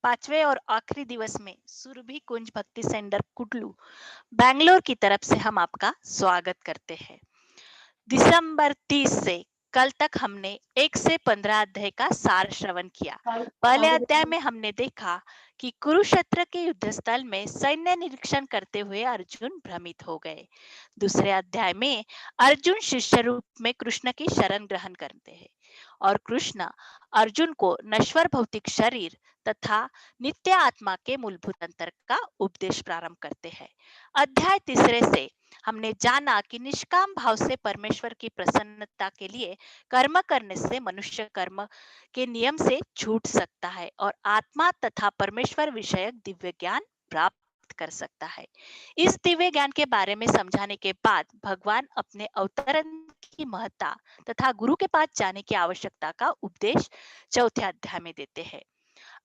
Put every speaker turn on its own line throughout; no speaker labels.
पांचवें और आखिरी दिवस में सुरभि कुंज भक्ति सेंटर कुडलू बैंगलोर की तरफ से हम आपका स्वागत करते हैं। दिसंबर 30 से कल तक हमने 1 से 15 अध्याय का सार श्रवण किया। पहले अध्याय में हमने देखा कि कुरुक्षेत्र के युद्ध स्थल में सैन्य निरीक्षण करते हुए अर्जुन भ्रमित हो गए। दूसरे अध्याय में अर्जुन शिष्य रूप में कृष्ण की शरण ग्रहण करते हैं और कृष्ण अर्जुन को नश्वर भौतिक शरीर तथा नित्य आत्मा के मूलभूत अंतर का उपदेश प्रारंभ करते हैं। अध्याय तीसरे से हमने जाना कि निष्काम भाव से परमेश्वर की प्रसन्नता के लिए कर्म करने से मनुष्य कर्म के नियम से छूट सकता है और आत्मा तथा परमेश्वर विषयक दिव्य ज्ञान प्राप्त कर सकता है। इस दिव्य ज्ञान के बारे में समझाने के बाद भगवान अपने अवतरण की महत्ता तथा गुरु के पास जाने की आवश्यकता का उपदेश चौथे अध्याय में देते हैं।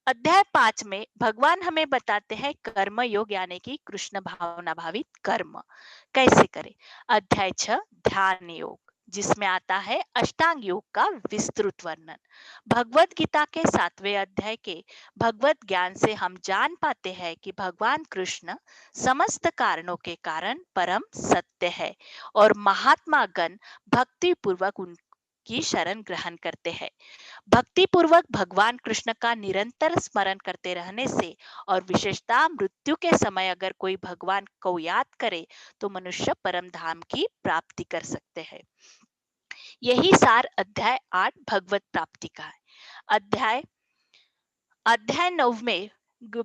अध्याय 5 में भगवान हमें बताते हैं कर्म योग यानी कि कृष्ण भावना भावित कर्म कैसे करें। अध्याय 6 ध्यान योग जिसमें आता है अष्टांग योग का विस्तृत वर्णन। भगवत गीता के 7वें अध्याय के भगवत ज्ञान से हम जान पाते हैं कि भगवान कृष्ण समस्त कारणों के कारण परम सत्य है और महात्मा गण भक्ति पूर्वक उनकी शरण ग्रहण करते हैं। भक्ति पूर्वक भगवान कृष्ण का निरंतर स्मरण करते रहने से और विशेषता मृत्यु के समय अगर कोई भगवान को याद करे तो मनुष्य परम धाम की प्राप्ति कर सकते हैं। यही सार अध्याय 8 भगवत प्राप्ति का है। अध्याय 9 में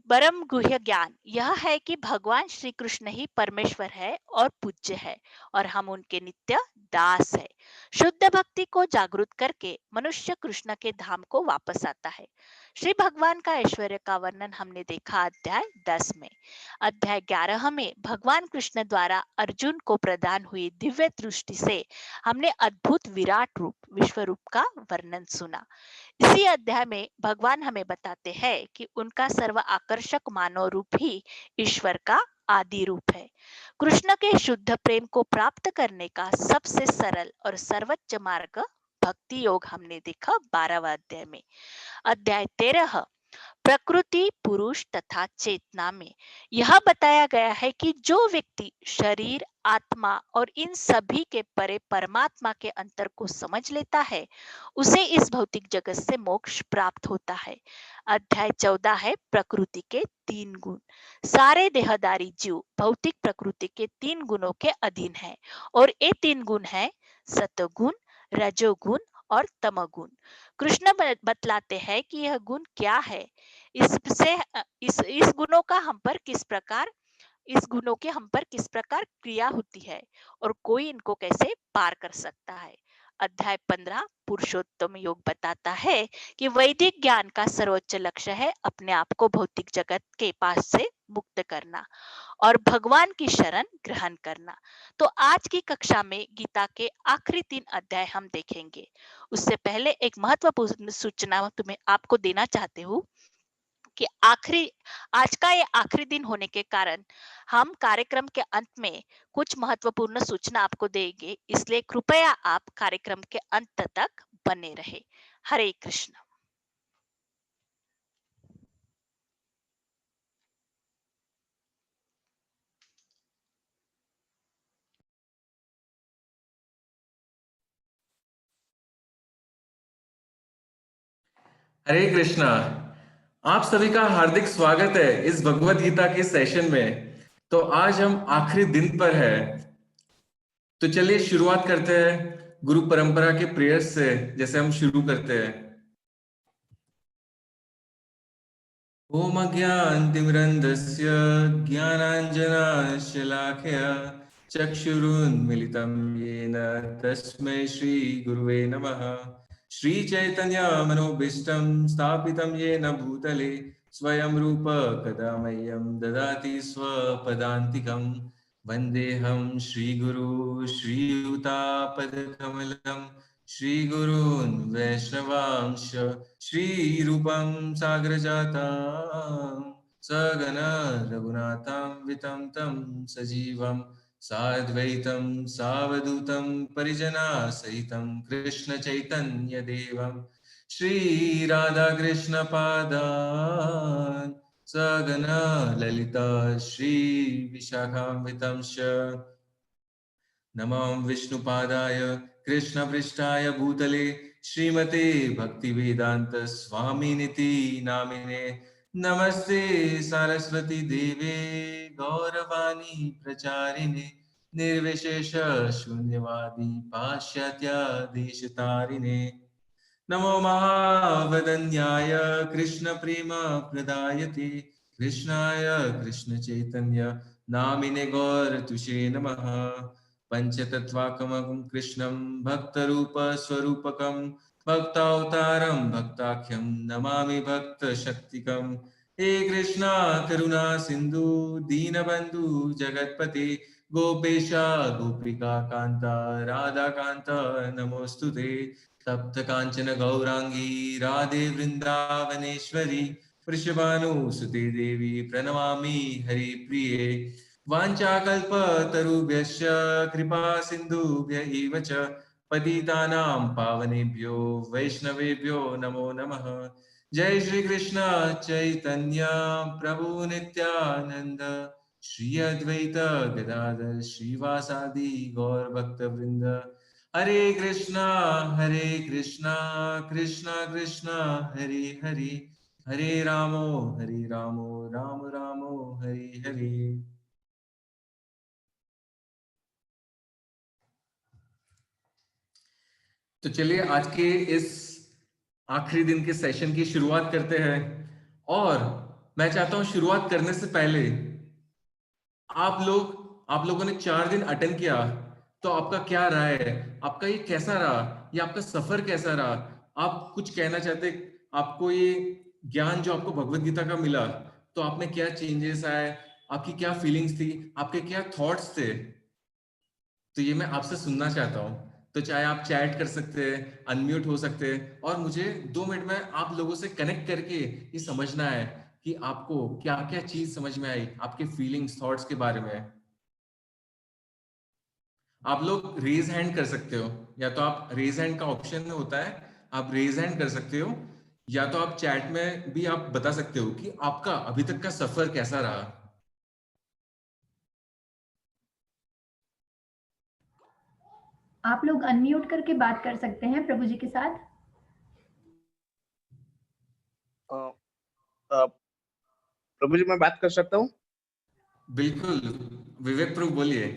परम गुह्य ज्ञान यह है कि भगवान श्री कृष्ण ही परमेश्वर है और पूज्य है और हम उनके नित्य दास है। शुद्ध भक्ति को जागृत करके मनुष्य कृष्ण के धाम को वापस आता है। श्री भगवान का ऐश्वर्य का वर्णन हमने देखा अध्याय 10 में। अध्याय 11 में भगवान कृष्ण द्वारा अर्जुन को प्रदान हुई दिव्य दृष्टि से हमने अद्भुत विराट रूप विश्व रूप का वर्णन सुना। इसी अध्याय में भगवान हमें बताते हैं कि उनका सर्व आकर्षक मानव रूप ही ईश्वर का आदि रूप है। कृष्ण के शुद्ध प्रेम को प्राप्त करने का सबसे सरल और सर्वोच्च मार्ग भक्ति योग हमने देखा 12वें अध्याय में। अध्याय 13 प्रकृति पुरुष तथा चेतना में यह बताया गया है कि जो व्यक्ति शरीर आत्मा और इन सभी के परे परमात्मा के अंतर को समझ लेता है उसे इस भौतिक जगत से मोक्ष प्राप्त होता है। अध्याय 14 है प्रकृति के 3 गुण। सारे देहधारी जीव भौतिक प्रकृति के 3 गुणों के अधीन है और ये 3 गुण है सतोगुण रजोगुण और तमोगुण। कृष्ण बतलाते हैं कि यह गुण क्या है, इससे इस गुणों का हम पर किस प्रकार इस गुणों के हम पर किस प्रकार क्रिया होती है और कोई इनको कैसे पार कर सकता है। अध्याय 15 पुरुषोत्तम योग बताता है कि वैदिक ज्ञान का सर्वोच्च लक्ष्य है अपने आप को भौतिक जगत के पास से मुक्त करना और भगवान की शरण ग्रहण करना। तो आज की कक्षा में गीता के आखिरी 3 अध्याय हम देखेंगे। उससे पहले एक महत्वपूर्ण सूचना तुम्हें आपको देना चाहती हूँ कि आज का ये आखिरी दिन होने के कारण हम कार्यक्रम के अंत में कुछ महत्वपूर्ण सूचना आपको देंगे, इसलिए कृपया आप कार्यक्रम के अंत तक बने रहे। हरे कृष्ण।
हरे कृष्णा। आप सभी का हार्दिक स्वागत है इस भगवत गीता के सेशन में। तो आज हम आखिरी दिन पर है, तो चलिए शुरुआत करते हैं गुरु परंपरा के प्रेयर्स से, जैसे हम शुरू करते हैं। ओम अज्ञानतिमिरन्धस्य ज्ञानाञ्जनशलाकया चक्षुरुन्मिलितं येन तस्मै श्रीगुरुवे नमः। श्रीचैतन्यमनोभीष्टं स्थापितं येन भूतले स्वयं रूप कदा मह्यं ददाति स्वपदान्तिकं। वन्देऽहं श्रीगुरु श्रीयुतापदकमलं श्रीगुरून् वैष्णवांश श्रीरूपं साग्रजातं सगण रघुनाथान्वितं तं सजीवं साद्वैतं सावधूतं परिजनसहितं कृष्णचैतन्यदेवं श्रीराधाकृष्णपादान् सगना ललिता श्री विशाखान्वितंश्च नमो विष्णुपादाय कृष्णपृष्ठाय भूतले श्रीमते भक्तिवेदांत स्वामिनिति नामिने नमस्ते सरस्वती देवे गौरवाणी प्रचारिणे निर्विशेष शून्यवादी पाश्चात्य देशतारिणे नमो महावदन्याय कृष्ण प्रेम प्रदायते कृष्णाय कृष्ण चैतन्य नामिने गौर तुषे नमः पंचतत्वाकमं कृष्णं भक्तरूप स्वरूपकं भक्तावतारं भक्ताख्यं नमामि भक्त शक्तिकं हे कृष्णा करुणा सिंधु दीनबंधु जगतपते गोपेशा गोपिका कांता राधा कांता नमोस्तुते तप्त कांचन गौरांगी राधे वृंदावनेश्वरी वृषभानुसुते देवी प्रणमामि हरिप्रिये वाञ्छाकल्पतरुभ्यश्च कृपा सिन्धुभ्य एव च पतितानां पावनेभ्यो वैष्णवेभ्यो नमो नमः जय श्री कृष्ण चैतन्य प्रभु नित्यानंद श्री अद्वैत गदाधर श्रीवासादि गौर भक्त वृंद हरे कृष्णा कृष्णा कृष्णा हरे हरे हरे रामो राम रामो हरे हरे। तो चलिए आज के इस आखिरी दिन के सेशन की शुरुआत करते हैं और मैं चाहता हूं शुरुआत करने से पहले आप लोगों ने 4 दिन अटेंड किया तो आपका क्या राय है, आपका ये कैसा रहा, ये आपका सफर कैसा रहा, आप कुछ कहना चाहते, आपको ये ज्ञान जो आपको भगवत गीता का मिला तो आप में क्या चेंजेस आए, आपकी क्या फीलिंग्स थी, आपके क्या थॉट्स थे, तो ये मैं आपसे सुनना चाहता हूँ। तो चाहे आप चैट कर सकते हैं, अनम्यूट हो सकते हैं और मुझे 2 मिनट में आप लोगों से कनेक्ट करके ये समझना है कि आपको क्या क्या चीज समझ में आई, आपके फीलिंग्स थॉट्स के बारे में। आप लोग रेज हैंड कर सकते हो, या तो आप रेज हैंड का ऑप्शन होता है, आप रेज हैंड कर सकते हो, या तो आप चैट में भी आप बता सकते हो कि आपका अभी तक का सफर कैसा रहा।
आप लोग अनम्यूट करके बात कर सकते हैं प्रभु जी के साथ।
प्रभु जी मैं बात कर सकता हूँ?
बिल्कुल विवेक प्रभु बोलिए।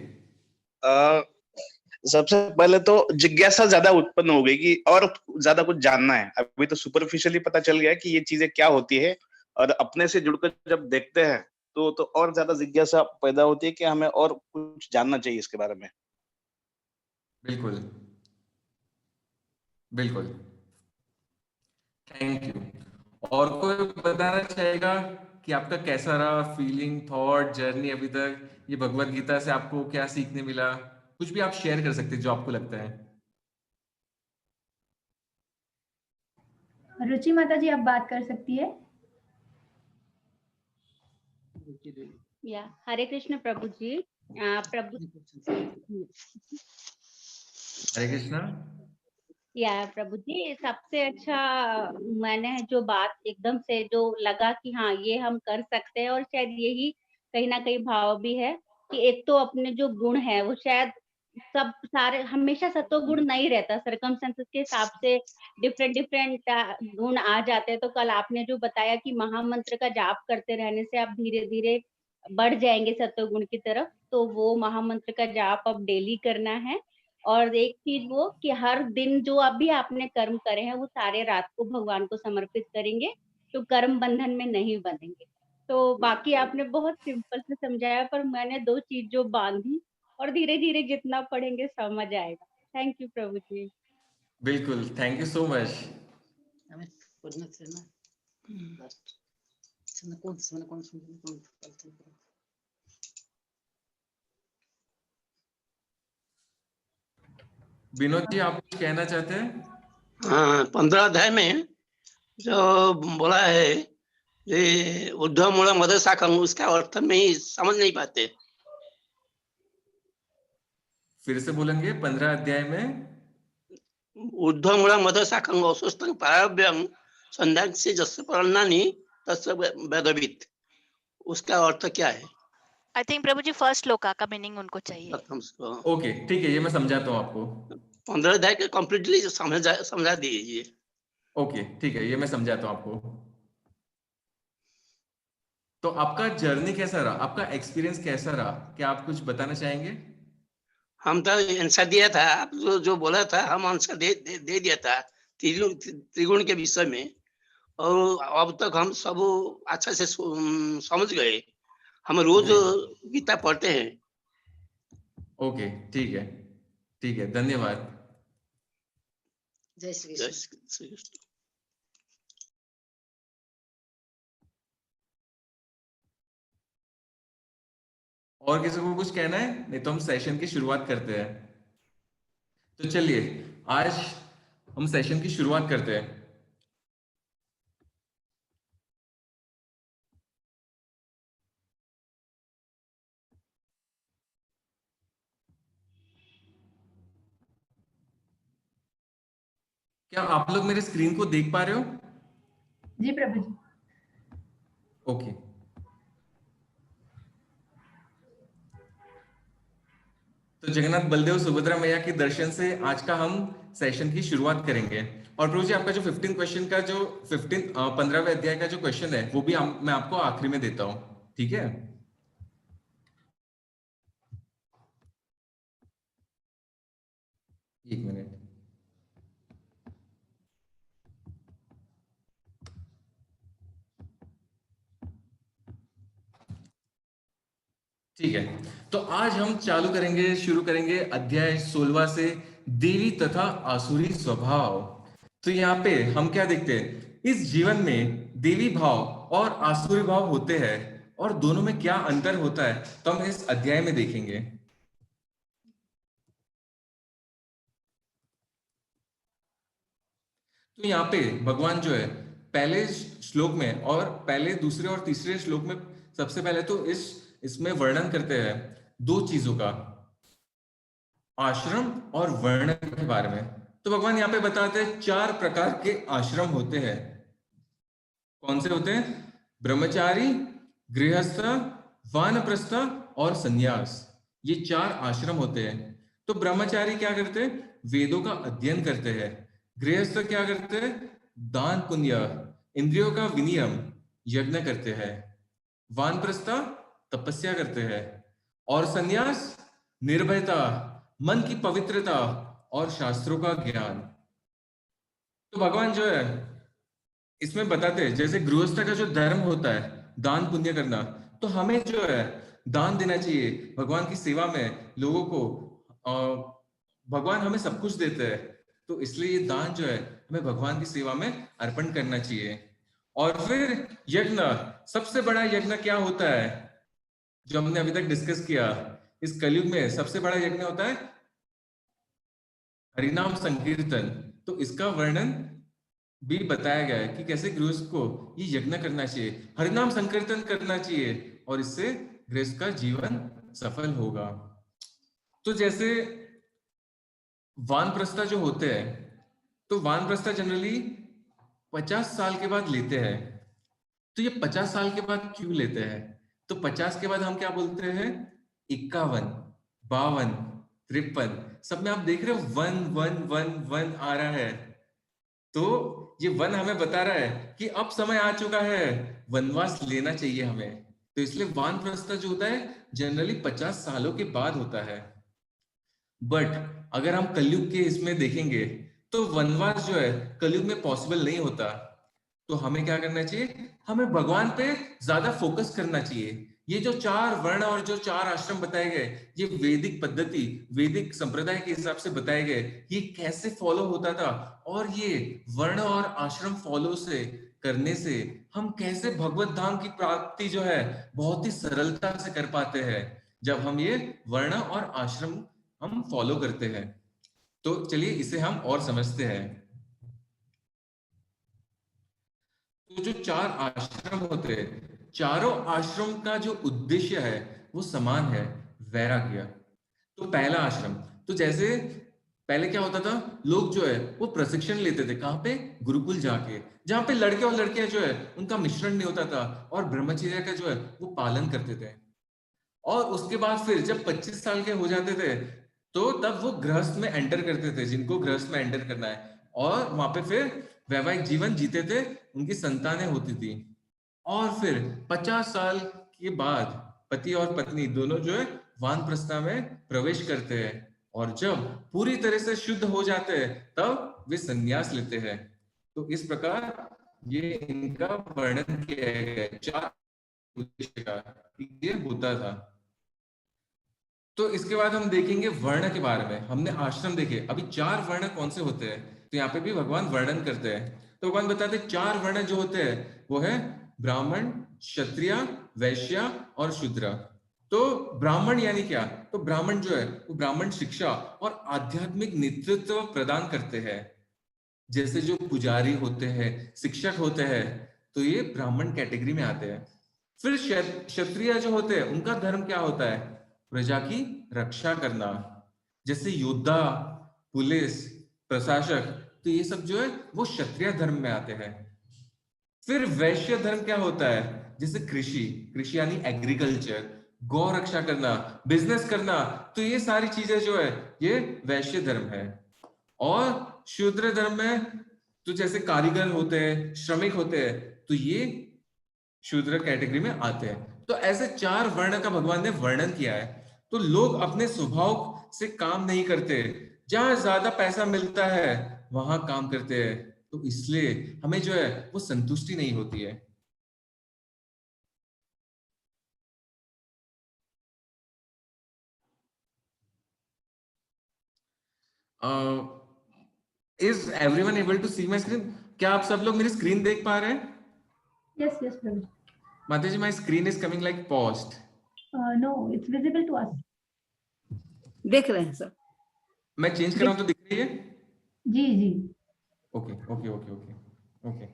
सबसे पहले तो जिज्ञासा ज्यादा उत्पन्न हो गई कि और ज्यादा कुछ जानना है। अभी तो सुपरफिशियली पता चल गया कि ये चीजें क्या होती है, और अपने से जुड़कर जब देखते हैं तो और ज्यादा जिज्ञासा पैदा होती है कि हमें और कुछ जानना चाहिए इसके बारे में।
बिल्कुल बिल्कुल, थैंक यू। और कोई बताना चाहेगा कि आपका कैसा रहा फीलिंग, थॉट, जर्नी अभी तक, ये भगवत गीता से आपको क्या सीखने मिला, कुछ भी आप शेयर कर सकते हैं जो आपको लगता है।
रुचि माता जी आप बात कर सकती है।
हरे कृष्ण प्रभु जी। प्रभु
हरे कृष्णा।
प्रभु जी सबसे अच्छा मैंने जो बात एकदम से जो लगा कि हाँ ये हम कर सकते हैं, और शायद यही कहीं ना कहीं भाव भी है कि एक तो अपने जो गुण है वो शायद सब सारे हमेशा सत्व गुण नहीं रहता, सर्कमस्टेंसेस के हिसाब से डिफरेंट डिफरेंट गुण आ जाते हैं। तो कल आपने जो बताया कि महामंत्र का जाप करते रहने से आप धीरे धीरे बढ़ जाएंगे सत्व गुण की तरफ, तो वो महामंत्र का जाप अब डेली करना है। और एक चीज वो कि हर दिन जो अभी आपने कर्म करे हैं वो सारे रात को भगवान को समर्पित करेंगे, तो कर्म बंधन में नहीं बंधेंगे। तो बाकी आपने बहुत सिंपल से समझाया, पर मैंने 2 चीज जो बांधी, और धीरे धीरे जितना पढ़ेंगे समझ आएगा। Thank you Prabhu ji.
बिल्कुल, thank you so much. Vinod ji आप कुछ कहना चाहते हैं?
हाँ, 15 अध्याय में जो बोला है ये उद्धव मूल मद शाखम, उसका अर्थ में ही समझ नहीं पाते।
फिर से बोलेंगे 15 अध्याय में?
उद्धव मूल मद शाखम अस्वस्थ प्रारभ्यम संध्याक्ष जस्य पर्णानि तस्य वेदवित्। उसका अर्थ क्या है?
I think Prabhu ji first shloka का मीनिंग उनको चाहिए।
प्रथम श्लोक।
ओके, ठीक है, ये मैं समझाता हूँ आपको।
15 अध्याय के कंप्लीटली समझा दीजिए।
ओके, ठीक है, ये मैं समझाता हूँ आपको। तो आपका जर्नी कैसा रहा, आपका एक्सपीरियंस कैसा रहा, क्या आप कुछ बताना चाहेंगे?
हम तो आंसर दिया था, आप जो बोला था हम आंसर दे दिया था त्रिगुण के विषय में, और अब तक हम सब अच्छा से समझ गए। हम रोज
जी।
गीता पढ़ते हैं।
ओके, ठीक है, ठीक है, धन्यवाद।
जय श्री
जय
कृष्ण।
श्री कृष्ण।
और किसी को कुछ कहना है? नहीं तो हम सेशन की शुरुआत करते हैं। तो चलिए, आज हम सेशन की शुरुआत करते हैं। क्या आप लोग मेरे स्क्रीन को देख पा रहे हो?
जी प्रभु जी।
ओके। तो जगन्नाथ बलदेव सुभद्रा मैया के दर्शन से आज का हम सेशन की शुरुआत करेंगे। और प्रभु जी, आपका जो 15 क्वेश्चन का जो 15वें अध्याय का जो क्वेश्चन है वो भी मैं आपको आखिरी में देता हूं, ठीक है? एक मिनट। ठीक है, तो आज हम शुरू करेंगे अध्याय 16 से, देवी तथा आसुरी स्वभाव। तो यहाँ पे हम क्या देखते हैं, इस जीवन में देवी भाव और आसुरी भाव होते हैं और दोनों में क्या अंतर होता है तो हम इस अध्याय में देखेंगे। तो यहाँ पे भगवान जो है पहले श्लोक में और पहले, दूसरे और तीसरे श्लोक में सबसे पहले तो इसमें वर्णन करते हैं दो चीजों का, आश्रम और वर्ण के बारे में। तो भगवान यहाँ पे बताते हैं 4 प्रकार के आश्रम होते हैं। कौन से होते हैं? ब्रह्मचारी, गृहस्थ, वानप्रस्थ और संन्यास। ये 4 आश्रम होते हैं। तो ब्रह्मचारी क्या करते हैं? वेदों का अध्ययन करते हैं। गृहस्थ क्या करते हैं? दान पुण्य, इंद्रियों का विनियम, यज्ञ करते हैं। वानप्रस्थ तपस्या करते हैं। और संन्यास निर्भयता, मन की पवित्रता और शास्त्रों का ज्ञान। तो भगवान जो है इसमें बताते हैं, जैसे गृहस्थ का जो धर्म होता है दान पुण्य करना, तो हमें जो है दान देना चाहिए भगवान की सेवा में लोगों को। भगवान हमें सब कुछ देते हैं, तो इसलिए ये दान जो है हमें भगवान की सेवा में अर्पण करना चाहिए। और फिर यज्ञ, सबसे बड़ा यज्ञ क्या होता है जो हमने अभी तक डिस्कस किया, इस कलयुग में सबसे बड़ा यज्ञ होता है हरिनाम संकीर्तन। तो इसका वर्णन भी बताया गया है कि कैसे गृहस्थ को ये यज्ञ करना चाहिए, हरिनाम संकीर्तन करना चाहिए, और इससे गृहस्थ का जीवन सफल होगा। तो जैसे वानप्रस्थ जो होते हैं, तो वानप्रस्थ जनरली 50 साल के बाद लेते हैं। तो ये 50 साल के बाद क्यों लेते हैं? तो 50 के बाद हम क्या बोलते हैं? 51, 52, 53, सब में आप देख रहे हो 1 1 1 1 आ रहा है। तो ये 1 हमें बता रहा है कि अब समय आ चुका है, वनवास लेना चाहिए हमें। तो इसलिए वानप्रस्थ जो होता है जनरली 50 सालों के बाद होता है। बट अगर हम कलयुग के इसमें देखेंगे तो वनवास जो है कलयुग में पॉसिबल नहीं होता। तो हमें क्या करना चाहिए? हमें भगवान पे ज्यादा फोकस करना चाहिए। ये जो 4 वर्ण और जो 4 आश्रम बताए गए, ये वैदिक पद्धति, वैदिक संप्रदाय के हिसाब से बताए गए, ये कैसे फॉलो होता था, और ये वर्ण और आश्रम फॉलो से करने से हम कैसे भगवत धाम की प्राप्ति जो है बहुत ही सरलता से कर पाते हैं, जब हम ये वर्ण और आश्रम हम फॉलो करते हैं। तो चलिए इसे हम और समझते हैं। तो जो 4 आश्रम होते हैं, चारों आश्रम का जो उद्देश्य है वो समान है, वैराग्य। तो पहला आश्रम, तो जैसे पहले क्या होता था, लोग जो है वो प्रशिक्षण लेते थे, कहाँ पे, गुरुकुल जाके, जहाँ पे लड़के और लड़कियां जो है उनका मिश्रण नहीं होता था और ब्रह्मचर्य का जो है वो पालन करते थे। और उसके बाद फिर जब 25 साल के हो जाते थे तो तब वो गृहस्थ में एंटर करते थे, जिनको गृहस्थ में एंटर करना है, और वहां पे फिर वैवाहिक जीवन जीते थे, उनकी संतानें होती थी। और फिर 50 साल के बाद पति और पत्नी दोनों जो है वानप्रस्थ में प्रवेश करते हैं, और जब पूरी तरह से शुद्ध हो जाते हैं तब वे संन्यास लेते हैं। तो इस प्रकार ये इनका वर्णन किया गया है, 4 उद्देश्य का ये होता था। तो इसके बाद हम देखेंगे वर्ण के बारे में। हमने आश्रम देखे, अभी 4 वर्ण कौन से होते हैं, तो यहाँ पे भी भगवान वर्णन करते हैं। तो भगवान बताते हैं 4 वर्ण जो होते हैं वो है ब्राह्मण, क्षत्रिय, वैश्य और शूद्र। तो ब्राह्मण यानी क्या, तो ब्राह्मण जो है वो ब्राह्मण शिक्षा और आध्यात्मिक नेतृत्व प्रदान करते हैं, जैसे जो पुजारी होते हैं, शिक्षक होते हैं, तो ये ब्राह्मण कैटेगरी में आते हैं। फिर क्षत्रिय जो होते हैं उनका धर्म क्या होता है, प्रजा की रक्षा करना, जैसे योद्धा, पुलिस, प्रशासक, तो ये सब जो है वो क्षत्रिय धर्म में आते हैं। फिर वैश्य धर्म क्या होता है, जैसे कृषि, कृषि यानी एग्रीकल्चर, गौ रक्षा करना, बिजनेस करना, तो ये सारी चीजें जो है ये वैश्य धर्म है। और शूद्र धर्म में तो जैसे कारीगर होते हैं, श्रमिक होते हैं, तो ये शूद्र कैटेगरी में आते हैं। तो ऐसे 4 वर्ण का भगवान ने वर्णन किया है। तो लोग अपने स्वभाव से काम नहीं करते, जहां ज्यादा पैसा मिलता है वहां काम करते हैं, तो इसलिए हमें जो है वो संतुष्टि नहीं होती है। Is everyone able to see my screen? क्या आप सब लोग मेरी स्क्रीन देख पा रहे हैं?
Yes, yes, Prabhu.
माता जी, my screen is coming like paused.
No, it's visible to us.
देख रहे हैं सर।
मैं चेंज कर रहा हूं तो दिख रही है?
जी जी।
Okay okay okay okay okay,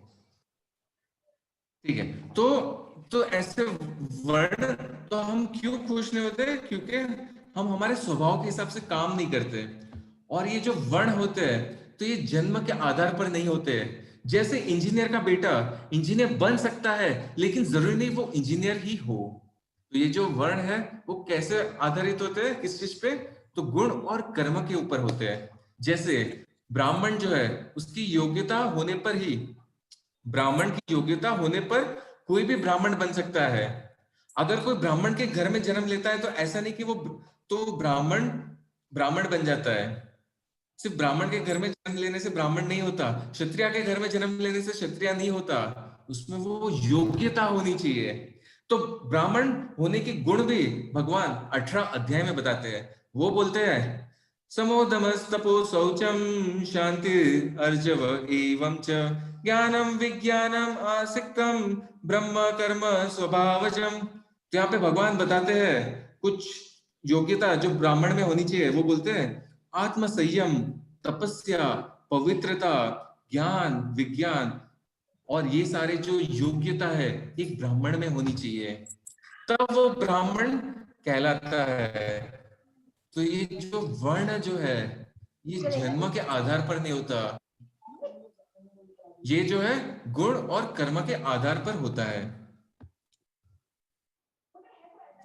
ठीक है। तो ऐसे वर्ण, तो हम क्यों खुश नहीं होते, क्योंकि हम हमारे स्वभाव के हिसाब से काम नहीं करते। और ये जो वर्ण होते हैं तो ये जन्म के आधार पर नहीं होते हैं। जैसे इंजीनियर का बेटा इंजीनियर बन सकता है, लेकिन जरूरी नहीं वो इंजीनियर ही हो। तो ये जो वर्ण है वो कैसे आधारित होते हैं, किस चीज पे, तो गुण और कर्म के ऊपर होते हैं। जैसे ब्राह्मण जो है उसकी योग्यता होने पर ही, ब्राह्मण की योग्यता होने पर कोई भी ब्राह्मण बन सकता है। अगर कोई ब्राह्मण के घर में जन्म लेता है तो ऐसा नहीं कि वो तो ब्राह्मण ब्राह्मण बन जाता है। सिर्फ ब्राह्मण के घर में जन्म लेने से ब्राह्मण नहीं होता, क्षत्रिय के घर में जन्म लेने से क्षत्रिय नहीं होता, उसमें वो योग्यता होनी चाहिए। तो ब्राह्मण होने के गुण भी भगवान 18 अध्याय में बताते हैं। वो बोलते हैं समोदमस्तपो शौचम शांति अर्जव एवं च ज्ञानम विज्ञानम आसक्तम ब्रह्म कर्म स्वभावजम। तो यहाँ पे भगवान बताते हैं कुछ योग्यता जो ब्राह्मण में होनी चाहिए। वो बोलते हैं आत्म संयम, तपस्या, पवित्रता, ज्ञान, विज्ञान, और ये सारे जो योग्यता है एक ब्राह्मण में होनी चाहिए, तब वो ब्राह्मण कहलाता है। तो ये जो वर्ण जो है ये जन्म के आधार पर नहीं होता, ये जो है गुण और कर्म के आधार पर होता है।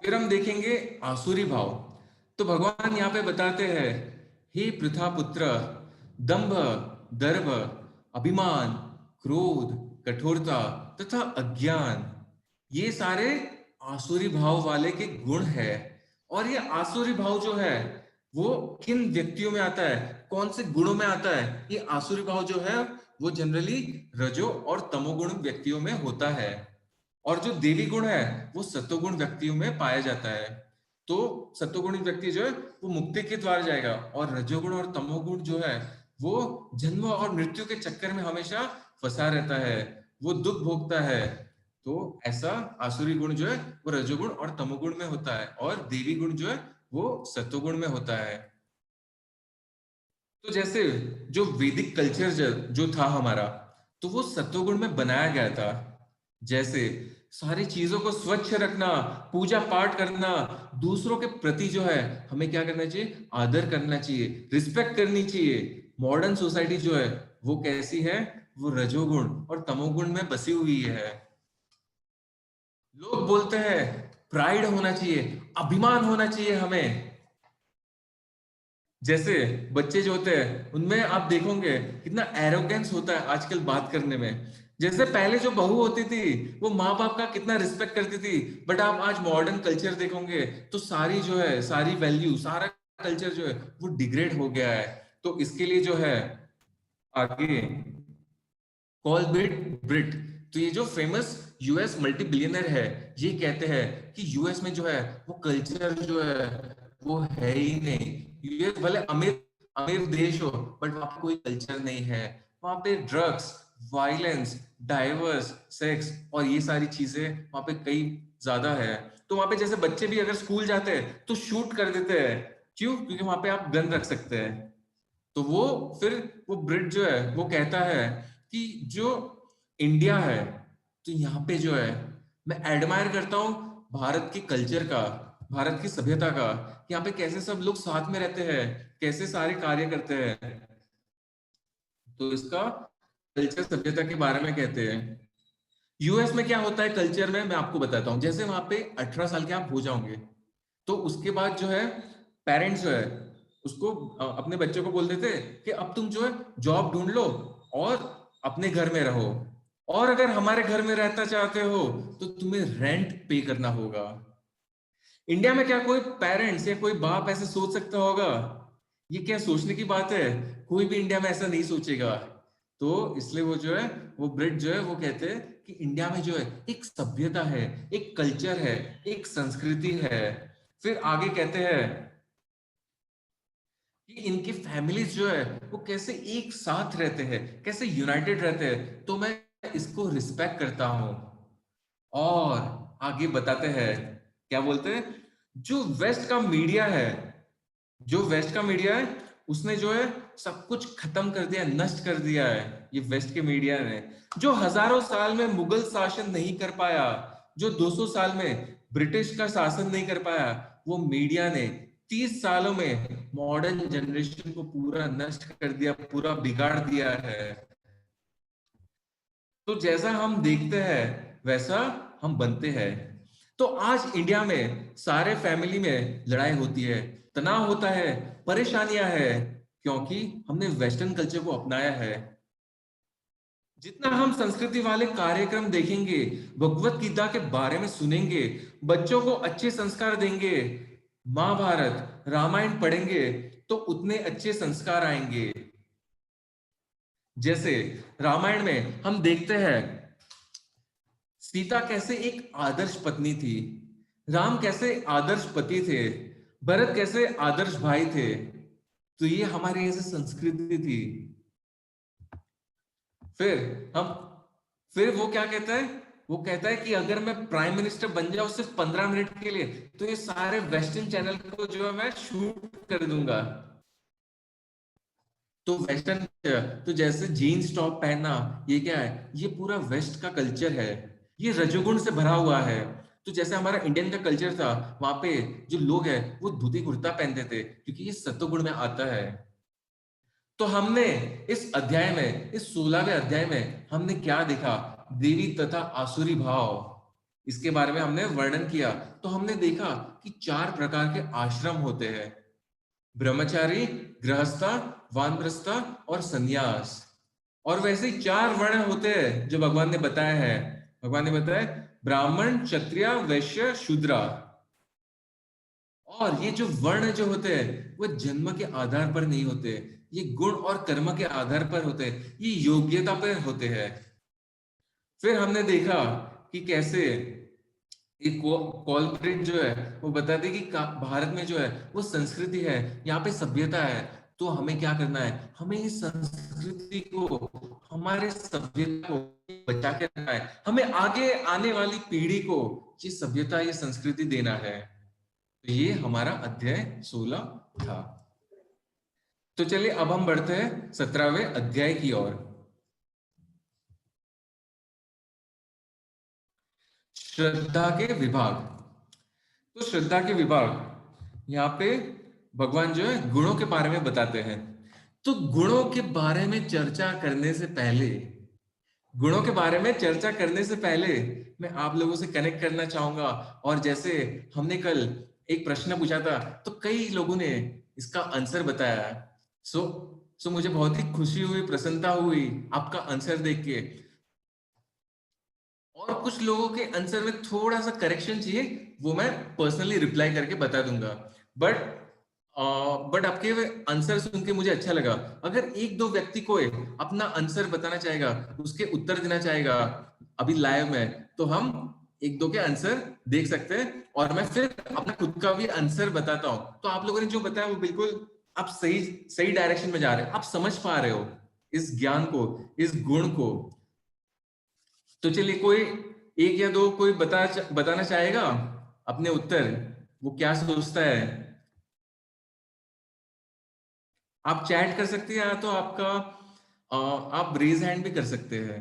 फिर हम देखेंगे आसुरी भाव। तो भगवान यहाँ पे बताते हैं, हे पृथा पुत्र, दंभ, दर्भ, अभिमान, क्रोध, कठोरता तथा अज्ञान, ये सारे आसुरी भाव वाले के गुण है। और ये आसुरी भाव जो है वो किन व्यक्तियों में आता है, कौन से गुणों में आता है? ये आसुरी भाव जो है वो जनरली रजो और तमोगुण व्यक्तियों में होता है, और जो देवी गुण है वो सत्वगुण व्यक्तियों में पाया जाता है। तो सत्वगुणी व्यक्ति जो है वो मुक्ति के द्वार जाएगा, और रजोगुण और तमोगुण जो है वो जन्म और मृत्यु के चक्कर में हमेशा फंसा रहता है, वो दुख भोगता है। तो ऐसा आसुरी गुण जो है वो रजोगुण और तमोगुण में होता है, और देवी गुण जो है वो सत्वगुण में होता है। तो जैसे जो वैदिक कल्चर जो था हमारा, तो वो सत्वगुण में बनाया गया था। जैसे सारी चीजों को स्वच्छ रखना, पूजा पाठ करना, दूसरों के प्रति जो है हमें क्या करना चाहिए, आदर करना चाहिए, रिस्पेक्ट करनी चाहिए। मॉडर्न सोसाइटी जो है वो कैसी है, वो रजोगुण और तमोगुण में बसी हुई है। लोग बोलते हैं प्राइड होना चाहिए, अभिमान होना चाहिए हमें। जैसे बच्चे जो होते हैं उनमें आप देखोगे कितना एरोगेंस होता है आजकल बात करने में। जैसे पहले जो बहू होती थी वो माँ बाप का कितना रिस्पेक्ट करती थी, बट आप आज मॉडर्न कल्चर देखोगे तो सारी जो है, सारी वैल्यू, सारा कल्चर जो है वो डिग्रेड हो गया है। तो इसके लिए जो है आगे कॉलबिट ब्रिट, तो ये जो फेमस यूएस मल्टी बिलियनर है, ये कहते हैं कि यूएस में जो है वो कल्चर जो है वो है ही नहीं। यूएस भले अमीर अमीर देश हो बट वहां पे कोई कल्चर नहीं है। वहां पे ड्रग्स, वायलेंस, डाइवर्स, सेक्स और ये सारी चीजें वहां पे कई ज्यादा है। तो वहां पे जैसे बच्चे भी अगर स्कूल जाते हैं तो शूट कर देते हैं, क्यों? क्योंकि वहां पे आप गन रख सकते हैं। तो वो फिर वो ब्रिट जो है वो कहता है कि जो इंडिया है, तो यहाँ पे जो है मैं एडमायर करता हूँ भारत की कल्चर का, भारत की सभ्यता का। यहाँ पे कैसे सब लोग साथ में रहते हैं, कैसे सारे कार्य करते हैं। तो इसका कल्चर सभ्यता के बारे में कहते हैं। यूएस में क्या होता है कल्चर में, मैं आपको बताता हूँ। जैसे वहां पे 18 साल के आप हो जाओगे तो उसके बाद जो है पेरेंट्स जो है उसको अपने बच्चों को बोल देते कि अब तुम जो है जॉब ढूंढ लो और अपने घर में रहो, और अगर हमारे घर में रहना चाहते हो तो तुम्हें रेंट पे करना होगा। इंडिया में क्या कोई पेरेंट्स या कोई बाप ऐसे सोच सकता होगा? ये क्या सोचने की बात है? कोई भी इंडिया में ऐसा नहीं सोचेगा। तो इसलिए वो जो है वो ब्रिट जो है वो कहते हैं कि इंडिया में जो है एक सभ्यता है, एक कल्चर है, एक संस्कृति है। फिर आगे कहते हैं कि इनकी फैमिलीज जो है वो कैसे एक साथ रहते हैं, कैसे यूनाइटेड रहते हैं। तो मैं इसको रिस्पेक्ट करता हूं। और आगे बताते हैं, क्या बोलते हैं, जो वेस्ट का मीडिया है, जो वेस्ट का मीडिया है उसने जो है सब कुछ खत्म कर दिया, नष्ट कर दिया है। ये वेस्ट के मीडिया ने जो हजारों साल में मुगल शासन नहीं कर पाया, जो 200 साल में ब्रिटिश का शासन नहीं कर पाया, वो मीडिया ने 30 सालों में मॉडर्न जनरेशन को पूरा नष्ट कर दिया, पूरा बिगाड़ दिया है। तो जैसा हम देखते हैं वैसा हम बनते हैं। तो आज इंडिया में सारे फैमिली में लड़ाई होती है, तनाव होता है, परेशानियां है, क्योंकि हमने वेस्टर्न कल्चर को अपनाया है। जितना हम संस्कृति वाले कार्यक्रम देखेंगे, भगवत गीता के बारे में सुनेंगे, बच्चों को अच्छे संस्कार देंगे, महाभारत रामायण पढ़ेंगे, तो उतने अच्छे संस्कार आएंगे। जैसे रामायण में हम देखते हैं सीता कैसे एक आदर्श पत्नी थी, राम कैसे आदर्श पति थे, भरत कैसे आदर्श भाई थे। तो ये हमारी ऐसी संस्कृति थी। फिर हम फिर वो क्या कहता है, वो कहता है कि अगर मैं प्राइम मिनिस्टर बन जाऊं सिर्फ 15 मिनट के लिए तो ये सारे वेस्टर्न चैनल को जो है मैं शूट कर दूंगा। तो वेस्टर्न, तो जैसे जीन्स टॉप पहनना, ये क्या है, ये पूरा वेस्ट का कल्चर है, ये रजोगुण से भरा हुआ है। तो जैसे हमारा इंडियन का कल्चर था, वहां पे जो लोग हैं वो धोती कुर्ता पहनते थे क्योंकि ये सत्वगुण में आता है। तो हमने इस अध्याय में, इस 16वें अध्याय में हमने क्या देखा, देवी तथा आसुरी भाव, इसके बारे में हमने वर्णन किया। तो हमने देखा कि 4 प्रकार के आश्रम होते हैं, ब्रह्मचारी, गृहस्था, वानप्रस्था और संन्यास। और वैसे ही 4 वर्ण होते हैं जो भगवान ने बताया है। भगवान ने बताया ब्राह्मण, क्षत्रिय, वैश्य, शूद्रा। और ये जो वर्ण जो होते हैं वो जन्म के आधार पर नहीं होते, ये गुण और कर्म के आधार पर होते हैं, ये योग्यता पर होते हैं। फिर हमने देखा कि कैसे एक कॉलप्रिट जो है वो बताते कि भारत में जो है वो संस्कृति है, यहाँ पे सभ्यता है। तो हमें क्या करना है, हमें इस संस्कृति को, हमारे सभ्यता को बचा के रखना है, हमें आगे आने वाली पीढ़ी को ये सभ्यता, ये संस्कृति देना है। तो ये हमारा अध्याय 16 था। तो चलिए अब हम बढ़ते हैं 17वें अध्याय की ओर। श्रद्धा के विभाग। तो श्रद्धा के विभाग, यहाँ पे भगवान जो है गुणों के बारे में बताते हैं। तो गुणों के बारे में चर्चा करने से पहले, गुणों के बारे में चर्चा करने से पहले मैं आप लोगों से कनेक्ट करना चाहूंगा। और जैसे हमने कल एक प्रश्न पूछा था, तो कई लोगों ने इसका आंसर बताया। सो मुझे बहुत ही खुशी हुई, प्रसन्नता हुई आपका आंसर देख के। और कुछ लोगों के आंसर में थोड़ा सा करेक्शन चाहिए, वो मैं पर्सनली रिप्लाई करके बता दूंगा। बट आपके आंसर सुन के मुझे अच्छा लगा। अगर एक दो व्यक्ति को अपना आंसर बताना चाहेगा, उसके उत्तर देना चाहेगा अभी लाइव में, तो हम एक दो के आंसर देख सकते हैं और मैं फिर अपना खुद का भी आंसर बताता हूँ। तो आप लोगों ने जो बताया वो बिल्कुल आप सही डायरेक्शन में जा रहे हो, आप समझ पा रहे हो इस ज्ञान को, इस गुण को। तो चलिए कोई एक या दो कोई बताना चाहेगा अपने उत्तर, वो क्या सोचता है। आप चैट कर सकते हैं या तो आपका आप रेज हैंड भी कर सकते हैं।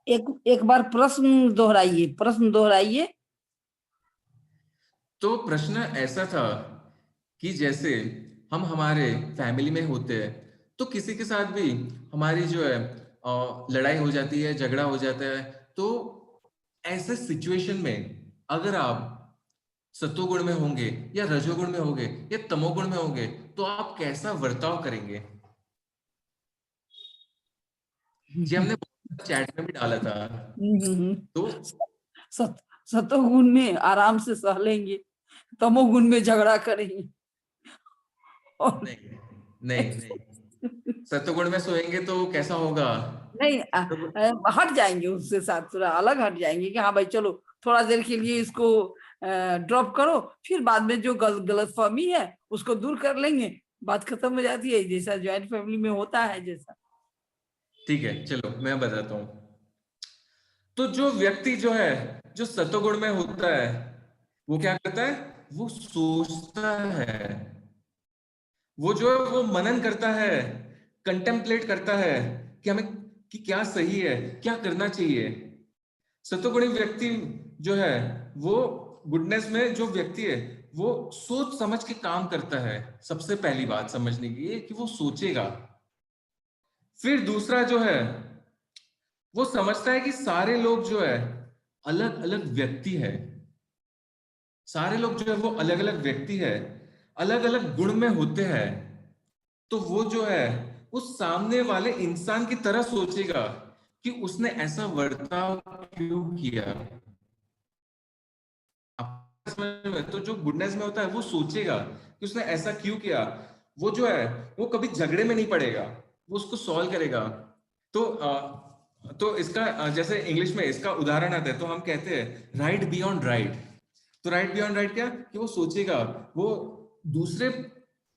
एक बार प्रश्न दोहराइए।
तो प्रश्न ऐसा था कि जैसे हम हमारे फैमिली में होते हैं, तो किसी के साथ भी हमारी जो है लड़ाई हो जाती है, झगड़ा हो जाता है। तो ऐसे सिचुएशन में अगर आप सत्वगुण में होंगे या रजोगुण में होंगे या तमोगुण में होंगे, तो आप कैसा बर्ताव करेंगे। जी हमने चैट में भी डाला था। तो
सतोगुण में आराम से सह लेंगे, तमोगुण में झगड़ा करेंगे। और
नहीं सत्वगुण में सोएंगे तो कैसा होगा।
नहीं, हट जाएंगे उससे, साथ थोड़ा अलग हट जाएंगे कि हाँ भाई चलो थोड़ा देर के लिए इसको ड्रॉप करो, फिर बाद में जो गलतफहमी है उसको दूर कर लेंगे, बात खत्म हो जाती है, जैसा ज्वाइंट फैमिली में होता है जैसा।
ठीक है, चलो मैं बताता हूँ। तो जो व्यक्ति जो है, जो सत्वगुण में होता है, वो क्या करता है, वो सोचता है, वो जो है वो मनन करता है, कंटेम्पलेट करता है कि हमें कि क्या सही है, क्या करना चाहिए। सत्वगुणी व्यक्ति जो है, वो गुडनेस में जो व्यक्ति है, वो सोच समझ के काम करता है। सबसे पहली बात समझने की है कि वो सोचेगा। फिर दूसरा जो है, वो समझता है कि सारे लोग जो है अलग अलग व्यक्ति है, सारे लोग जो है वो अलग अलग व्यक्ति है, अलग अलग गुण में होते हैं। तो वो जो है उस सामने वाले इंसान की तरह सोचेगा कि उसने ऐसा बर्ताव क्यों किया। तो जो गुडनेस में होता है वो सोचेगा कि उसने ऐसा क्यों किया। वो जो है वो कभी झगड़े में नहीं पड़ेगा, वो उसको सॉल्व करेगा। तो इसका जैसे इंग्लिश में इसका उदाहरण आता है, तो हम कहते हैं राइट बियॉन्ड राइट। तो राइट बियॉन्ड राइट क्या, कि वो सोचेगा, वो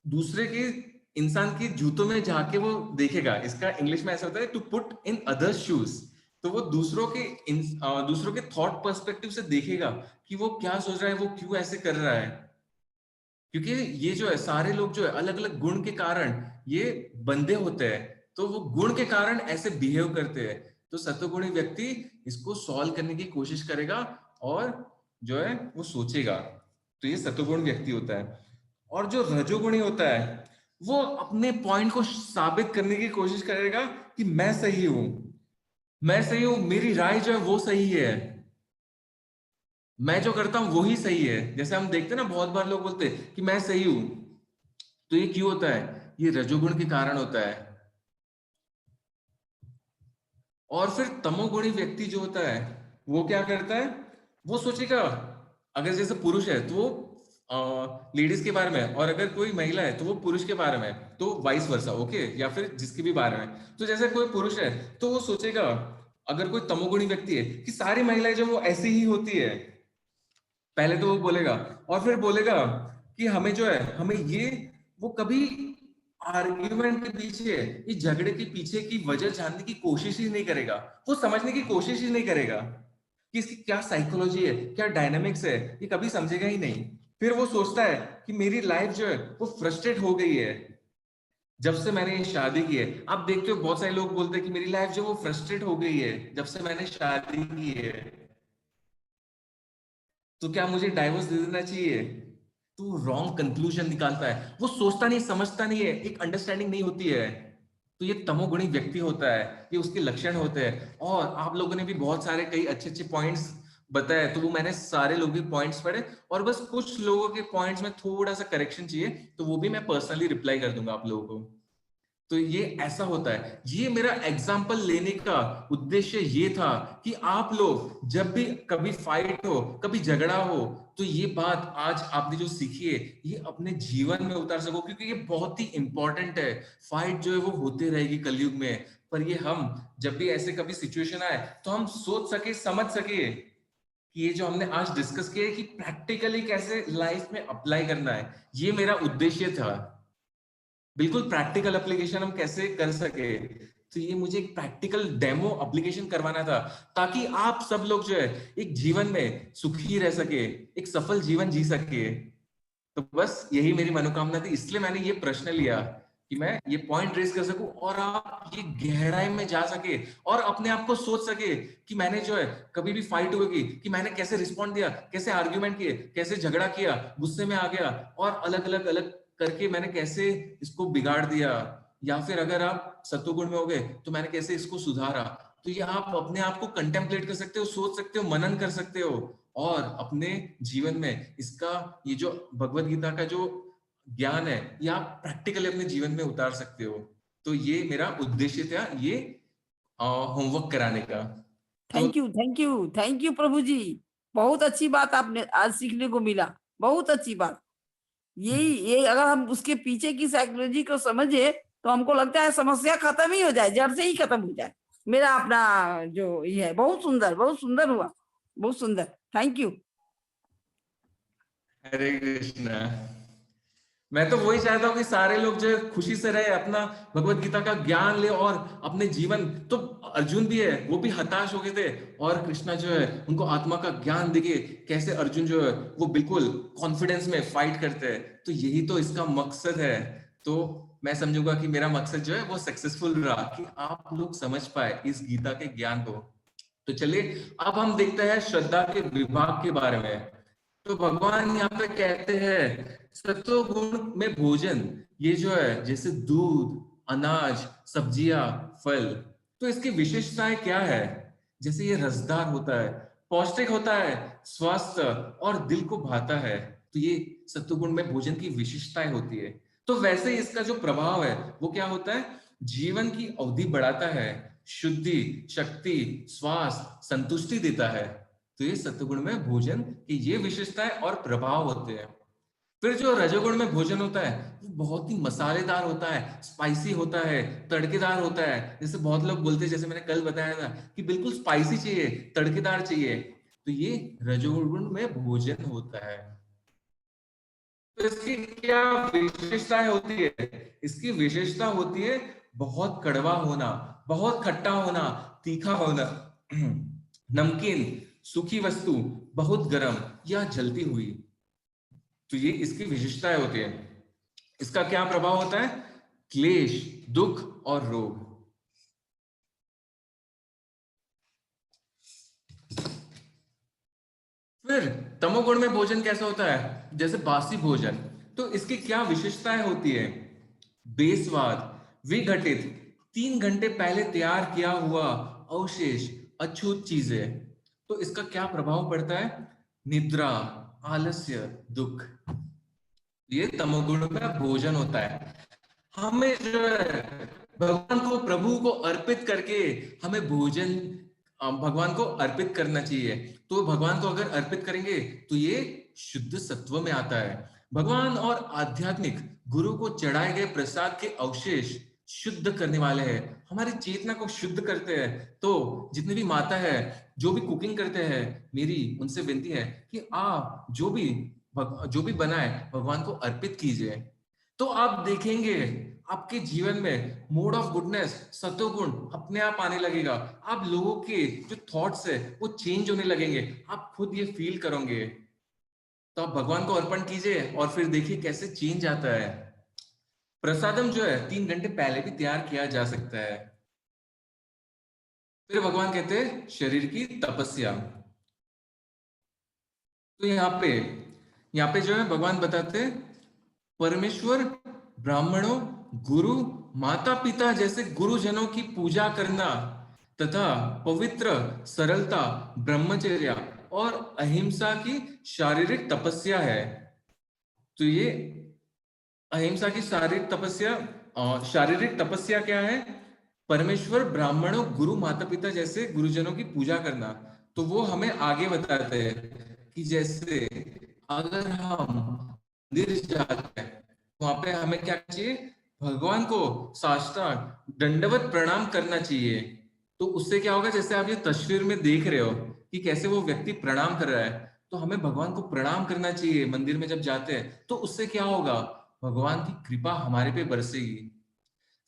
दूसरे के इंसान की जूतों में जाके वो देखेगा। इसका इंग्लिश में ऐसा होता है to put in other shoes. तो वो दूसरों के थॉट पर्सपेक्टिव से देखेगा कि वो क्या सोच रहा है, वो क्यों ऐसे कर रहा है। क्योंकि ये जो है सारे लोग जो है अलग अलग गुण के कारण ये बंधे होते हैं, तो वो गुण के कारण ऐसे बिहेव करते हैं। तो सत्वगुणी व्यक्ति इसको सॉल्व करने की कोशिश करेगा और जो है वो सोचेगा। तो ये सत्वगुण व्यक्ति होता है। और जो रजोगुणी होता है, वो अपने पॉइंट को साबित करने की कोशिश करेगा कि मैं सही हूं, मैं सही हूं, मेरी राय जो है वो सही है, मैं जो करता हूं वही सही है। जैसे हम देखते हैं ना, बहुत बार लोग बोलते हैं कि मैं सही हूं। तो ये क्यों होता है, ये रजोगुण के कारण होता है। और फिर तमोगुणी व्यक्ति जो होता है, वो क्या करता है, वो सोचेगा, अगर जैसे पुरुष है तो वो लेडीज के बारे में, और अगर कोई महिला है तो वो पुरुष के बारे में, तो वाइस वर्सा, ओके, या फिर जिसके भी बारे में। तो जैसे कोई पुरुष है तो वो सोचेगा, अगर कोई तमोगुणी व्यक्ति है, कि सारी महिलाएं जो वो ऐसी ही होती है, पहले तो वो बोलेगा। और फिर बोलेगा कि हमें जो है, हमें ये, वो कभी आर्ग्यूमेंट के पीछे, इस झगड़े के पीछे की वजह जानने की कोशिश ही नहीं करेगा, वो समझने की कोशिश ही नहीं करेगा कि इसकी क्या साइकोलॉजी है, क्या डायनामिक्स है, ये कभी समझेगा ही नहीं। फिर वो सोचता है कि मेरी लाइफ जो है वो फ्रस्ट्रेट हो गई है, जब से मैंने ये शादी की है, आप देखते हो बहुत सारे लोग बोलते हैं कि मेरी लाइफ जो वो फ्रस्ट्रेट हो गई है जब से मैंने शादी की है, तो क्या मुझे डाइवोर्स दे देना चाहिए? तो रॉन्ग कंक्लूजन निकालता है, वो सोचता नहीं, समझता नहीं है, एक अंडरस्टैंडिंग नहीं होती है। तो ये तमोगुणी व्यक्ति होता है, ये उसके लक्षण होते हैं। और आप लोगों ने भी बहुत सारे कई अच्छे अच्छे पॉइंट्स बताए, तो वो मैंने सारे लोगों के पॉइंट्स पढ़े, और बस कुछ लोगों के पॉइंट्स में थोड़ा सा करेक्शन चाहिए, तो वो भी मैं पर्सनली रिप्लाई कर दूंगा आप लोगों को। तो ये ऐसा होता है। ये मेरा एग्जाम्पल लेने का उद्देश्य ये था कि आप लोग जब भी कभी फाइट हो, कभी झगड़ा हो, तो ये बात आज आपने जो सीखी है ये अपने जीवन में उतार सको, क्योंकि ये बहुत ही इंपॉर्टेंट है। फाइट जो है वो होते रहेगी कलयुग में, पर ये हम जब भी ऐसे कभी सिचुएशन आए तो हम सोच सके, समझ सके कि ये जो हमने आज डिस्कस किया है कि प्रैक्टिकली कैसे लाइफ में अप्लाई करना है। ये मेरा उद्देश्य था, बिल्कुल प्रैक्टिकल एप्लीकेशन हम कैसे कर सके। तो ये मुझे एक प्रैक्टिकल डेमो एप्लीकेशन करवाना था, ताकि आप सब लोग जो है एक जीवन में सुखी रह सके, एक सफल जीवन जी सके। तो बस यही मेरी मनोकामना थी, इसलिए मैंने ये प्रश्न लिया कि मैं ये पॉइंट रेज कर सकूं और आप ये गहराई में जा सके और अपने आप को सोच सके कि मैंने जो है कभी भी फाइट होगी कि मैंने कैसे रिस्पॉन्ड दिया, कैसे आर्ग्यूमेंट किए, कैसे झगड़ा किया, गुस्से में आ गया और अलग अलग अलग करके मैंने कैसे इसको बिगाड़ दिया, या फिर अगर आप सत्वगुण में हो गए तो मैंने कैसे इसको सुधारा। तो ये आप अपने आप को कंटेम्पलेट कर सकते हो, सोच सकते हो, मनन कर सकते हो, और अपने जीवन में इसका ये जो भगवत गीता का जो ज्ञान है ये आप प्रैक्टिकली अपने जीवन में उतार सकते हो। तो ये मेरा उद्देश्य था, ये होमवर्क कराने का। तो
थैंक यू प्रभु जी। बहुत अच्छी बात आपने आज सीखने को मिला, बहुत अच्छी बात। ये अगर हम उसके पीछे की साइकोलॉजी को समझे तो हमको लगता है समस्या खत्म ही हो जाए, जड़ से ही खत्म हो जाए। मेरा अपना जो ये है, बहुत सुंदर हुआ, बहुत सुंदर। Thank you.
हरे कृष्णा। मैं तो वही चाहता हूँ कि सारे लोग जो है खुशी से रहे, अपना भगवत गीता का ज्ञान ले और अपने जीवन, तो अर्जुन भी है, वो भी हताश हो गए थे और कृष्णा जो है उनको आत्मा का ज्ञान देके कैसे अर्जुन जो है वो बिल्कुल कॉन्फिडेंस में फाइट करते हैं। तो यही तो इसका मकसद है। तो मैं समझूंगा कि मेरा मकसद जो है वो सक्सेसफुल रहा, कि आप लोग समझ पाए इस गीता के ज्ञान को। तो चलिए अब हम देखते हैं श्रद्धा के विभाग के बारे में। तो भगवान यहाँ पे कहते हैं सत्वगुण में भोजन, ये जो है जैसे दूध, अनाज, सब्जियां, फल, तो इसकी विशेषताएं क्या है? जैसे ये रसदार होता है, पौष्टिक होता है, स्वास्थ्य और दिल को भाता है। तो ये सत्वगुण में भोजन की विशेषताएं होती है। तो वैसे इसका जो प्रभाव है वो क्या होता है? जीवन की अवधि बढ़ाता है, शुद्धि, शक्ति, स्वास्थ्य, संतुष्टि देता है। तो ये सत्वगुण में भोजन की ये विशेषताएं और प्रभाव होते हैं। फिर जो रजोगुण में भोजन होता है वो बहुत ही मसालेदार होता है, स्पाइसी होता है, तड़केदार होता है। जैसे बहुत लोग बोलते हैं, जैसे मैंने कल बताया था कि बिल्कुल स्पाइसी चाहिए, तड़केदार चाहिए, तो ये रजोगुण में भोजन होता है। तो इसकी क्या विशेषताएं होती है? इसकी विशेषता होती है बहुत कड़वा होना, बहुत खट्टा होना, तीखा होना, नमकीन, सूखी वस्तु, बहुत गर्म या जलती हुई। तो ये इसकी विशेषताएं होती है। इसका क्या प्रभाव होता है? क्लेश, दुख और रोग। फिर तमोगुण में भोजन कैसा होता है? जैसे बासी भोजन। तो इसकी क्या विशेषताएं होती है? बेस्वाद, विघटित, 3 घंटे पहले तैयार किया हुआ अवशेष, अछूत चीजें। तो इसका क्या प्रभाव पड़ता है? निद्रा, आलस्य, दुख। ये तमोगुण में भोजन होता है। हमें जो है भगवान को, प्रभु को अर्पित करके हमें भोजन भगवान को अर्पित करना चाहिए। तो भगवान को अगर अर्पित करेंगे तो ये शुद्ध सत्व में आता है। भगवान और आध्यात्मिक गुरु को चढ़ाए गए प्रसाद के अवशेष शुद्ध करने वाले हैं, हमारी चेतना को शुद्ध करते हैं। तो जितनी भी माता है, जो भी कुकिंग करते हैं, मेरी उनसे विनती है कि आप जो भी बनाए भगवान को अर्पित कीजिए। तो आप देखेंगे आपके जीवन में मोड ऑफ गुडनेस, सत्वगुण अपने आप आने लगेगा। आप लोगों के जो थॉट्स है वो चेंज होने लगेंगे, आप खुद ये फील करोगे। तो आप भगवान को अर्पण कीजिए और फिर देखिए कैसे चेंज आता है। प्रसादम जो है 3 घंटे पहले भी तैयार किया जा सकता है। फिर भगवान कहते हैं शरीर की तपस्या। तो यहाँ पे जो है भगवान बताते हैं परमेश्वर, ब्राह्मणों, गुरु, माता पिता जैसे गुरुजनों की पूजा करना तथा पवित्र, सरलता, ब्रह्मचर्य और अहिंसा की शारीरिक तपस्या है। तो ये अहिंसा की शारीरिक तपस्या क्या है? परमेश्वर, ब्राह्मणों, गुरु, माता पिता जैसे गुरुजनों की पूजा करना। तो वो हमें आगे बताते हैं कि जैसे अगर हम मंदिर जाते हैं वहां पे हमें क्या चाहिए? भगवान को साष्टांग दंडवत प्रणाम करना चाहिए। तो उससे क्या होगा? जैसे आप ये तस्वीर में देख रहे हो कि कैसे वो व्यक्ति प्रणाम कर रहा है, तो हमें भगवान को प्रणाम करना चाहिए मंदिर में जब जाते हैं। तो उससे क्या होगा? भगवान की कृपा हमारे पे बरसेगी।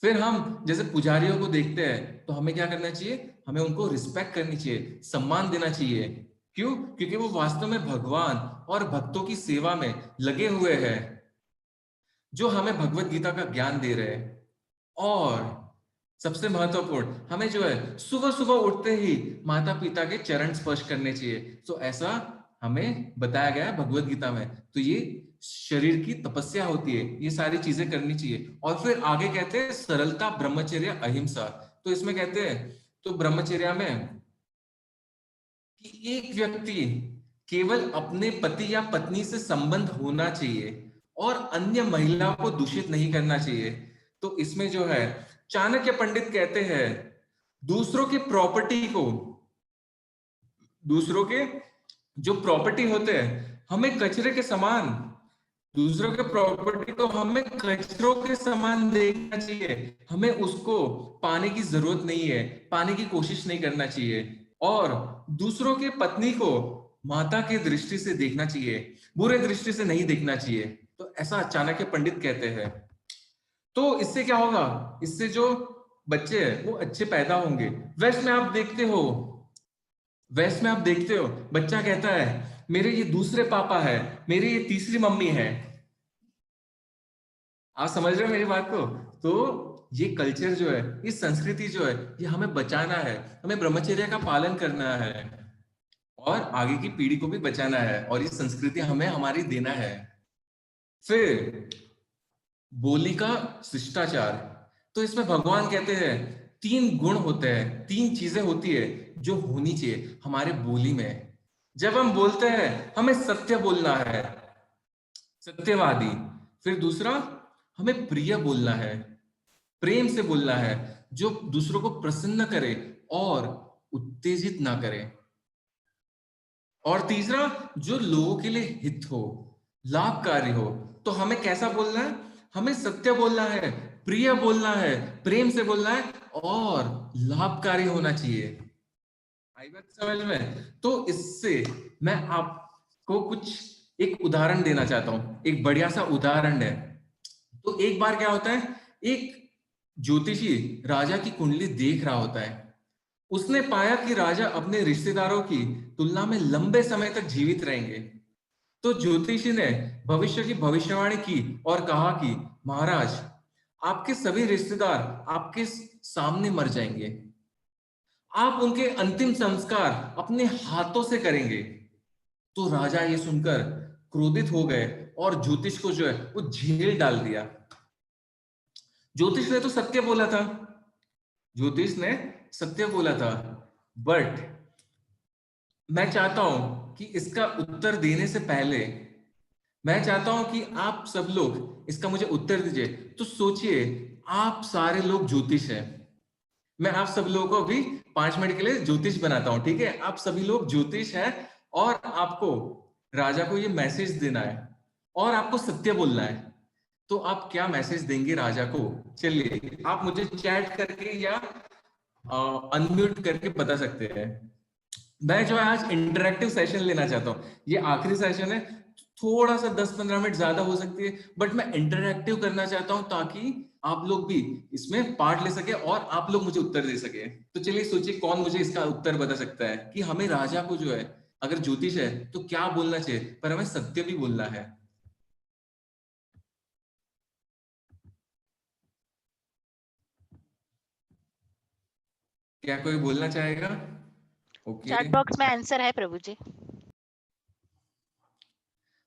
फिर हम जैसे पुजारियों को देखते हैं तो हमें क्या करना चाहिए? हमें उनको रिस्पेक्ट करनी चाहिए, सम्मान देना चाहिए। क्यों? क्योंकि वो वास्तव में भगवान और भक्तों की सेवा में लगे हुए हैं, जो हमें भगवत गीता का ज्ञान दे रहे हैं। और सबसे महत्वपूर्ण, हमें जो है सुबह सुबह उठते ही माता पिता के चरण स्पर्श करने चाहिए। तो ऐसा हमें बताया गया है भगवत गीता में। तो ये शरीर की तपस्या होती है, ये सारी चीजें करनी चाहिए। और फिर आगे कहते हैं सरलता, ब्रह्मचर्य, अहिंसा। तो इसमें कहते हैं तो ब्रह्मचर्य में कि एक व्यक्ति केवल अपने पति या पत्नी से संबंध होना चाहिए और अन्य महिला को दूषित नहीं करना चाहिए। तो इसमें जो है चाणक्य पंडित कहते हैं दूसरों के जो प्रॉपर्टी होते हैं हमें कचरे के समान, दूसरों के प्रॉपर्टी को हमें कचरों के समान देखना चाहिए। हमें उसको पाने की जरूरत नहीं है, पाने की कोशिश नहीं करना चाहिए। और दूसरों के पत्नी को माता की दृष्टि से देखना चाहिए, बुरे दृष्टि से नहीं देखना चाहिए। तो ऐसा चाणक्य पंडित कहते हैं। तो इससे क्या होगा? इससे जो बच्चे हैं वो अच्छे पैदा होंगे। वेस्ट में आप देखते हो बच्चा कहता है मेरे ये दूसरे पापा है, मेरे ये तीसरी मम्मी है। आप समझ रहे हो मेरी बात को? तो ये कल्चर जो है, ये संस्कृति जो है, ये हमें बचाना है, हमें ब्रह्मचर्य का पालन करना है और आगे की पीढ़ी को भी बचाना है, और ये संस्कृति हमें हमारी देना है। फिर बोली का शिष्टाचार। तो इसमें भगवान कहते हैं 3 गुण होते हैं, 3 चीजें होती है जो होनी चाहिए हमारे बोली में। जब हम बोलते हैं हमें सत्य बोलना है, सत्यवादी। फिर दूसरा, हमें प्रिय बोलना है, प्रेम से बोलना है, जो दूसरों को प्रसन्न करे और उत्तेजित ना करे। और तीसरा, जो लोगों के लिए हित हो, लाभकारी हो। तो हमें कैसा बोलना है? हमें सत्य बोलना है, प्रिय बोलना है, प्रेम से बोलना है और लाभकारी होना चाहिए। आई बात समझ में? तो इससे मैं आपको एक उदाहरण देना चाहता हूं, एक बढ़िया सा उदाहरण है। तो एक बार क्या होता है, एक ज्योतिषी राजा की कुंडली देख रहा होता है। उसने पाया कि राजा अपने रिश्तेदारों की तुलना में लंबे समय तक जीवित रहेंगे। तो ज्योतिषी ने भविष्य की भविष्यवाणी की और कहा कि महाराज, आपके सभी रिश्तेदार आपके सामने मर जाएंगे, आप उनके अंतिम संस्कार अपने हाथों से करेंगे। तो राजा ये सुनकर क्रोधित हो गए और ज्योतिष को जो है वो जेल डाल दिया। ज्योतिष ने तो सत्य बोला था, ज्योतिष ने सत्य बोला था, बट मैं चाहता हूं कि इसका उत्तर देने से पहले मैं चाहता हूं कि आप सब लोग इसका मुझे उत्तर दीजिए। तो सोचिए, आप सारे लोग ज्योतिष हैं, मैं आप सब लोगों को अभी 5 मिनट के लिए ज्योतिष बनाता हूं, ठीक है? आप सभी लोग ज्योतिष हैं और आपको राजा को ये मैसेज देना है और आपको सत्य बोलना है। तो आप क्या मैसेज देंगे राजा को? चलिए आप मुझे चैट करके या अनम्यूट करके बता सकते हैं। मैं जो है आज इंटरेक्टिव सेशन लेना चाहता हूँ, ये आखिरी सेशन है, थोड़ा सा 10-15 मिनट ज्यादा हो सकती है, बट मैं इंटरेक्टिव करना चाहता हूं ताकि आप लोग भी इसमें पार्ट ले सके और आप लोग मुझे उत्तर दे सके। तो चलिए सोचिए कौन मुझे इसका उत्तर बता सकता है कि हमें राजा को जो है, अगर ज्योतिष है तो क्या बोलना चाहिए, पर हमें सत्य भी बोलना है। क्या कोई बोलना चाहेगा? ओके।
चैट बॉक्स में आंसर है प्रभु जी।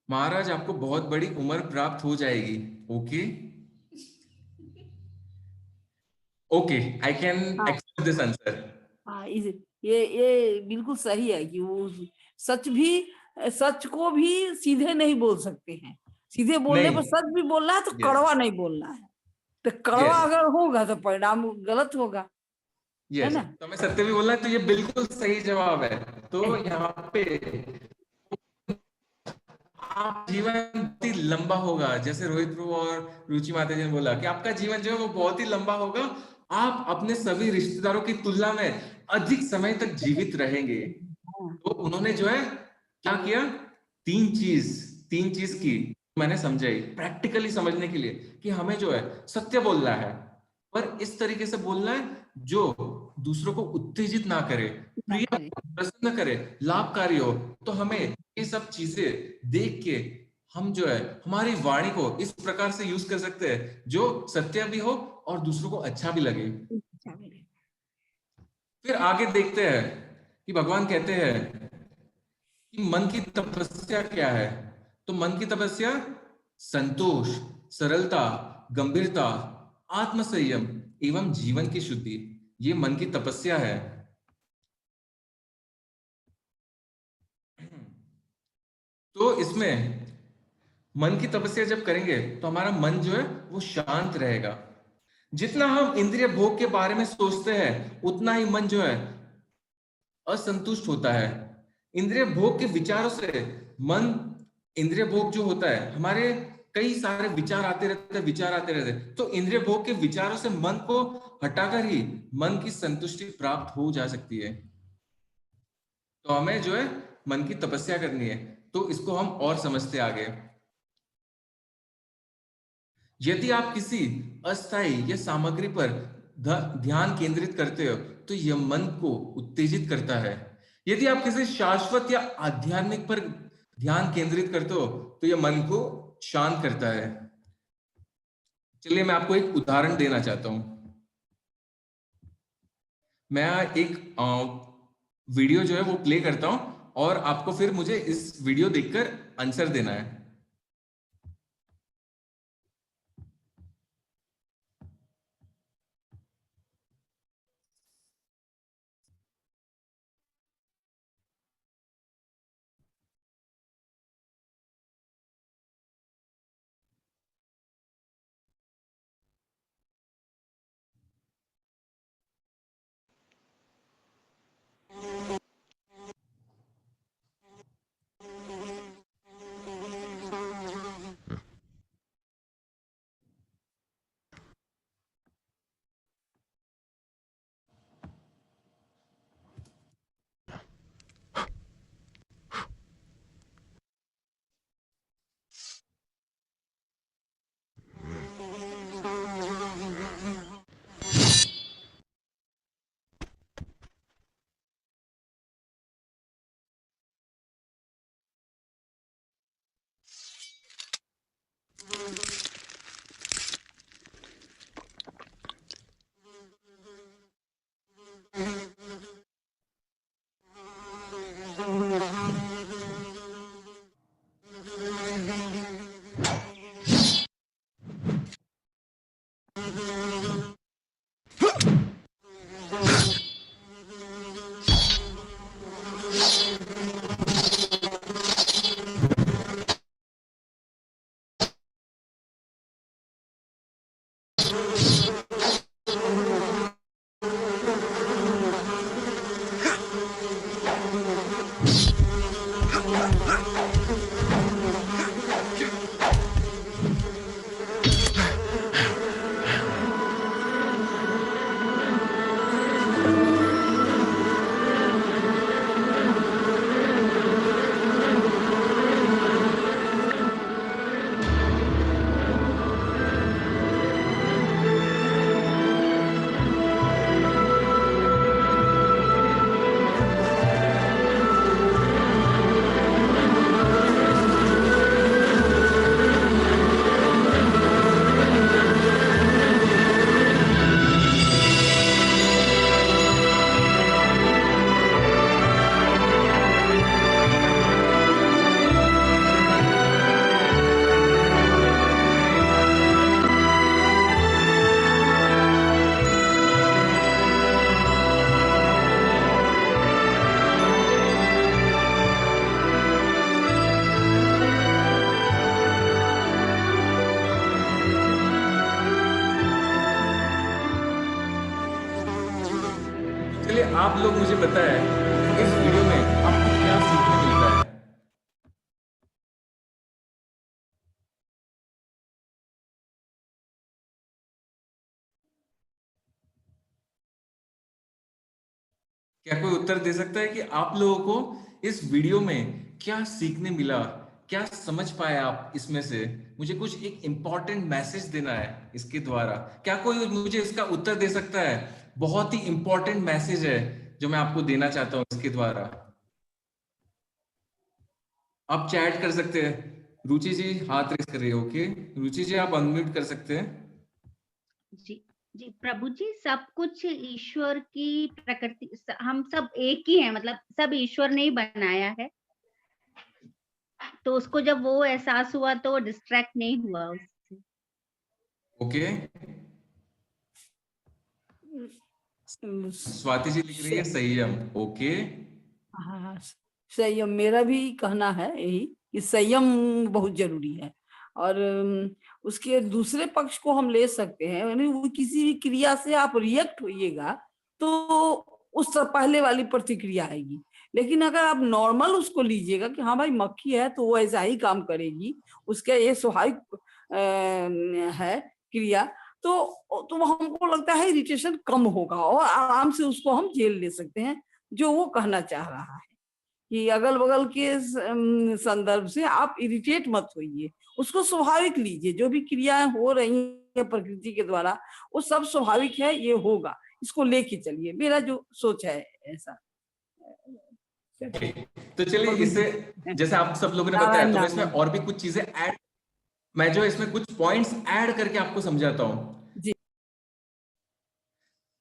महाराज आपको बहुत बड़ी उम्र प्राप्त हो जाएगी। ओके ओके, आई कैन
हाँ
एक्सेप्ट दिस आंसर।
हाँ, ये बिल्कुल सही है कि वो सच को भी सीधे नहीं बोल सकते हैं। सीधे बोलने पर
नहीं,
सच भी बोलना है तो
यस
कड़वा नहीं बोलना है। तो कड़वा
यस
अगर होगा तो परिणाम गलत होगा, है
यस,
ना।
तो हमें सत्य भी बोलना है, तो ये बिल्कुल सही जवाब है। तो यहाँ पे आप जीवन बहुत ही लंबा होगा, जैसे रोहित प्रभु और रुचि माता जी ने बोला कि आपका जीवन जो है वो बहुत ही लंबा होगा। आप अपने सभी रिश्तेदारों की तुलना में अधिक समय तक जीवित रहेंगे। तो उन्होंने जो है क्या किया, तीन चीज की मैंने समझाई प्रैक्टिकली समझने के लिए कि हमें जो है सत्य बोलना है, पर इस तरीके से बोलना है जो दूसरों को उत्तेजित ना करे, प्रिय प्रसन्न करे, लाभकारी हो। तो हमें ये सब चीजें देख के हम जो है हमारी वाणी को इस प्रकार से यूज कर सकते हैं जो सत्य भी हो और दूसरों को अच्छा भी लगे। फिर आगे देखते हैं कि भगवान कहते हैं कि मन की तपस्या क्या है। तो मन की तपस्या संतोष, सरलता, गंभीरता, आत्मसंयम एवं जीवन की शुद्धि, ये मन की तपस्या है। तो इसमें मन की तपस्या जब करेंगे तो हमारा मन जो है वो शांत रहेगा। जितना हम इंद्रिय भोग के बारे में सोचते हैं उतना ही मन जो है असंतुष्ट होता है। इंद्रिय भोग के विचारों से मन, इंद्रिय भोग जो होता है हमारे कई सारे विचार आते रहते हैं। तो इंद्रिय भोग के विचारों से मन को हटाकर ही मन की संतुष्टि प्राप्त हो जा सकती है। तो हमें जो है मन की तपस्या करनी है। तो इसको हम और समझते आगे। यदि आप किसी अस्थायी या सामग्री पर ध्यान केंद्रित करते हो तो यह मन को उत्तेजित करता है। यदि आप किसी शाश्वत या आध्यात्मिक पर ध्यान केंद्रित करते हो तो यह मन को शांत करता है। चलिए मैं आपको एक उदाहरण देना चाहता हूं। मैं एक वीडियो जो है वो प्ले करता हूं और आपको फिर मुझे इस वीडियो देखकर आंसर देना है। आप लोग मुझे बताएं इस वीडियो में आपको क्या सीखने मिलता है। क्या कोई उत्तर दे सकता है कि आप लोगों को इस वीडियो में क्या सीखने मिला, क्या समझ पाए आप इसमें से? मुझे कुछ एक इंपॉर्टेंट मैसेज देना है इसके द्वारा। क्या कोई मुझे इसका उत्तर दे सकता है? बहुत ही इंपॉर्टेंट मैसेज है जो मैं आपको देना चाहता हूं इसके द्वारा। आप चैट कर सकते हैं। रुचि जी हाथ रेस कर रही है। ओके रुचि जी आप अनम्यूट कर सकते हैं।
जी जी प्रभु जी, सब कुछ ईश्वर की प्रकृति, हम सब एक ही हैं, मतलब सब ईश्वर ने ही बनाया है। तो उसको जब वो एहसास हुआ तो वो डिस्ट्रैक्ट नहीं हुआ उससे।
ओके स्वाति जी लिख रही है संयम। ओके
हाँ, संयम मेरा भी कहना है यही कि संयम बहुत जरूरी है। और उसके दूसरे पक्ष को हम ले सकते हैं, यानी वो किसी भी क्रिया से आप रिएक्ट होइएगा तो उस तरह पहले वाली प्रतिक्रिया आएगी। लेकिन अगर आप नॉर्मल उसको लीजिएगा कि हाँ भाई मक्खी है तो वो ऐसा ही काम करेगी, उसका ये स्वाभाविक है क्रिया, तो वो हमको लगता है इरिटेशन कम होगा और आराम से उसको हम झेल ले सकते हैं। जो वो कहना चाह रहा है कि अगल बगल के संदर्भ से आप इरिटेट मत होइए, उसको स्वाभाविक लीजिए। जो भी क्रियाएं हो रही हैं प्रकृति के द्वारा वो सब स्वाभाविक है, ये होगा, इसको लेके चलिए। मेरा जो सोच है ऐसा।
तो चलिए इससे जैसे आप सब लोगों ने बताया तो मैं इसमें और भी कुछ चीजें ऐड, मैं जो इसमें कुछ पॉइंट्स ऐड करके आपको समझाता हूं
जी।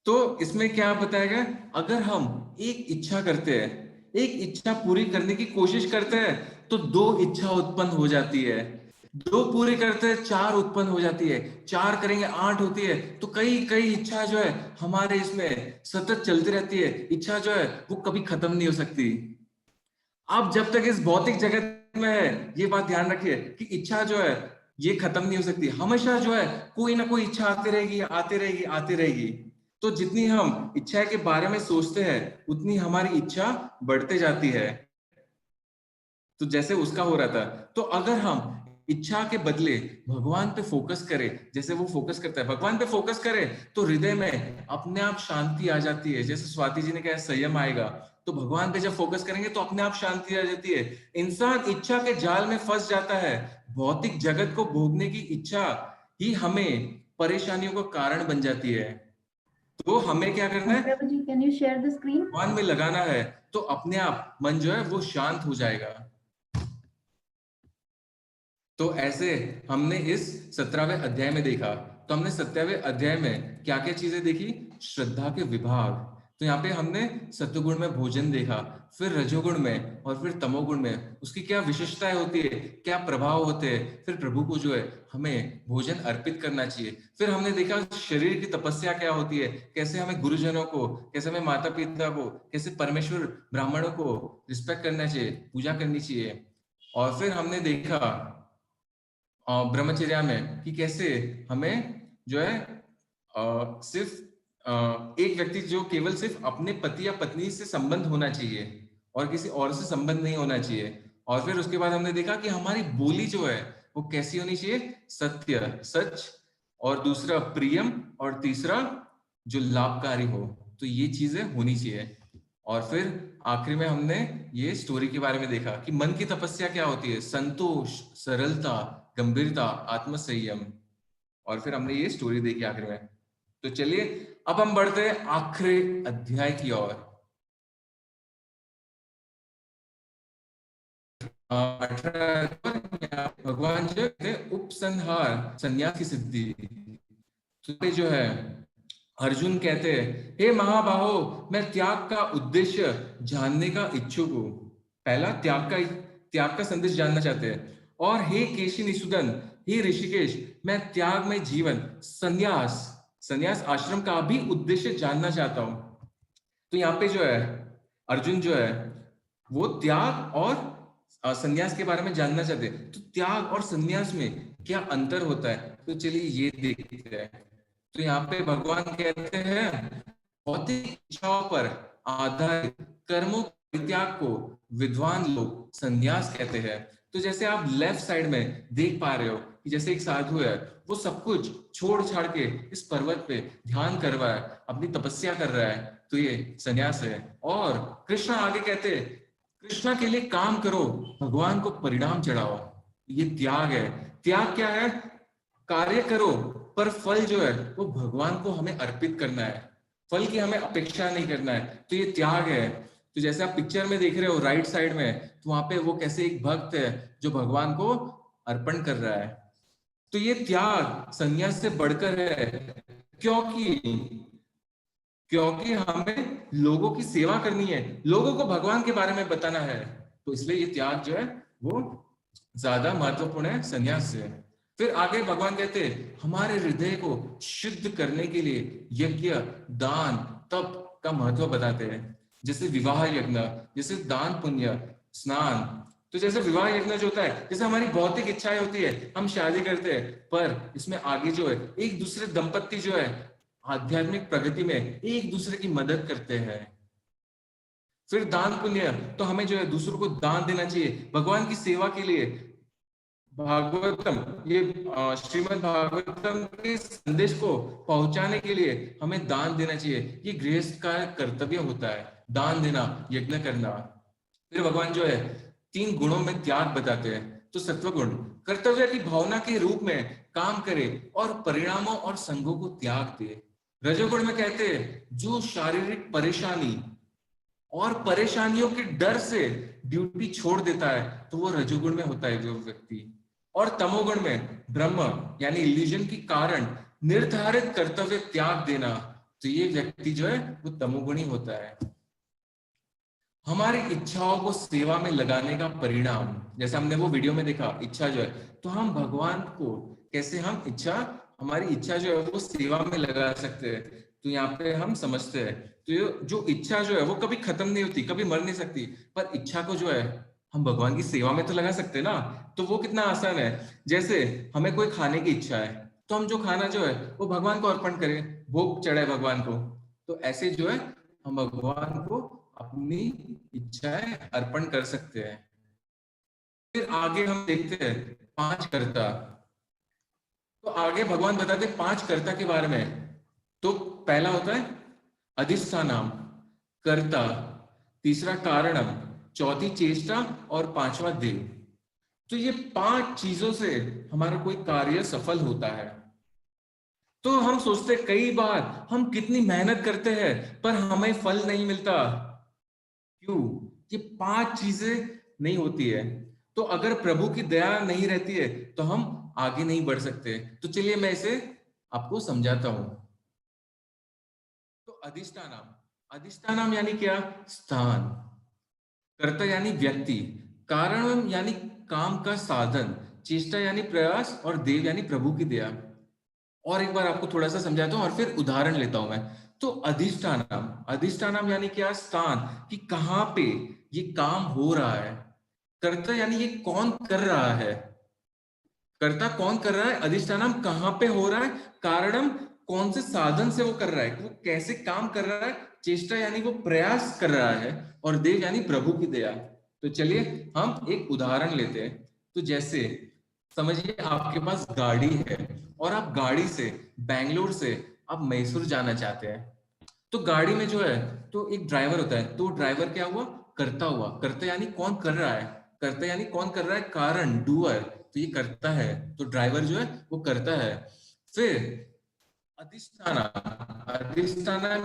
तो इसमें क्या बताया गया, अगर हम एक इच्छा करते हैं, एक इच्छा पूरी करने की कोशिश करते हैं तो 2 इच्छा उत्पन्न हो जाती है, 2 पूरी करते हैं 4 उत्पन्न हो जाती है, 4 करेंगे 8 होती है। तो कई कई इच्छा जो है हमारे इसमें सतत चलती रहती है। इच्छा जो है वो कभी खत्म नहीं हो सकती। आप जब तक इस भौतिक जगत में है ये बात ध्यान रखिए कि इच्छा जो है ये खत्म नहीं हो सकती। हमेशा जो है कोई ना कोई इच्छा आती रहेगी आती रहेगी आती रहेगी। तो जितनी हम इच्छा के बारे में सोचते हैं उतनी हमारी इच्छा बढ़ते जाती है। तो जैसे उसका हो रहा था, तो अगर हम इच्छा के बदले भगवान पे फोकस करें, जैसे वो फोकस करता है, भगवान पे फोकस करें तो हृदय में अपने आप शांति आ जाती है। जैसे स्वाति जी ने कहा संयम आएगा, तो भगवान पे जब फोकस करेंगे तो अपने आप शांति आ जाती है। इंसान इच्छा के जाल में फंस जाता है। भौतिक जगत को भोगने की इच्छा ही हमें परेशानियों का कारण बन जाती है। तो हमें क्या करना है,
Prabhu ji can you share the screen?
भगवान में लगाना है तो अपने आप मन जो है वो शांत हो जाएगा। तो ऐसे हमने इस 17वें अध्याय में देखा। तो हमने 17वें अध्याय में क्या क्या चीजें देखी? श्रद्धा के विभाग। तो यहाँ पे हमने सत्वगुण में भोजन देखा, फिर रजोगुण में और फिर तमोगुण में उसकी क्या विशेषताएं होती है, क्या प्रभाव होते हैं। फिर प्रभु को जो है हमें भोजन अर्पित करना चाहिए। फिर हमने देखा शरीर की तपस्या क्या होती है, कैसे हमें गुरुजनों को, कैसे हमें माता पिता को, कैसे परमेश्वर ब्राह्मणों को रिस्पेक्ट करना चाहिए, पूजा करनी चाहिए। और फिर हमने देखा ब्रह्मचर्या में कि कैसे हमें जो है सिर्फ एक व्यक्ति जो केवल सिर्फ अपने पति या पत्नी से संबंध होना चाहिए और किसी और से संबंध नहीं होना चाहिए। और फिर उसके बाद हमने देखा कि हमारी बोली जो है वो कैसी होनी चाहिए, सत्य, सच, और दूसरा प्रियम, और तीसरा जो लाभकारी हो। तो ये चीजें होनी चाहिए। और फिर आखिरी में हमने ये स्टोरी के बारे में देखा कि मन की तपस्या क्या होती है, संतोष, सरलता, गंभीरता, आत्मसंयम। और फिर हमने ये स्टोरी देखी आखिर में। तो चलिए अब हम बढ़ते हैं आखिरी अध्याय की ओर। 18 भगवान जो है उपसंहार संन्यास की सिद्धि। तो जो है अर्जुन कहते हैं, हे महाबाहो, मैं त्याग का उद्देश्य जानने का इच्छुक हूं। पहला त्याग का संदेश जानना चाहते हैं। और हे केशी निषूदन, हे ऋषिकेश, मैं त्याग में जीवन, संन्यास आश्रम का भी उद्देश्य जानना चाहता हूं। तो यहाँ पे जो है अर्जुन जो है वो त्याग और संन्यास के बारे में जानना चाहते हैं। तो त्याग और संन्यास में क्या अंतर होता है, तो चलिए ये देखते हैं। तो यहाँ पे भगवान कहते हैं भौतिक इच्छाओं पर आधारित कर्मों के परित्याग को विद्वान लोग संन्यास कहते हैं। तो जैसे आप लेफ्ट साइड में देख पा रहे हो कि जैसे एक साधु है, वो सब कुछ छोड़ छाड़ के इस पर्वत पे ध्यान कर रहा है, अपनी तपस्या कर रहा है, तो ये संन्यास है। और कृष्ण आगे कहते हैं, कृष्णा के लिए काम करो, भगवान को परिणाम चढ़ाओ, ये त्याग है। त्याग क्या है? कार्य करो पर फल जो है वो भगवान को हमें अर्पित करना है, फल की हमें अपेक्षा नहीं करना है, तो ये त्याग है। तो जैसे आप पिक्चर में देख रहे हो राइट साइड में, तो वहां पे वो कैसे एक भक्त है जो भगवान को अर्पण कर रहा है। तो ये त्याग संन्यास से बढ़कर है, क्योंकि हमें लोगों की सेवा करनी है, लोगों को भगवान के बारे में बताना है, तो इसलिए ये त्याग जो है वो ज्यादा महत्वपूर्ण है संन्यास से। फिर आगे भगवान कहते हैं हमारे हृदय को शुद्ध करने के लिए यज्ञ, दान, तप का महत्व बताते हैं। जैसे विवाह यज्ञ, जैसे दान पुण्य, स्नान। तो जैसे विवाह यज्ञ जो होता है, जैसे हमारी भौतिक इच्छाएं होती है, हम शादी करते हैं, पर इसमें आगे जो है एक दूसरे दंपत्ति जो है आध्यात्मिक प्रगति में एक दूसरे की मदद करते हैं। फिर दान पुण्य, तो हमें जो है दूसरों को दान देना चाहिए भगवान की सेवा के लिए। भागवतम, ये श्रीमद् भागवतम के संदेश को पहुंचाने के लिए हमें दान देना चाहिए, ये गृहस्थ का कर्तव्य होता है, दान देना, यज्ञ करना। फिर भगवान जो है 3 गुणों में त्याग बताते हैं। तो सत्व गुण कर्तव्य की भावना के रूप में काम करे और परिणामों और संगों को त्याग दे। रजोगुण में कहते हैं जो शारीरिक परेशानी और परेशानियों के डर से ड्यूटी छोड़ देता है, तो वो रजोगुण में होता है जो व्यक्ति। और तमोगुण में ब्रह्म यानी इल्यूजन के कारण निर्धारित कर्तव्य त्याग देना, तो ये व्यक्ति जो है वो तमोगुणी होता है। हमारी इच्छाओं को सेवा में लगाने का परिणाम, जैसे हमने वो वीडियो में देखा, इच्छा जो है, तो हम भगवान को कैसे हम हमारी इच्छा जो है वो सेवा में लगा सकते हैं। तो यहाँ पे हम समझते हैं, तो जो इच्छा जो है वो कभी खत्म नहीं होती, कभी मर नहीं सकती, पर इच्छा को जो है हम भगवान की सेवा में तो लगा सकते हैं ना। तो वो कितना आसान है। जैसे हमें कोई खाने की इच्छा है, तो हम जो खाना जो है वो भगवान को अर्पण करें, भोग चढ़ाए भगवान को। तो ऐसे जो है हम भगवान को अपनी इच्छाएं अर्पण कर सकते हैं। फिर आगे हम देखते हैं 5 कर्ता। तो आगे भगवान बताते हैं 5 कर्ता के बारे में। तो पहला होता है अधिष्ठानम, कर्ता, तीसरा कारणम, चौथी चेष्टा और 5वां देव। तो ये 5 चीजों से हमारा कोई कार्य सफल होता है। तो हम सोचते कई बार हम कितनी मेहनत करते हैं पर हमें फल नहीं मिलता, क्यों? ये 5 चीजें नहीं होती है। तो अगर प्रभु की दया नहीं रहती है तो हम आगे नहीं बढ़ सकते। तो चलिए मैं इसे आपको समझाता हूं। तो अधिष्ठानम यानी क्या? स्थान। कर्ता यानी व्यक्ति, कारण यानी काम का साधन, चेष्टा यानी प्रयास, और देव यानी प्रभु की दया। और एक बार आपको थोड़ा सा समझाता हूं और फिर उदाहरण लेता हूं मैं। तो अधिष्ठानम यानी क्या? स्थान, कि कहां पे ये काम हो रहा है। कर्ता यानी ये कौन कर रहा है, कर्ता कौन कर रहा है। अधिष्ठानम कहां पे हो रहा है। कारणम कौन से साधन से वो कर रहा है, वो कैसे काम कर रहा है। चेष्टा यानी वो प्रयास कर रहा है, और देव यानी प्रभु की दया। तो चलिए हम एक उदाहरण लेते हैं। तो जैसे समझिए आपके पास गाड़ी है और आप गाड़ी से बेंगलोर से आप मैसूर जाना चाहते हैं। तो गाड़ी में जो है तो एक ड्राइवर होता है। तो ड्राइवर क्या हुआ? कर्ता हुआ। कर्ता यानी कौन कर रहा है, कर्ता यानी कौन कर रहा है। कारण, डूअर, तो ये करता है, तो ड्राइवर जो है वो करता है। फिर अधिष्ठाना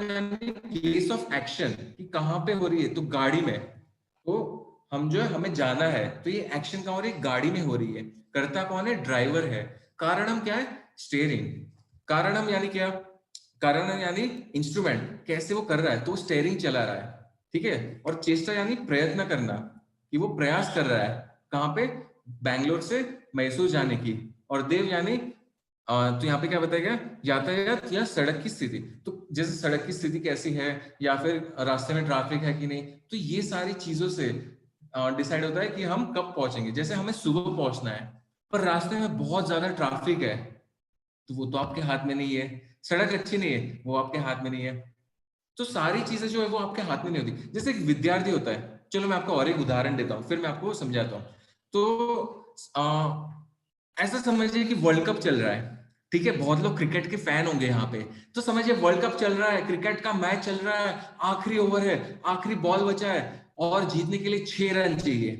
यानी प्लेस ऑफ एक्शन, कि कहां पे हो रही है। तो गाड़ी में, तो हम जो है हमें जाना है, तो ये एक्शन कहां हो रही है? गाड़ी में हो रही है। कर्ता कौन है? ड्राइवर है। कारणम क्या है? स्टीयरिंग। कारणम यानी क्या? कारण यानी इंस्ट्रूमेंट, कैसे वो कर रहा है, तो स्टीयरिंग चला रहा है, ठीक है। और चेष्टा यानी प्रयत्न करना, कि वो प्रयास कर रहा है, कहां पे? बैंगलोर से मैसूर जाने की। और देव यानी तो यहाँ पे क्या बताया? यातायात या सड़क की स्थिति। तो जैसे सड़क की स्थिति कैसी है, या फिर रास्ते में ट्रैफिक है कि नहीं, तो ये सारी चीजों से डिसाइड होता है कि हम कब पहुंचेंगे। जैसे हमें सुबह पहुंचना है पर रास्ते में बहुत ज्यादा ट्रैफिक है, तो वो तो आपके हाथ में नहीं है। सड़क अच्छी नहीं है, वो आपके हाथ में नहीं है। तो सारी चीजें जो है वो आपके हाथ में नहीं होती। जैसे एक विद्यार्थी होता है, चलो मैं आपको और एक उदाहरण देता हूँ, फिर मैं आपको समझाता हूँ। तो ऐसा समझिए कि वर्ल्ड कप चल रहा है, ठीक है, बहुत लोग क्रिकेट के फैन होंगे यहाँ पे। तो समझिए वर्ल्ड कप चल रहा है, क्रिकेट का मैच चल रहा है, आखिरी ओवर है, आखिरी बॉल बचा है और जीतने के लिए 6 रन चाहिए,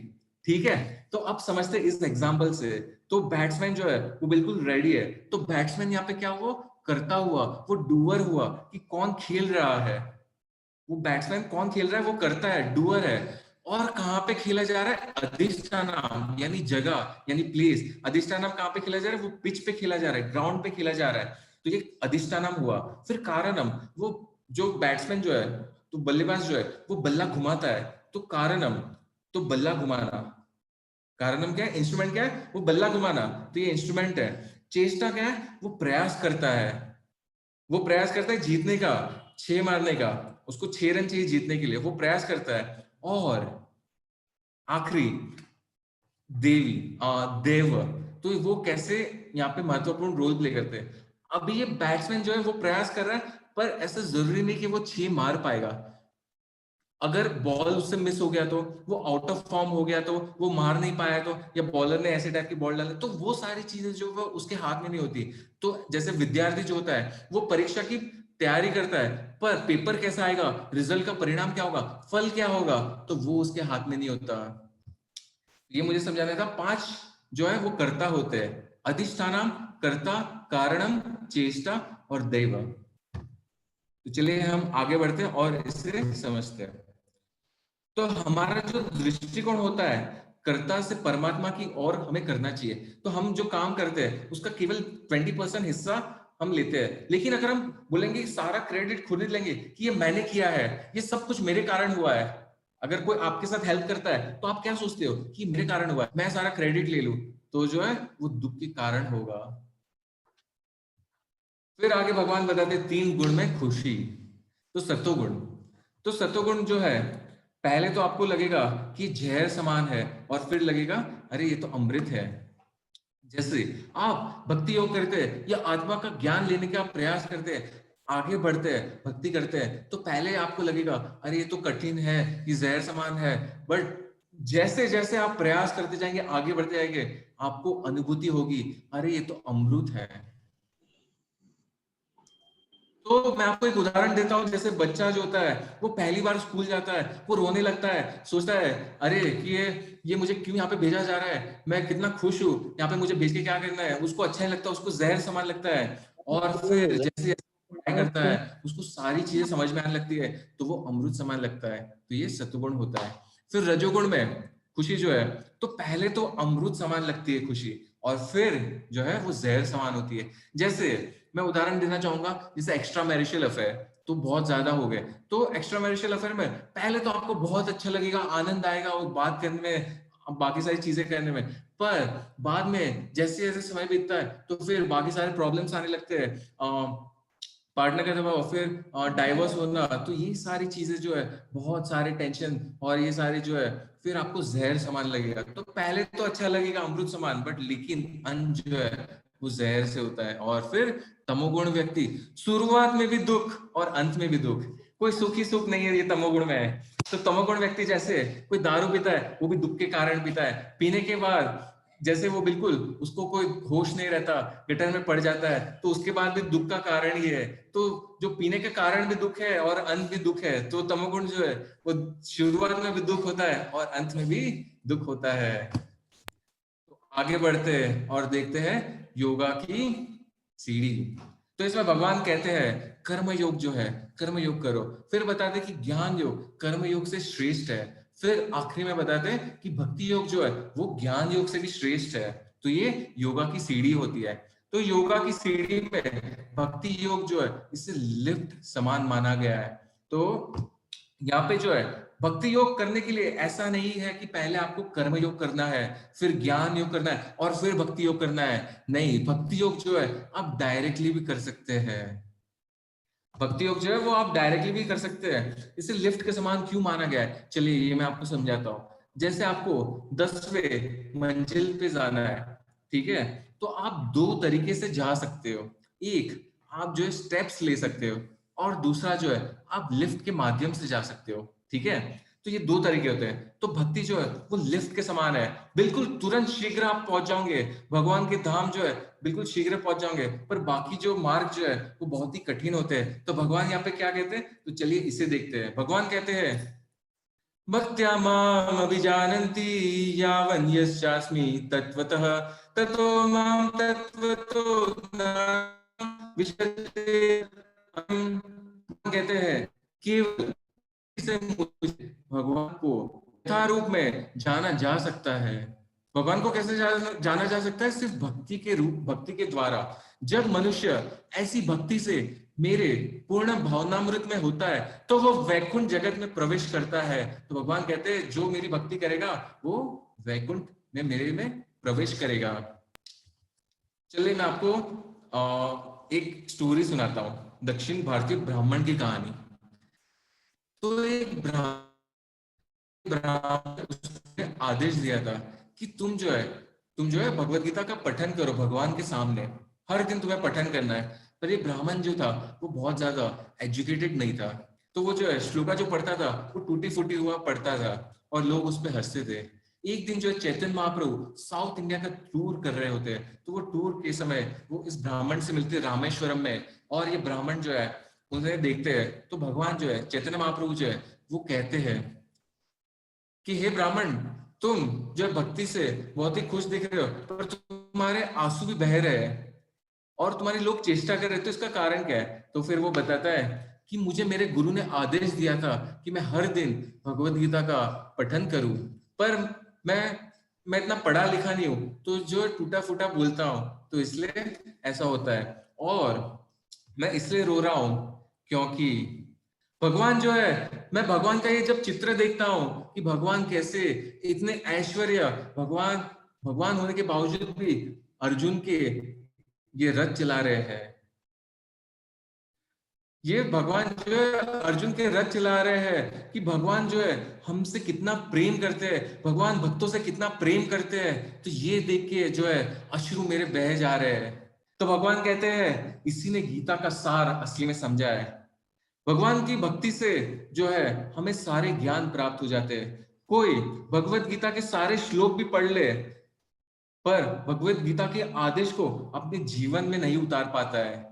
ठीक है। तो अब समझते हैं इस एग्जांपल से, तो बैट्समैन जो है वो बिल्कुल रेडी है। तो बैट्समैन यहाँ पे क्या हुआ, करता हुआ, वो डूअर हुआ कि कौन खेल रहा है, वो बैट्समैन कौन खेल रहा है, वो करता है, डूअर है। और कहाँ पे खेला जा रहा है, अधिष्ठानम यानी जगह यानी प्लेस। अधिष्ठानम कहाँ पे खेला जा रहा है, वो पिच पे खेला जा रहा है, ग्राउंड पे खेला जा रहा है। तो ये अधिष्ठानम हुआ। फिर कारणम, वो जो बैट्समैन जो है, तो बल्लेबाज जो है वो बल्ला घुमाता है, तो कारणम, तो बल्ला घुमाना। कारणम क्या है, इंस्ट्रूमेंट क्या है, वो बल्ला घुमाना, तो ये इंस्ट्रूमेंट है। चेष्टा क्या है, वो प्रयास करता है, वो प्रयास करता है जीतने का, 6 मारने का, उसको 6 रन चाहिए जीतने के लिए, वो प्रयास करता है। और आखिरी देवी, देव, तो वो कैसे यहाँ पे महत्वपूर्ण रोल प्ले करते हैं। अभी ये बैट्समैन जो है वो प्रयास कर रहा है, पर ऐसा जरूरी नहीं कि वो 6 मार पाएगा। अगर बॉल उससे मिस हो गया, तो वो आउट ऑफ फॉर्म हो गया, तो वो मार नहीं पाया, तो या बॉलर ने ऐसे टाइप की बॉल डाली, तो वो सारी चीजें जो वो उसके हाथ में नहीं होती। तो जैसे विद्यार्थी जो होता है वो परीक्षा की तैयारी करता है, पर पेपर कैसा आएगा, रिजल्ट का परिणाम क्या होगा, फल क्या होगा, तो वो उसके हाथ में नहीं होता। ये मुझे समझाना था। 5 जो है वो कर्ता होते हैं, अधिष्ठानम, कर्ता, कारणम, चेष्टा और दैव। तो चलिए हम आगे बढ़ते हैं और इसे समझते हैं। तो हमारा जो दृष्टिकोण होता है कर्ता से परमात्मा की ओर हमें करना चाहिए। तो हम जो काम करते हैं उसका केवल 20% हिस्सा हम लेते हैं, लेकिन अगर हम बोलेंगे सारा क्रेडिट खुद ही लेंगे कि ये मैंने किया है, ये सब कुछ मेरे कारण हुआ है। अगर कोई आपके साथ हेल्प करता है तो आप क्या सोचते हो कि मेरे कारण हुआ है, मैं सारा क्रेडिट ले लूं, तो जो है वो दुख के कारण होगा। फिर आगे भगवान बताते 3 गुण में खुशी। तो सत्वगुण, तो सत्वगुण जो है, पहले तो आपको लगेगा कि जहर समान है, और फिर लगेगा अरे ये तो अमृत है। जैसे आप भक्ति योग करते हैं या आत्मा का ज्ञान लेने का प्रयास करते हैं, आगे बढ़ते हैं, भक्ति करते हैं, तो पहले आपको लगेगा अरे ये तो कठिन है, ये जहर समान है। बट जैसे जैसे आप प्रयास करते जाएंगे, आगे बढ़ते जाएंगे, आपको अनुभूति होगी अरे ये तो अमृत है। तो मैं आपको एक उदाहरण देता हूँ। जैसे बच्चा जो होता है वो पहली बार स्कूल जाता है, वो रोने लगता है, सोचता है अरे कि ये मुझे क्यों यहाँ पे भेजा जा रहा है, मैं कितना खुश हूँ, यहाँ पे मुझे भेज के क्या करना है। उसको अच्छा नहीं लगता, उसको जहर समान लगता है। और फिर जैसे जैसे पढ़ाई करता है उसको सारी चीजें समझ में आने लगती है, तो वो अमृत समान लगता है। तो ये सत्वगुण होता है। फिर रजोगुण में खुशी जो है, तो पहले तो अमृत समान लगती है खुशी, और फिर जो है वो जहर समान होती है। जैसे मैं उदाहरण देना चाहूंगा, जैसे एक्स्ट्रा मैरिटल अफेयर तो बहुत ज्यादा हो गए। तो एक्स्ट्रा मैरिटल अफेयर में पहले तो आपको बहुत अच्छा लगेगा, आनंद आएगा वो बात करने में, बाकी सारी चीजें करने में, पर बाद में जैसे जैसे समय बीतता है तो फिर बाकी सारे प्रॉब्लम्स आने लगते हैं, पार्टनर का दबाव, फिर डाइवर्स होना, तो ये सारी चीजें जो है, बहुत सारे टेंशन और ये सारे जो है, फिर आपको जहर समान लगेगा। तो पहले तो अच्छा लगेगा अमृत समान, बट लेकिन अंत जो है वो जहर से होता है। और फिर तमोगुण व्यक्ति, शुरुआत में भी दुख और अंत में भी दुख, कोई सुखी सुख नहीं है, ये तमोगुण में है। तो तमोगुण व्यक्ति जैसे कोई दारू पीता है, वो भी दुख के कारण पीता है। पीने के बाद जैसे वो बिल्कुल उसको कोई होश नहीं रहता, गटर में पड़ जाता है, तो उसके बाद भी दुख का कारण ही है। तो जो पीने के कारण भी दुख है और अंत भी दुख है। तो तमोगुण जो है वो शुरुआत में भी दुख होता है और अंत में भी दुख होता है। तो आगे बढ़ते हैं और देखते हैं योगा की सीढ़ी। तो इसमें भगवान कहते हैं कर्म योग जो है, कर्म योग करो। फिर बताते कि ज्ञान योग कर्म योग से श्रेष्ठ है। फिर आखिरी में बताते हैं कि भक्ति योग जो है वो ज्ञान योग से भी श्रेष्ठ है। तो ये योगा की सीढ़ी होती है। तो योगा की सीढ़ी में भक्ति योग जो है इसे लिफ्ट समान माना गया है। तो यहाँ पे जो है भक्ति योग करने के लिए ऐसा नहीं है कि पहले आपको कर्म योग करना है, फिर ज्ञान योग करना है और फिर भक्ति योग करना है। नहीं, भक्ति योग जो है आप डायरेक्टली भी कर सकते हैं। भक्ति योग जो है वो आप डायरेक्टली भी कर सकते हैं। इसे लिफ्ट के समान क्यों माना गया है, चलिए ये मैं आपको समझाता हूँ। जैसे आपको 10वें मंजिल पे जाना है, ठीक है, तो आप 2 तरीके से जा सकते हो। एक, आप जो है स्टेप्स ले सकते हो, और दूसरा जो है आप लिफ्ट के माध्यम से जा सकते हो, ठीक है। तो ये 2 तरीके होते हैं। तो भक्ति जो है वो लिफ्ट के समान है, बिल्कुल तुरंत शीघ्र आप पहुंच जाओगे भगवान के धाम जो है, बिल्कुल शीघ्र पहुंच जाओगे। पर बाकी जो मार्ग जो है वो बहुत ही कठिन होते हैं। तो भगवान यहाँ पे क्या कहते हैं, तो चलिए इसे देखते हैं। भगवान कहते हैं भक्त्या माम अभिजानन्ति यावन् यश्चास्मि तत्त्वतः ततो माम तत्त्वतो विशते। कहते हैं कि से मुझे भगवान को यथारूप में जाना जा सकता है। भगवान को कैसे जाना जा सकता है? सिर्फ भक्ति के रूप, भक्ति के द्वारा। जब मनुष्य ऐसी भक्ति से मेरे पूर्ण भावनामृत में होता है तो वो वैकुंठ जगत में प्रवेश करता है। तो भगवान कहते हैं जो मेरी भक्ति करेगा वो वैकुंठ में मेरे में प्रवेश करेगा। चलिए मैं आपको एक स्टोरी सुनाता हूँ, दक्षिण भारतीय ब्राह्मण की कहानी। तो एक ब्राह्मण उसने आदेश दिया था कि तुम जो है भगवत गीता का पठन करो भगवान के सामने, हर दिन तुम्हें पठन करना है। पर ये ब्राह्मण जो था वो बहुत ज्यादा एजुकेटेड नहीं था, तो वो जो है श्लोका जो पढ़ता था वो टूटी फूटी हुआ पढ़ता था और लोग उस पर हंसते थे। एक दिन जो है चैतन्य महाप्रभु साउथ इंडिया का टूर कर रहे होते हैं, तो वो टूर के समय वो इस ब्राह्मण से मिलते रामेश्वरम में, और ये ब्राह्मण जो है उन्हें देखते हैं। तो भगवान जो है चैतन्य महाप्रभु जो है वो कहते हैं कि हे ब्राह्मण, तुम जो भक्ति से बहुत ही खुश दिख रहे हो पर तुम्हारे आंसू भी बह रहे हैं और तुम्हारे लोग चेष्टा कर रहे हैं, तो इसका कारण क्या है? तो फिर वो बताता है कि मुझे मेरे गुरु ने आदेश दिया था कि मैं हर दिन भगवत गीता का पठन करूं, पर मैं इतना पढ़ा लिखा नहीं हूं, तो जो टूटा फूटा बोलता हूं, तो इसलिए ऐसा होता है। और मैं इसलिए रो रहा हूं क्योंकि भगवान जो है, मैं भगवान का ये जब चित्र देखता हूं कि भगवान कैसे इतने ऐश्वर्य, भगवान होने के बावजूद भी अर्जुन के ये रथ चला रहे हैं। ये भगवान जो है अर्जुन के रथ चला रहे हैं कि भगवान जो है हमसे कितना प्रेम करते हैं, भगवान भक्तों से कितना प्रेम करते हैं। तो ये देख के जो है अश्रु मेरे बह जा रहे हैं। तो भगवान कहते हैं इसी ने गीता का सार असली में समझा है। भगवान की भक्ति से जो है हमें सारे ज्ञान प्राप्त हो जाते हैं। कोई भगवत गीता के सारे श्लोक भी पढ़ ले पर भगवत गीता के आदेश को अपने जीवन में नहीं उतार पाता है।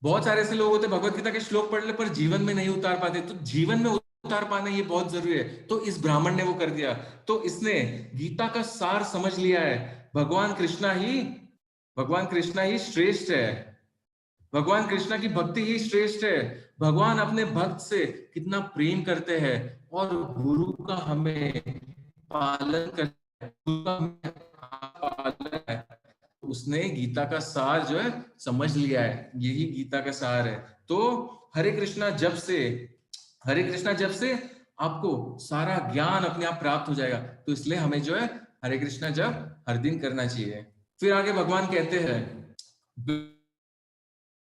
बहुत सारे ऐसे लोग होते हैं भगवत गीता के श्लोक पढ़ ले पर जीवन में नहीं उतार पाते। तो जीवन में उतार पाना ये बहुत जरूरी है। तो इस ब्राह्मण ने वो कर दिया, तो इसने गीता का सार समझ लिया है। भगवान कृष्णा ही श्रेष्ठ है, भगवान कृष्णा की भक्ति ही श्रेष्ठ है। भगवान अपने भक्त से कितना प्रेम करते हैं और गुरु का हमें पालन करते हैं। उसने गीता का सार जो है समझ लिया है, यही गीता का सार है। तो हरे कृष्णा जप से आपको सारा ज्ञान अपने आप प्राप्त हो जाएगा। तो इसलिए हमें जो है हरे कृष्णा जप हर दिन करना चाहिए। फिर आगे भगवान कहते हैं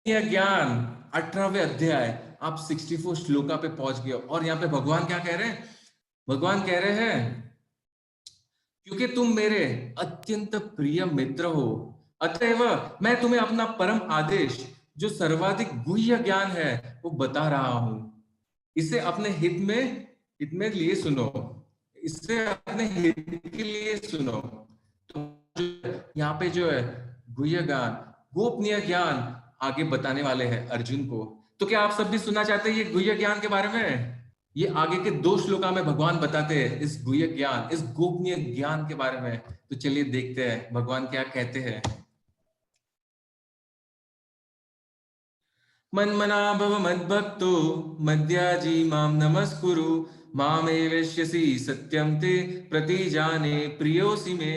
ज्ञान 18वें अध्याय, आप 64 श्लोका पे पहुंच गए। और यहाँ पे भगवान क्या कह रहे हैं? भगवान कह रहे हैं क्योंकि तुम मेरे अत्यंत प्रिय मित्र हो, अतएव मैं तुम्हें अपना परम आदेश जो सर्वाधिक गुह्य ज्ञान है वो बता रहा हूं। इसे अपने हित में लिए सुनो, इससे अपने हित के लिए सुनो। तो यहाँ पे जो है गुह्य ज्ञान, गोपनीय ज्ञान आगे बताने वाले हैं अर्जुन को। तो क्या आप सब भी सुनना चाहते हैं ये गुह्य ज्ञान के बारे में? ये आगे के 2 श्लोका में भगवान बताते हैं इस गुह्य ज्ञान, इस गोपनीय ज्ञान के बारे में। तो चलिए देखते हैं भगवान क्या कहते हैं। मन्मना भव मद्भक्तो मद्याजी माम नमस्कुरु मामेवैष्यसि सत्यम ते प्रतिजाने प्रियोसि मे।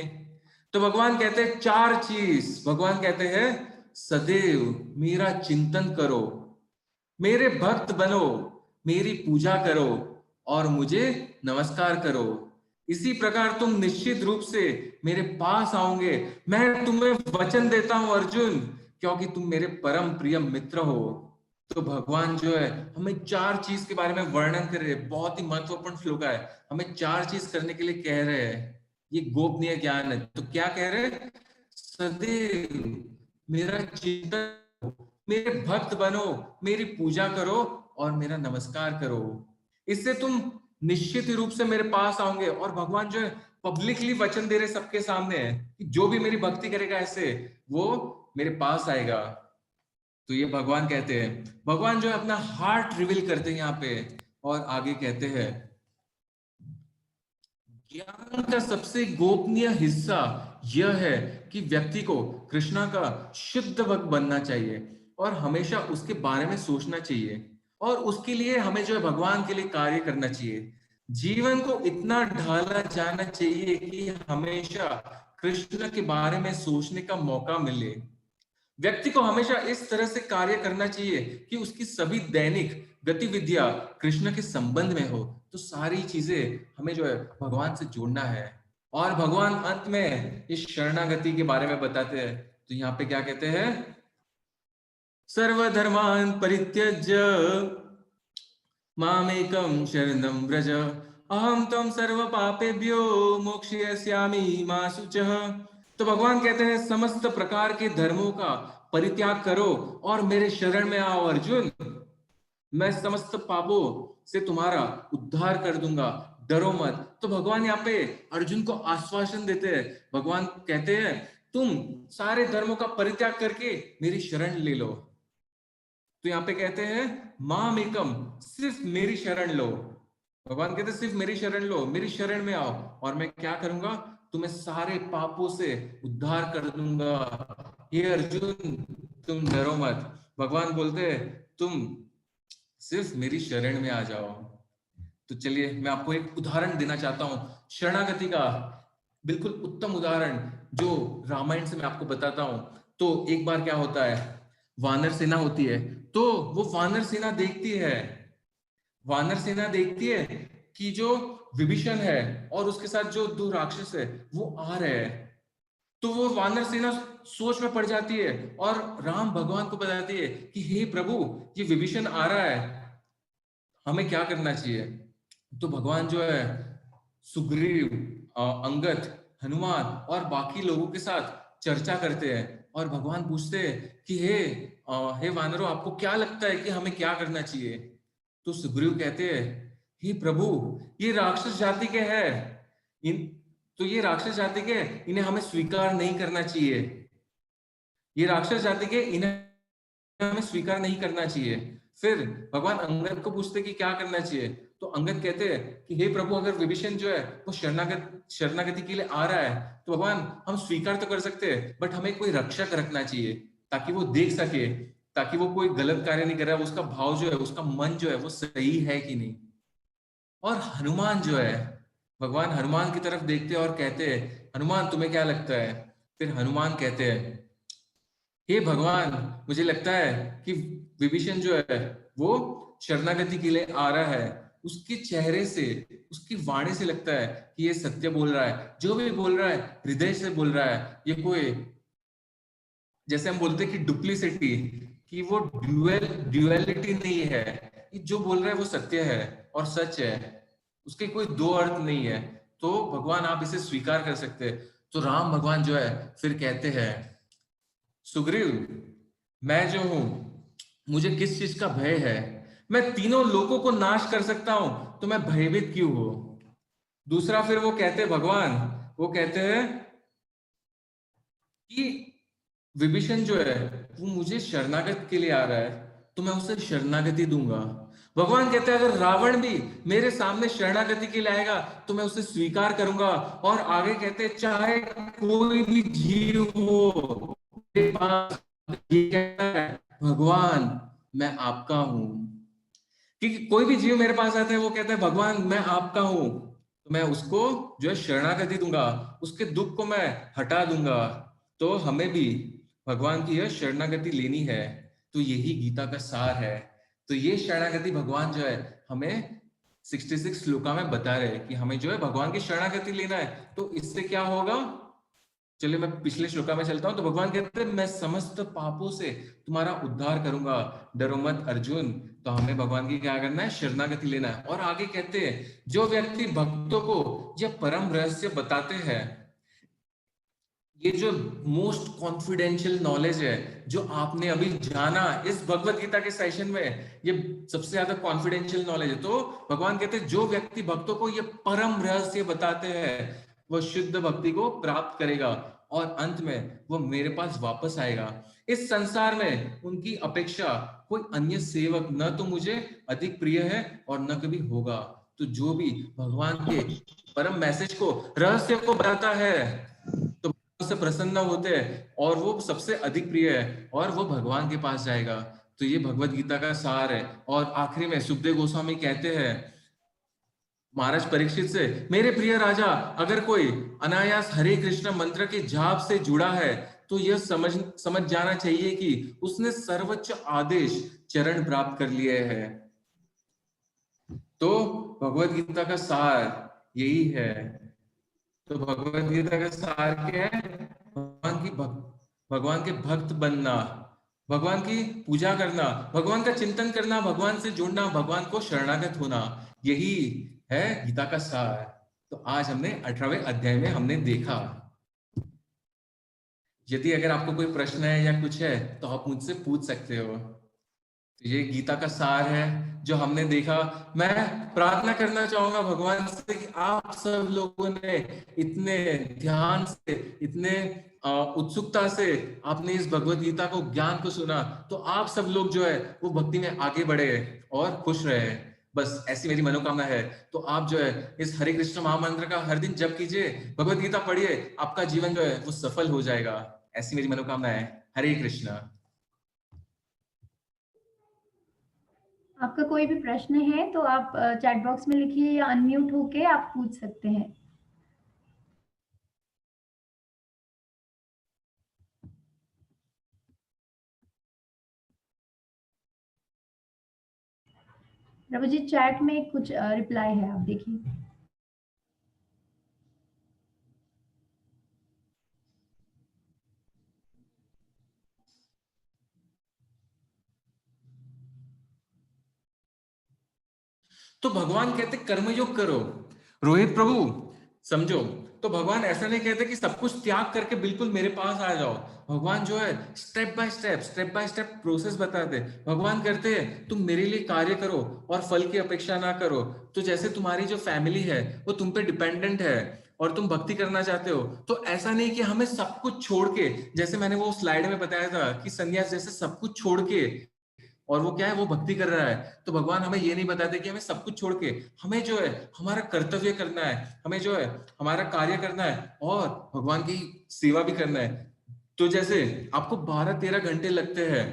तो भगवान कहते हैं 4 चीज। भगवान कहते हैं सदैव मेरा चिंतन करो, मेरे भक्त बनो, मेरी पूजा करो और मुझे नमस्कार करो। इसी प्रकार तुम निश्चित रूप से मेरे पास आओगे। मैं तुम्हें वचन देता हूं अर्जुन, क्योंकि तुम मेरे परम प्रिय मित्र हो। तो भगवान जो है हमें 4 चीज के बारे में वर्णन कर रहे हैं। बहुत ही महत्वपूर्ण श्लोक है, हमें 4 चीज करने के लिए कह रहे हैं। ये गोपनीय ज्ञान है। तो क्या कह रहे हैं? सदैव मेरा चिंतन, मेरे भक्त बनो, मेरी पूजा करो और मेरा नमस्कार करो। इससे तुम निश्चित रूप से मेरे पास आओगे। और भगवान जो है पब्लिकली वचन दे रहे सबके सामने है कि जो भी मेरी भक्ति करेगा ऐसे, वो मेरे पास आएगा। तो ये भगवान कहते हैं, भगवान जो है अपना हार्ट रिवील करते हैं यहाँ पे। और आगे कहते हैं, ज्ञान का सबसे गोपनीय हिस्सा यह है कि व्यक्ति को कृष्णा का शुद्ध भक्त बनना चाहिए और हमेशा उसके बारे में सोचना चाहिए। और उसके लिए हमें जो है भगवान के लिए कार्य करना चाहिए। जीवन को इतना ढाला जाना चाहिए कि हमेशा कृष्ण के बारे में सोचने का मौका मिले। व्यक्ति को हमेशा इस तरह से कार्य करना चाहिए कि उसकी सभी दैनिक गतिविधियां कृष्ण के संबंध में हो। तो सारी चीजें हमें जो है भगवान से जोड़ना है। और भगवान अंत में इस शरणागति के बारे में बताते हैं। तो यहाँ पे क्या कहते हैं, सर्वधर्मान परित्यज्य मामेकं शरणं व्रज अहम तम सर्व पापेभ्यो मोक्षयिष्यामि मा शुचः। तो भगवान कहते हैं समस्त प्रकार के धर्मों का परित्याग करो और मेरे शरण में आओ अर्जुन। मैं समस्त पापों से तुम्हारा उद्धार कर दूंगा, डरो मत। तो भगवान यहाँ पे अर्जुन को आश्वासन देते हैं। भगवान कहते हैं तुम सारे धर्मों का परित्याग करके मेरी शरण ले लो। तो यहाँ पे कहते हैं माम एकम, सिर्फ मेरी शरण लो। भगवान कहते सिर्फ मेरी शरण लो, मेरी शरण में आओ और मैं क्या करूंगा, तुम्हें सारे पापों से उद्धार कर दूंगा। हे अर्जुन तुम डरो मत। भगवान बोलते हैं तुम सिर्फ मेरी शरण में आ जाओ। तो चलिए मैं आपको एक उदाहरण देना चाहता हूं शरणागति का, बिल्कुल उत्तम उदाहरण जो रामायण से मैं आपको बताता हूं। तो एक बार क्या होता है, वानर सेना होती है। तो वो वानर सेना देखती है कि जो विभीषण है और उसके साथ जो दो राक्षस है वो आ रहे हैं। तो वो वानर सेना सोच में पड़ जाती है और राम भगवान को बताती है कि हे प्रभु ये विभीषण आ रहा है, हमें क्या करना चाहिए। तो भगवान जो है सुग्रीव, अंगद, हनुमान और बाकी लोगों के साथ चर्चा करते हैं और भगवान पूछते हैं कि हे वानरों आपको क्या लगता है कि हमें क्या करना चाहिए। तो सुग्रीव कहते हैं हे प्रभु ये राक्षस जाति के हैं, ये राक्षस जाति के, इन्हें हमें स्वीकार नहीं करना चाहिए। ये राक्षस जाति के, इन्हें हमें स्वीकार नहीं करना चाहिए। फिर भगवान अंगद को पूछते कि क्या करना चाहिए। तो अंगद कहते हैं कि हे प्रभु अगर विभीषण जो है वो शरणागति के लिए आ रहा है तो भगवान हम स्वीकार तो कर सकते हैं बट हमें कोई रक्षक रखना चाहिए ताकि वो देख सके, ताकि वो कोई गलत कार्य नहीं कर रहा है, उसका भाव जो है, उसका मन जो है वो सही है कि नहीं। और हनुमान जो है, भगवान हनुमान की तरफ देखते हैं और कहते हैं हनुमान तुम्हें क्या लगता है। फिर हनुमान कहते हैं हे भगवान मुझे लगता है कि विभीषण जो है वो शरणागति के लिए आ रहा है। उसके चेहरे से, उसकी वाणी से लगता है कि ये सत्य बोल रहा है, जो भी बोल रहा है हृदय से बोल रहा है। ये कोई, जैसे हम बोलते हैं कि डुप्लीसिटी, कि वो ड्यूअलिटी नहीं है, कि जो बोल रहा है वो सत्य है और सच है, उसके कोई दो अर्थ नहीं है। तो भगवान आप इसे स्वीकार कर सकते हैं। तो राम भगवान जो है फिर कहते हैं सुग्रीव मैं जो हूं मुझे किस चीज का भय है, मैं तीनों लोगों को नाश कर सकता हूं तो मैं भयभीत क्यों हो। दूसरा फिर वो कहते हैं भगवान, वो कहते हैं कि विभीषण जो है वो मुझे शरणागत के लिए आ रहा है तो मैं उसे शरणागति दूंगा। भगवान कहते हैं अगर रावण भी मेरे सामने शरणागति के लिए आएगा तो मैं उसे स्वीकार करूंगा। और आगे कहते हैं चाहे कोई भी जीव हो मेरे पास, ये कहता है भगवान मैं आपका हूं। क्योंकि कोई भी जीव मेरे पास आता है वो कहता है भगवान मैं आपका हूं, तो मैं उसको जो है शरणागति दूंगा, उसके दुख को मैं हटा दूंगा। तो हमें भी भगवान की यह शरणागति लेनी है। तो यही गीता का सार है। तो ये शरणागति भगवान जो है हमें 66 श्लोका में बता रहे हैं कि हमें जो है भगवान की शरणागति लेना है। तो इससे क्या होगा, चलिए मैं पिछले श्लोका में चलता हूं। तो भगवान कहते हैं मैं समस्त पापों से तुम्हारा उद्धार करूंगा, डरो मत अर्जुन। तो हमें भगवान की क्या करना है, शरणागति लेना है। और आगे कहते हैं जो व्यक्ति भक्तों को यह परम रहस्य बताते हैं ये जो मोस्ट कॉन्फिडेंशियल नॉलेज है जो आपने अभी जाना इस भगवत गीता के सेशन में, ये सबसे ज्यादा कॉन्फिडेंशियल नॉलेज है। तो भगवान कहते हैं जो व्यक्ति भक्तों को ये परम रहस्य बताते हैं वह शुद्ध भक्ति को प्राप्त करेगा और अंत में वो मेरे पास वापस आएगा। इस संसार में उनकी अपेक्षा कोई अन्य सेवक न तो मुझे अधिक प्रिय है और न कभी होगा। तो जो भी भगवान के परम मैसेज को, रहस्य को बताता है तो से प्रसन्न होते हैं और वो सबसे अधिक प्रिय है और वो भगवान के पास जाएगा। तो ये भगवत गीता का सार है। और आखिरी में सुखदेव गोस्वामी कहते हैं महाराज परीक्षित से, मेरे प्रिय राजा, अगर कोई अनायास हरे कृष्ण मंत्र के जाप से जुड़ा है तो यह समझ जाना चाहिए कि उसने सर्वोच्च आदेश चरण प्राप्त कर लिए हैं। तो भगवत गीता का सार यही है। तो भगवत गीता का सार क्या है? भगवान के भक्त बनना, भगवान की पूजा करना, भगवान का चिंतन करना, भगवान से जुड़ना, भगवान को शरणागत होना, यही है गीता का सार। तो आज हमने 18वें अध्याय में हमने देखा। यदि अगर आपको कोई प्रश्न है या कुछ है तो आप मुझसे पूछ सकते हो। तो ये गीता का सार है जो हमने देखा। मैं प्रार्थना करना चाहूंगा भगवान से कि आप सब लोगों ने इतने ध्यान से, इतने उत्सुकता से आपने इस भगवत गीता को, ज्ञान को सुना, तो आप सब लोग जो है वो भक्ति में आगे बढ़े और खुश रहे। बस ऐसी मेरी मनोकामना है। तो आप जो है इस हरे कृष्ण महामंत्र का हर दिन जप कीजिए, भगवत गीता पढ़िए, आपका जीवन जो है वो सफल हो जाएगा। ऐसी मेरी मनोकामना है। हरे कृष्णा।
आपका कोई भी प्रश्न है तो आप चैट बॉक्स में लिखिए या अनम्यूट होके आप पूछ सकते हैं। प्रभु जी चैट में कुछ रिप्लाई है, आप देखिए।
तो भगवान कहते कर्मयोग करो। रोहित प्रभु समझो, तो भगवान ऐसा नहीं कहते कि सब कुछ त्याग करके बिल्कुल मेरे पास आ जाओ। भगवान जो है स्टेप बाय स्टेप प्रोसेस बताते। भगवान करते हैं तुम मेरे लिए कार्य करो और फल की अपेक्षा ना करो। तो जैसे तुम्हारी जो फैमिली है वो तुम पे डिपेंडेंट है और तुम भक्ति करना चाहते हो, तो ऐसा नहीं कि हमें सब कुछ छोड़ के, जैसे मैंने वो स्लाइड में बताया था कि सन्यास जैसे सब कुछ छोड़ के और वो क्या है, वो भक्ति कर रहा है। तो भगवान हमें ये नहीं बताते कि हमें सब कुछ छोड़ के, हमें जो है हमारा कर्तव्य करना है, हमें जो है हमारा कार्य करना है और भगवान की सेवा भी करना है। तो जैसे आपको 12-13 घंटे लगते हैं,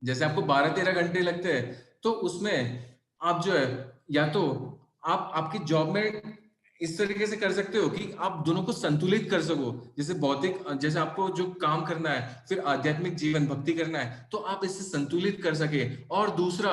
जैसे आपको 12-13 घंटे लगते हैं, तो उसमें आप जो है या तो आप आपकी जॉब में इस तरीके से कर सकते हो कि आप दोनों को संतुलित कर सको। जैसे भौतिक, जैसे आपको जो काम करना है, फिर आध्यात्मिक जीवन भक्ति करना है, तो आप इसे संतुलित कर सके। और दूसरा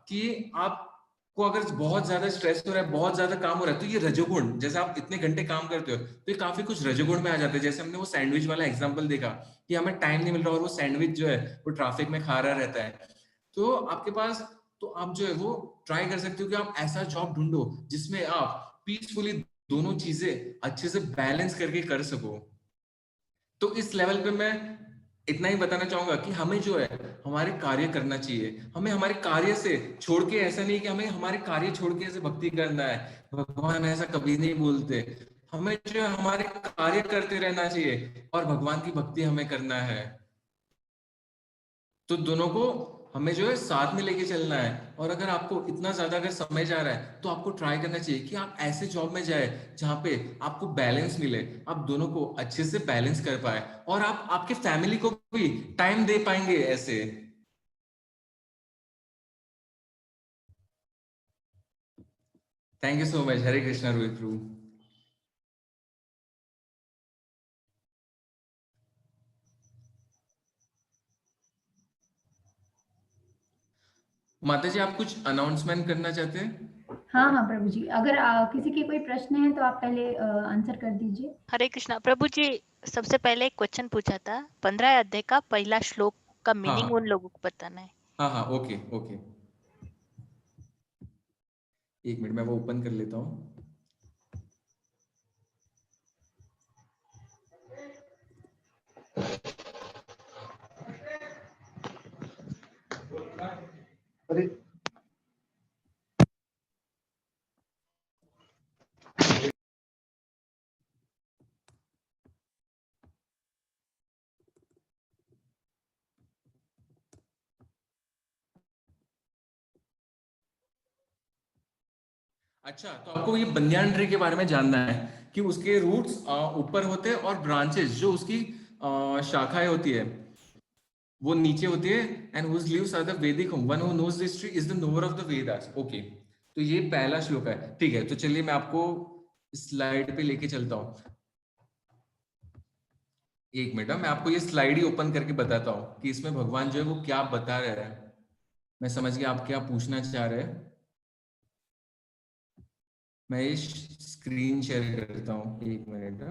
कि आपको अगर बहुत ज्यादा स्ट्रेस हो रहा है, बहुत ज्यादा काम हो रहा है, तो ये रजोगुण, जैसे आप इतने घंटे काम करते हो तो ये काफी कुछ रजोगुण में आ जाते हैं। जैसे हमने वो सैंडविच वाला एग्जाम्पल देखा कि हमें टाइम नहीं मिल रहा और वो सैंडविच जो है वो ट्रैफिक में खा रहा रहता है। तो आपके पास, तो आप जो है वो ट्राई कर सकते हो कि आप ऐसा जॉब ढूंढो जिसमें आप पीसफुली दोनों चीजें अच्छे से बैलेंस करके कर सको। तो इस लेवल पे मैं इतना ही बताना चाहूंगा कि हमें जो है हमारे कार्य करना चाहिए। हमें हमारे कार्य से छोड़ के, ऐसा नहीं कि हमें हमारे कार्य छोड़ के ऐसे भक्ति करना है, भगवान ऐसा कभी नहीं बोलते। हमें जो है हमारे कार्य करते रहना चाहिए और भगवान की भक्ति हमें करना है। तो दोनों को हमें जो है साथ में लेके चलना है। और अगर आपको इतना ज्यादा अगर समय जा रहा है तो आपको ट्राई करना चाहिए कि आप ऐसे जॉब में जाए जहां पे आपको बैलेंस मिले, आप दोनों को अच्छे से बैलेंस कर पाए और आप आपके फैमिली को भी टाइम दे पाएंगे ऐसे। Thank you so much. Hare Krishna Rohit Prabhu. माता जी आप कुछ अनाउंसमेंट करना चाहते हैं?
हाँ हाँ प्रभु जी, अगर किसी के कोई प्रश्न है तो आप पहले आंसर कर दीजिए।
हरे कृष्णा। प्रभु जी सबसे पहले एक क्वेश्चन पूछा था, 15 अध्याय का पहला श्लोक का मीनिंग
हाँ
उन लोगों को बताना है।
हाँ हाँ, ओके ओके, एक मिनट मैं वो ओपन कर लेता हूँ। अच्छा, तो आपको ये बनियान ट्री के बारे में जानना है कि उसके रूट्स ऊपर होते हैं और ब्रांचेस जो उसकी शाखाएं होती है वो नीचे होती है। And whose leaves are the Vedic hymns, one who knows this tree is the knower of the Vedas. Okay, तो ये पहला श्लोक है। ठीक है, तो चलिए मैं आपको स्लाइड पे लेके चलता हूँ। एक मिनट, मैं आपको ये स्लाइड ही ओपन करके बताता हूँ कि इसमें भगवान जो है वो क्या बता रहे हैं। मैं समझ गया आप क्या पूछना चाह रहे हैं। मैं ये स्क्रीन शेयर करता हूँ, एक मिनट।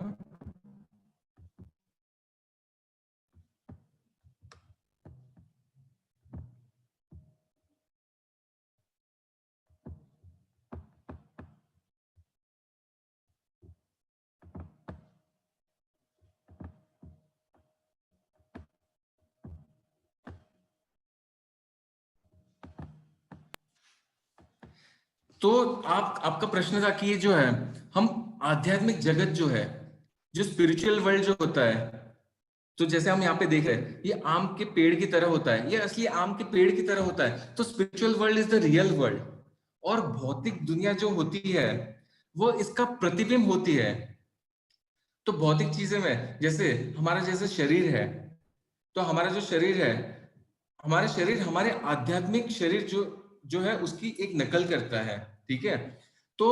तो आपका प्रश्न था कि ये जो है हम आध्यात्मिक जगत जो है, जो स्पिरिचुअल वर्ल्ड जो होता है, तो जैसे हम यहाँ पे देख रहे हैं ये आम के पेड़ की तरह होता है, ये असली आम के पेड़ की तरह होता है। तो spiritual world is the real world, और भौतिक दुनिया जो होती है वो इसका प्रतिबिंब होती है। तो भौतिक चीजें में जैसे हमारा जैसे शरीर है, तो हमारा जो शरीर है, हमारा शरीर हमारे आध्यात्मिक शरीर जो जो है उसकी एक नकल करता है। ठीक है, तो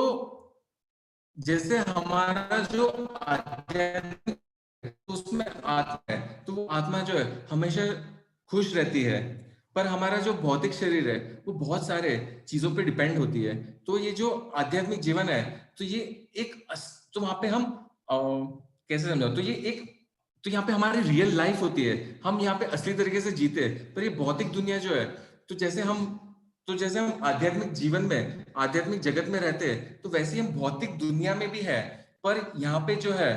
जैसे हमारा जो आध्यात्मिक उसमें आत्मा है, तो वो आत्मा जो है हमेशा खुश रहती है, पर हमारा जो भौतिक शरीर है वो बहुत सारे चीजों पे डिपेंड होती है। तो ये जो आध्यात्मिक जीवन है, तो ये तो वहां पे हम कैसे समझो, तो ये एक, तो यहाँ पे हमारी रियल लाइफ होती है, हम यहाँ पे असली तरीके से जीते हैं। पर ये भौतिक दुनिया जो है, तो जैसे हम आध्यात्मिक जीवन में, आध्यात्मिक जगत में रहते हैं, तो वैसे ही हम भौतिक दुनिया में भी है। पर यहाँ पे जो है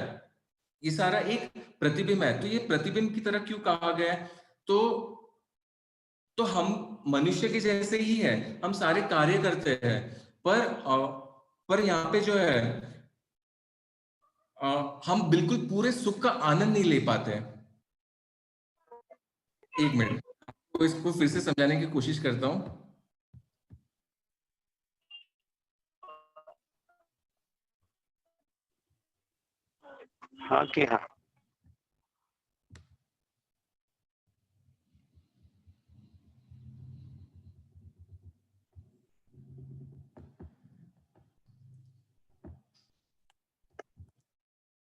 ये सारा एक प्रतिबिंब है। तो ये प्रतिबिंब की तरह क्यों कहा गया है? तो हम मनुष्य के जैसे ही है, हम सारे कार्य करते हैं, पर यहाँ पे जो है हम बिल्कुल पूरे सुख का आनंद नहीं ले पाते हैं। एक मिनट, तो इसको फिर से समझाने की कोशिश करता हूं।
हाँ कि हाँ,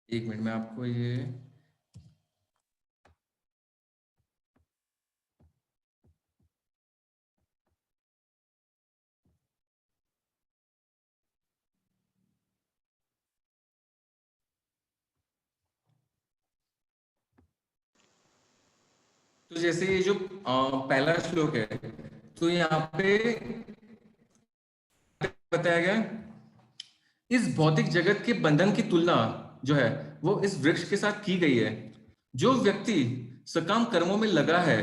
एक मिनट में आपको ये तो जैसे ये जो पहला श्लोक है, तो यहाँ पे बताया गया इस भौतिक जगत के बंधन की तुलना जो है वो इस वृक्ष के साथ की गई है। जो व्यक्ति सकाम कर्मों में लगा है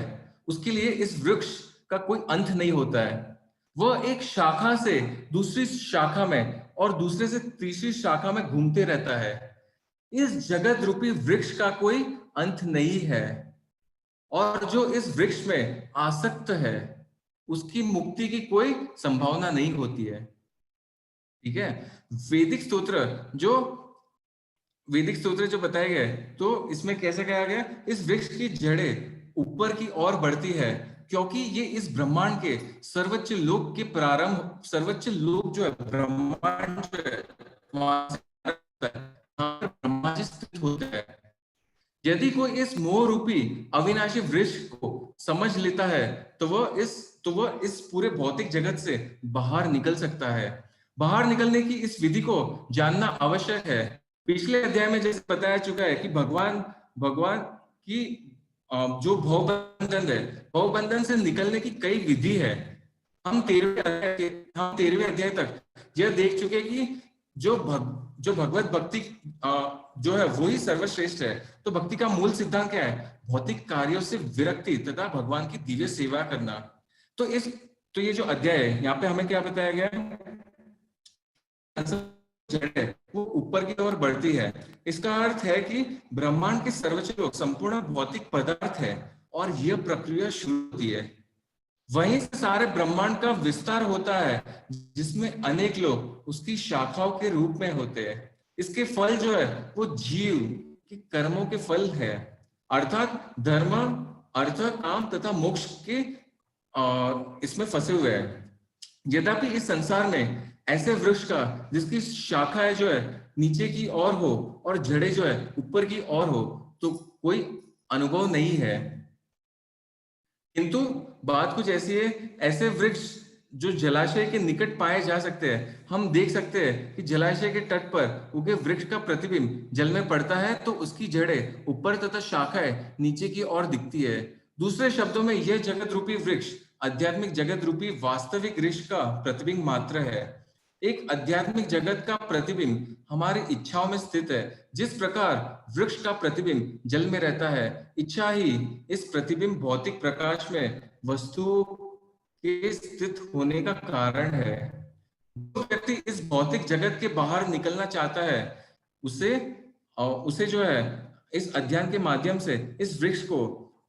उसके लिए इस वृक्ष का कोई अंत नहीं होता है। वह एक शाखा से दूसरी शाखा में और दूसरे से तीसरी शाखा में घूमते रहता है। इस जगत रूपी वृक्ष का कोई अंत नहीं है, और जो इस वृक्ष में आसक्त है उसकी मुक्ति की कोई संभावना नहीं होती है। ठीक है, वैदिक स्तोत्र जो बताए गए, तो इसमें कैसे कहा गया, इस वृक्ष की जड़ें ऊपर की ओर बढ़ती है क्योंकि ये इस ब्रह्मांड के सर्वोच्च लोक के प्रारंभ, सर्वोच्च लोक जो है ब्रह्मांड जो है वहां से ब्रह्मा जी स्थित होते हैं। यदि कोई इस मोह रूपी अविनाशी वृक्ष को समझ लेता है तो वह इस पूरे भौतिक जगत से बाहर निकल सकता है। बाहर निकलने की इस विधि को जानना आवश्यक है। पिछले अध्याय में जैसे बताया चुका है कि भगवान की जो भवबंधन है, भवबंधन से निकलने की कई विधि है। हम 13वें अध्याय तक यह देख चुके कि जो भगवत भक्ति जो है वही सर्वश्रेष्ठ है। तो भक्ति का मूल सिद्धांत क्या है? भौतिक कार्यों से विरक्ति तथा भगवान की दिव्य सेवा करना। तो ये जो अध्याय है यहाँ पे हमें क्या बताया गया है, वो ऊपर की ओर बढ़ती है। इसका अर्थ है कि ब्रह्मांड के सर्वोच्च लोक संपूर्ण भौतिक पदार्थ है और यह प्रक्रिया शुरू होती है। वहीं से सारे ब्रह्मांड का विस्तार होता है, जिसमें अनेक लोग उसकी शाखाओं के रूप में होते हैं। इसके फल जो है वो जीव के कर्मों के फल है, अर्थात धर्म, अर्थ, काम तथा मोक्ष के इसमें फंसे हुए हैं। यद्यपि इस संसार में ऐसे वृक्ष का जिसकी शाखाएं जो है नीचे की ओर हो और जड़ें जो है ऊपर की ओर हो तो कोई अनुभव नहीं है। किंतु बात कुछ ऐसी है, ऐसे वृक्ष जो जलाशय के निकट पाए जा सकते हैं। हम देख सकते हैं कि जलाशय के तट पर उगे वृक्ष का प्रतिबिंब जल में पड़ता है तो उसकी जड़ें ऊपर तथा शाखाएं नीचे की ओर दिखती है। दूसरे शब्दों में यह जगत रूपी वृक्ष आध्यात्मिक जगत रूपी वास्तविक वृक्ष का प्रतिबिंब मात्र है। एक आध्यात्मिक जगत का प्रतिबिंब हमारी इच्छाओं में स्थित है। जिस प्रकार वृक्ष का प्रतिबिंब जल में रहता है, इच्छा ही इस प्रतिबिंब भौतिक प्रकाश में वस्तुओं के स्थित होने का कारण है। जो व्यक्ति इस भौतिक जगत के बाहर निकलना चाहता है, उसे जो है इस अध्ययन के माध्यम से इस वृक्ष को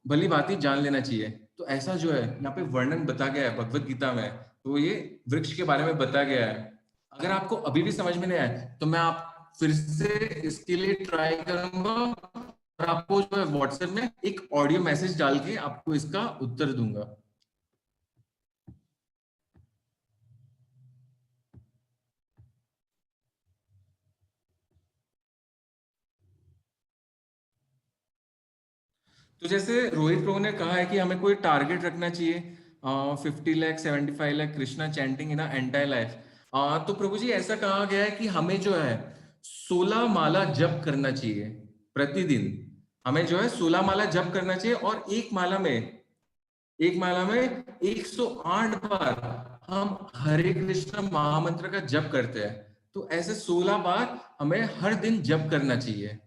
भली भांति जान लेना चाहिए। तो ऐसा जो है यहाँ पे वर्णन बता गया है भगवत गीता में, तो ये वृक्ष के बारे में बताया गया है। अगर आपको अभी भी समझ में नहीं आया तो मैं आप फिर से इसके लिए ट्राई करूंगा और आपको जो है व्हाट्सएप में एक ऑडियो मैसेज डाल के आपको इसका उत्तर दूंगा। तो जैसे रोहित प्रभु ने कहा है कि हमें कोई टारगेट रखना चाहिए, 50 lakh 75 lakh Krishna chanting in entire life. तो प्रभु जी ऐसा कहा गया है कि हमें जो है 16 माला जप करना चाहिए प्रतिदिन। हमें जो है 16 माला जप करना चाहिए और एक माला में 108 बार हम हरे कृष्ण महामंत्र का जप करते हैं। तो ऐसे 16 बार हमें हर दिन जप करना चाहिए।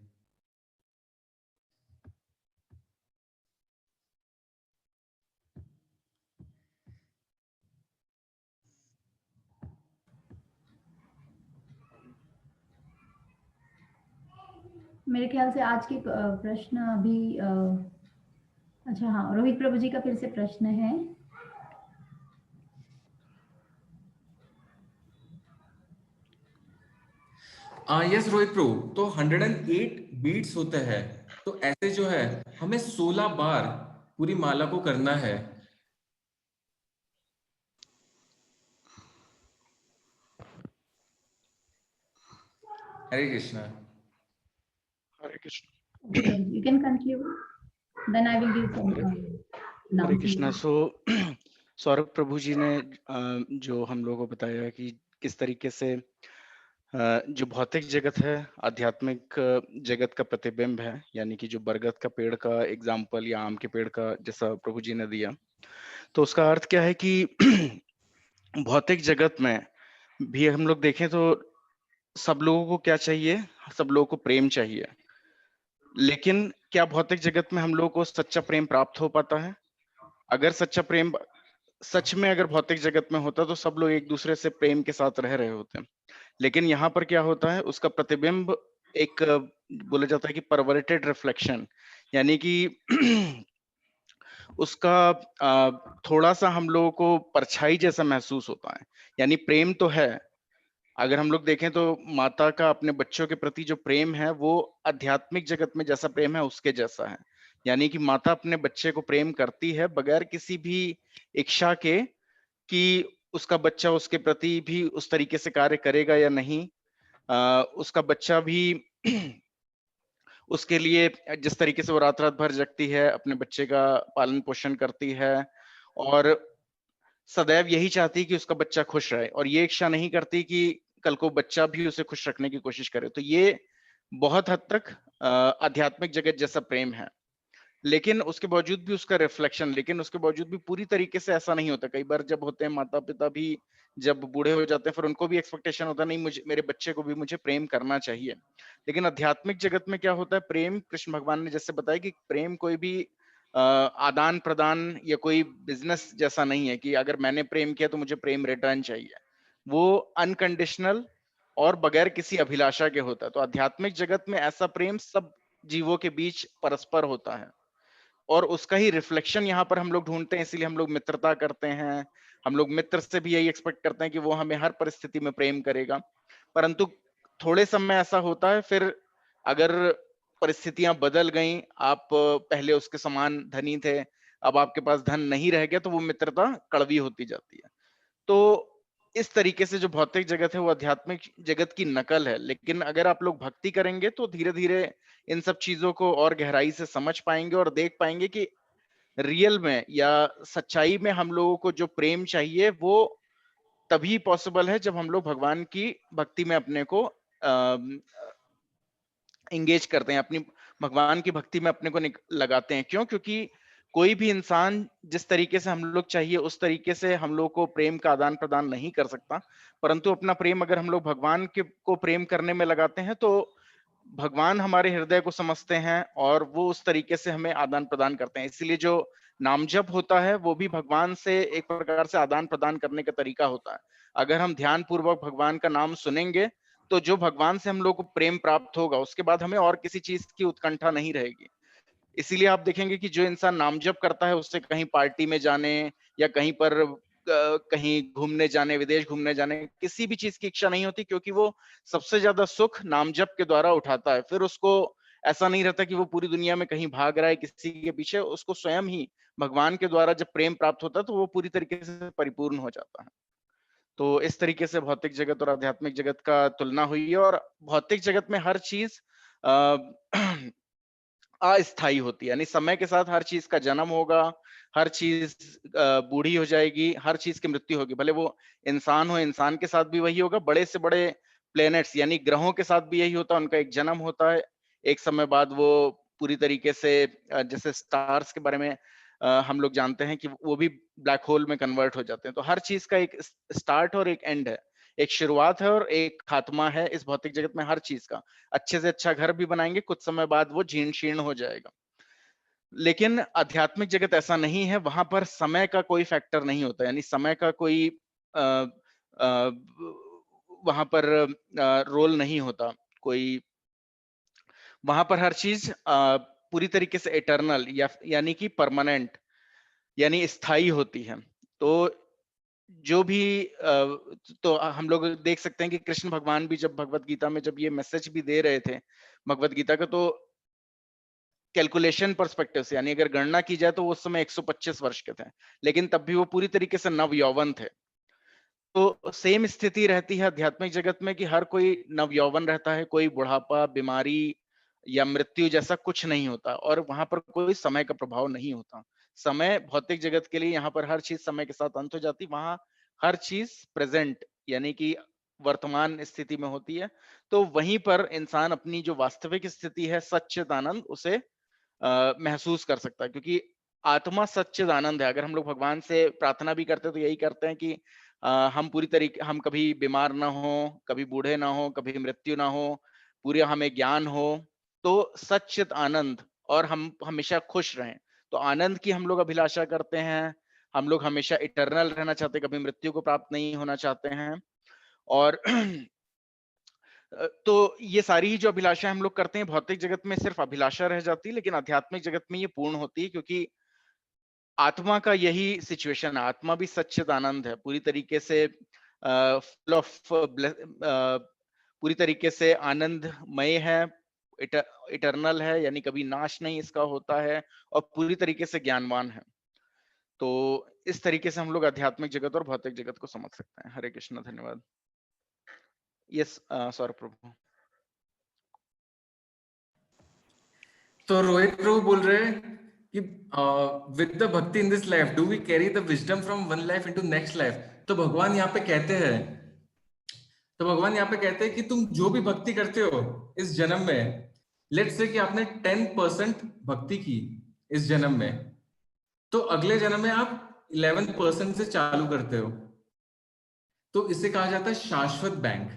मेरे ख्याल से आज के प्रश्न अभी अच्छा हाँ, रोहित प्रभु जी का फिर से प्रश्न है।
यस रोहित प्रभु, तो 108 बीट्स होते हैं, तो ऐसे जो है हमें 16 बार पूरी माला को करना है। हरे कृष्णा।
हरे Krishna.
You can conclude. Then I will give some.
हरे कृष्णा। सो सौरभ प्रभु जी ने जो हम लोगों को बताया कि किस तरीके से जो भौतिक जगत है आध्यात्मिक जगत का प्रतिबिंब है, यानी कि जो बरगद का पेड़ का एग्जाम्पल या आम के पेड़ का जैसा प्रभु जी ने दिया, तो उसका अर्थ क्या है कि भौतिक जगत में भी हम लोग देखें तो सब लोगों को क्या चाहिए, सब लोगों को प्रेम चाहिए। लेकिन क्या भौतिक जगत में हम लोगों को सच्चा प्रेम प्राप्त हो पाता है? अगर सच्चा प्रेम सच में अगर भौतिक जगत में होता तो सब लोग एक दूसरे से प्रेम के साथ रह रहे होते। लेकिन यहाँ पर क्या होता है, उसका प्रतिबिंब एक बोला जाता है कि परवर्टेड रिफ्लेक्शन, यानी कि उसका थोड़ा सा हम लोगों को परछाई जैसा महसूस होता है। यानी प्रेम तो है, अगर हम लोग देखें तो माता का अपने बच्चों के प्रति जो प्रेम है वो आध्यात्मिक जगत में जैसा प्रेम है उसके जैसा है। यानी कि माता अपने बच्चे को प्रेम करती है बगैर किसी भी इच्छा के कि उसका बच्चा उसके प्रति भी उस तरीके से कार्य करेगा या नहीं। उसका बच्चा भी उसके लिए जिस तरीके से वो रात रात भर जगती है, अपने बच्चे का पालन पोषण करती है और सदैव यही चाहती है कि उसका बच्चा खुश रहे, और ये इच्छा नहीं करती कि कल को बच्चा भी उसे खुश रखने की कोशिश करे। तो ये बहुत हद तक आध्यात्मिक जगत जैसा प्रेम है। लेकिन उसके बावजूद भी उसका रिफ्लेक्शन, लेकिन उसके बावजूद भी पूरी तरीके से ऐसा नहीं होता। कई बार जब होते हैं माता पिता भी जब बूढ़े हो जाते हैं, फिर उनको भी एक्सपेक्टेशन होता है नहीं मुझे, मेरे बच्चे को भी मुझे प्रेम करना चाहिए। लेकिन आध्यात्मिक जगत में क्या होता है, प्रेम कृष्ण भगवान ने जैसे बताया कि प्रेम कोई भी आदान प्रदान या कोई बिजनेस जैसा नहीं है कि अगर मैंने प्रेम किया तो मुझे प्रेम रिटर्न चाहिए। वो अनकंडीशनल और बगैर किसी अभिलाषा के होता है। तो आध्यात्मिक जगत में ऐसा प्रेम सब जीवों के बीच परस्पर होता है और उसका ही रिफ्लेक्शन यहाँ पर हम लोग ढूंढते हैं, इसीलिए हम लोग मित्रता करते हैं। हम लोग मित्र से भी यही एक्सपेक्ट करते हैं कि वो हमें हर परिस्थिति में प्रेम करेगा, परंतु थोड़े समय ऐसा होता है, फिर अगर परिस्थितियां बदल गई, आप पहले उसके समान धनी थे, अब आपके पास धन नहीं रह गया, तो वो मित्रता कड़वी होती जाती है। तो इस तरीके से जो भौतिक जगत है वो आध्यात्मिक जगत की नकल है, लेकिन अगर आप लोग भक्ति करेंगे तो धीरे धीरे इन सब चीजों को और गहराई से समझ पाएंगे और देख पाएंगे कि रियल में या सच्चाई में हम लोगों को जो प्रेम चाहिए वो तभी पॉसिबल है जब हम लोग भगवान की भक्ति में अपने को एंगेज करते हैं, अपनी भगवान की भक्ति में अपने को लगाते हैं। क्यों? क्योंकि कोई भी इंसान जिस तरीके से हम लोग चाहिए उस तरीके से हम लोग को प्रेम का आदान प्रदान नहीं कर सकता, परंतु अपना प्रेम अगर हम लोग भगवान के को प्रेम करने में लगाते हैं तो भगवान हमारे हृदय को समझते हैं और वो उस तरीके से हमें आदान प्रदान करते हैं। इसीलिए जो नाम जप होता है वो भी भगवान से एक प्रकार से आदान प्रदान करने का तरीका होता है। अगर हम ध्यान पूर्वक भगवान का नाम सुनेंगे तो जो भगवान से हम लोग को प्रेम प्राप्त होगा उसके बाद हमें और किसी चीज की उत्कंठा नहीं रहेगी। इसीलिए आप देखेंगे कि जो इंसान नाम जप करता है उससे कहीं पार्टी में जाने या कहीं पर कहीं घूमने जाने, विदेश घूमने जाने, किसी भी चीज की इच्छा नहीं होती, क्योंकि वो सबसे ज्यादा सुख नाम जप के द्वारा उठाता है। फिर उसको ऐसा नहीं रहता कि वो पूरी दुनिया में कहीं भाग रहा है किसी के पीछे, उसको स्वयं ही भगवान के द्वारा जब प्रेम प्राप्त होता है तो वो पूरी तरीके से परिपूर्ण हो जाता है। तो इस तरीके से भौतिक जगत और आध्यात्मिक जगत का तुलना हुई है, और भौतिक जगत में हर चीज अस्थायी होती है, यानी समय के साथ हर चीज का जन्म होगा, हर चीज बूढ़ी हो जाएगी, हर चीज की मृत्यु होगी। भले वो इंसान हो, इंसान के साथ भी वही होगा, बड़े से बड़े प्लेनेट्स यानी ग्रहों के साथ भी यही होता है, उनका एक जन्म होता है, एक समय बाद वो पूरी तरीके से जैसे स्टार्स के बारे में हम लोग जानते हैं कि वो भी ब्लैक होल में कन्वर्ट हो जाते हैं। तो हर चीज का एक स्टार्ट और एक एंड है, एक शुरुआत है और एक खात्मा है इस भौतिक जगत में हर चीज का। अच्छे से अच्छा घर भी बनाएंगे, कुछ समय बाद वो जीर्ण शीर्ण हो जाएगा। लेकिन आध्यात्मिक जगत ऐसा नहीं है, वहां पर समय का कोई फैक्टर नहीं होता, यानी समय का कोई वहां पर रोल नहीं होता कोई। वहां पर हर चीज पूरी तरीके से इटर्नल यानी कि परमानेंट यानी स्थायी होती है। तो जो भी तो हम लोग देख सकते हैं कि कृष्ण भगवान भी जब भगवत गीता में जब ये मैसेज भी दे रहे थे भगवत गीता का, तो कैलकुलेशन पर्सपेक्टिव से यानी अगर गणना की जाए तो उस समय 125 वर्ष के थे, लेकिन तब भी वो पूरी तरीके से नव यौवन थे। तो सेम स्थिति रहती है आध्यात्मिक जगत में कि हर कोई नव यौवन रहता है, कोई बुढ़ापा, बीमारी या मृत्यु जैसा कुछ नहीं होता, और वहां पर कोई समय का प्रभाव नहीं होता। समय भौतिक जगत के लिए यहाँ पर हर चीज समय के साथ अंत हो जाती, वहां हर चीज प्रेजेंट यानी कि वर्तमान स्थिति में होती है। तो वहीं पर इंसान अपनी जो वास्तविक स्थिति है सच्चिद आनंद उसे महसूस कर सकता है, क्योंकि आत्मा सच्चिद आनंद है। अगर हम लोग भगवान से प्रार्थना भी करते हैं तो यही करते हैं कि हम कभी बीमार ना हो, कभी बूढ़े ना हो, कभी मृत्यु ना हो, पूरे हमें ज्ञान हो, तो सच्चिद आनंद, और हम हमेशा खुश रहें। तो आनंद की हम लोग अभिलाषा करते हैं, हम लोग हमेशा इटर्नल रहना चाहते हैं, कभी मृत्यु को प्राप्त नहीं होना चाहते हैं। और तो ये सारी ही जो अभिलाषा हम लोग करते हैं भौतिक जगत में सिर्फ अभिलाषा रह जाती है, लेकिन आध्यात्मिक जगत में ये पूर्ण होती है, क्योंकि आत्मा का यही सिचुएशन है। आत्मा भी सच्चिद आनंद है, पूरी तरीके से फुल ऑफ पूरी तरीके से आनंदमय है, इटर्नल है, यानी कभी नाश नहीं इसका होता है, और पूरी तरीके से ज्ञानवान है। तो इस तरीके से हम लोग आध्यात्मिक जगत और भौतिक जगत को समझ सकते हैं। हरे कृष्ण, धन्यवाद। यस सौरभ प्रभु।
तो रोहित प्रभु बोल रहे हैं कि with the bhakti in this life do we carry the wisdom from one life into next life. तो भगवान यहाँ पे कहते हैं कि तुम जो भी भक्ति करते हो इस जन्म में, लेट्स से कि आपने 10% भक्ति की इस जन्म में, तो अगले जन्म में आप 11% से चालू करते हो। तो इसे कहा जाता है शाश्वत बैंक।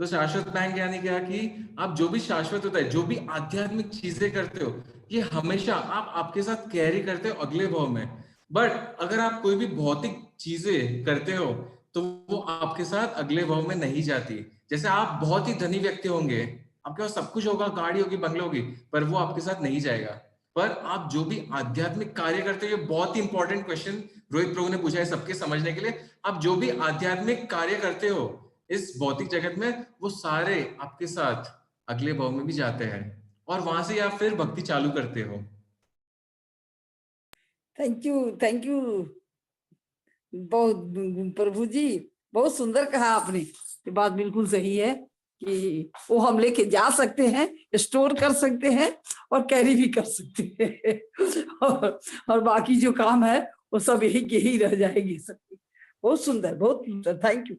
तो शाश्वत बैंक यानी क्या कि आप जो भी शाश्वत होता है, जो भी आध्यात्मिक चीजें करते हो, ये हमेशा आप आपके साथ कैरी करते हो अगले भाव में। बट अगर आप कोई भी भौतिक चीजें करते हो तो वो आपके साथ अगले भाव में नहीं जाती। जैसे आप बहुत ही धनी व्यक्ति होंगे, आपके पास सब कुछ होगा, गाड़ी होगी, बंगले होगी, पर वो आपके साथ नहीं जाएगा। पर आप जो भी आध्यात्मिक कार्य करते हो, ये बहुत ही इंपॉर्टेंट क्वेश्चन रोहित प्रभु ने पूछा है सबके समझने के लिए। आप जो भी आध्यात्मिक कार्य करते हो इस भौतिक जगत में, वो सारे आपके साथ अगले भाव में भी जाते हैं और वहां से आप फिर भक्ति चालू करते हो।
थैंक यू बहुत प्रभु जी, बहुत सुंदर कहा आपने। ये बात बिल्कुल सही है कि वो हम लेके जा सकते हैं, स्टोर कर सकते हैं और कैरी भी कर सकते हैं और बाकी जो काम है वो सब यही रह जाएगी सब। बहुत सुंदर, बहुत सुंदर। थैंक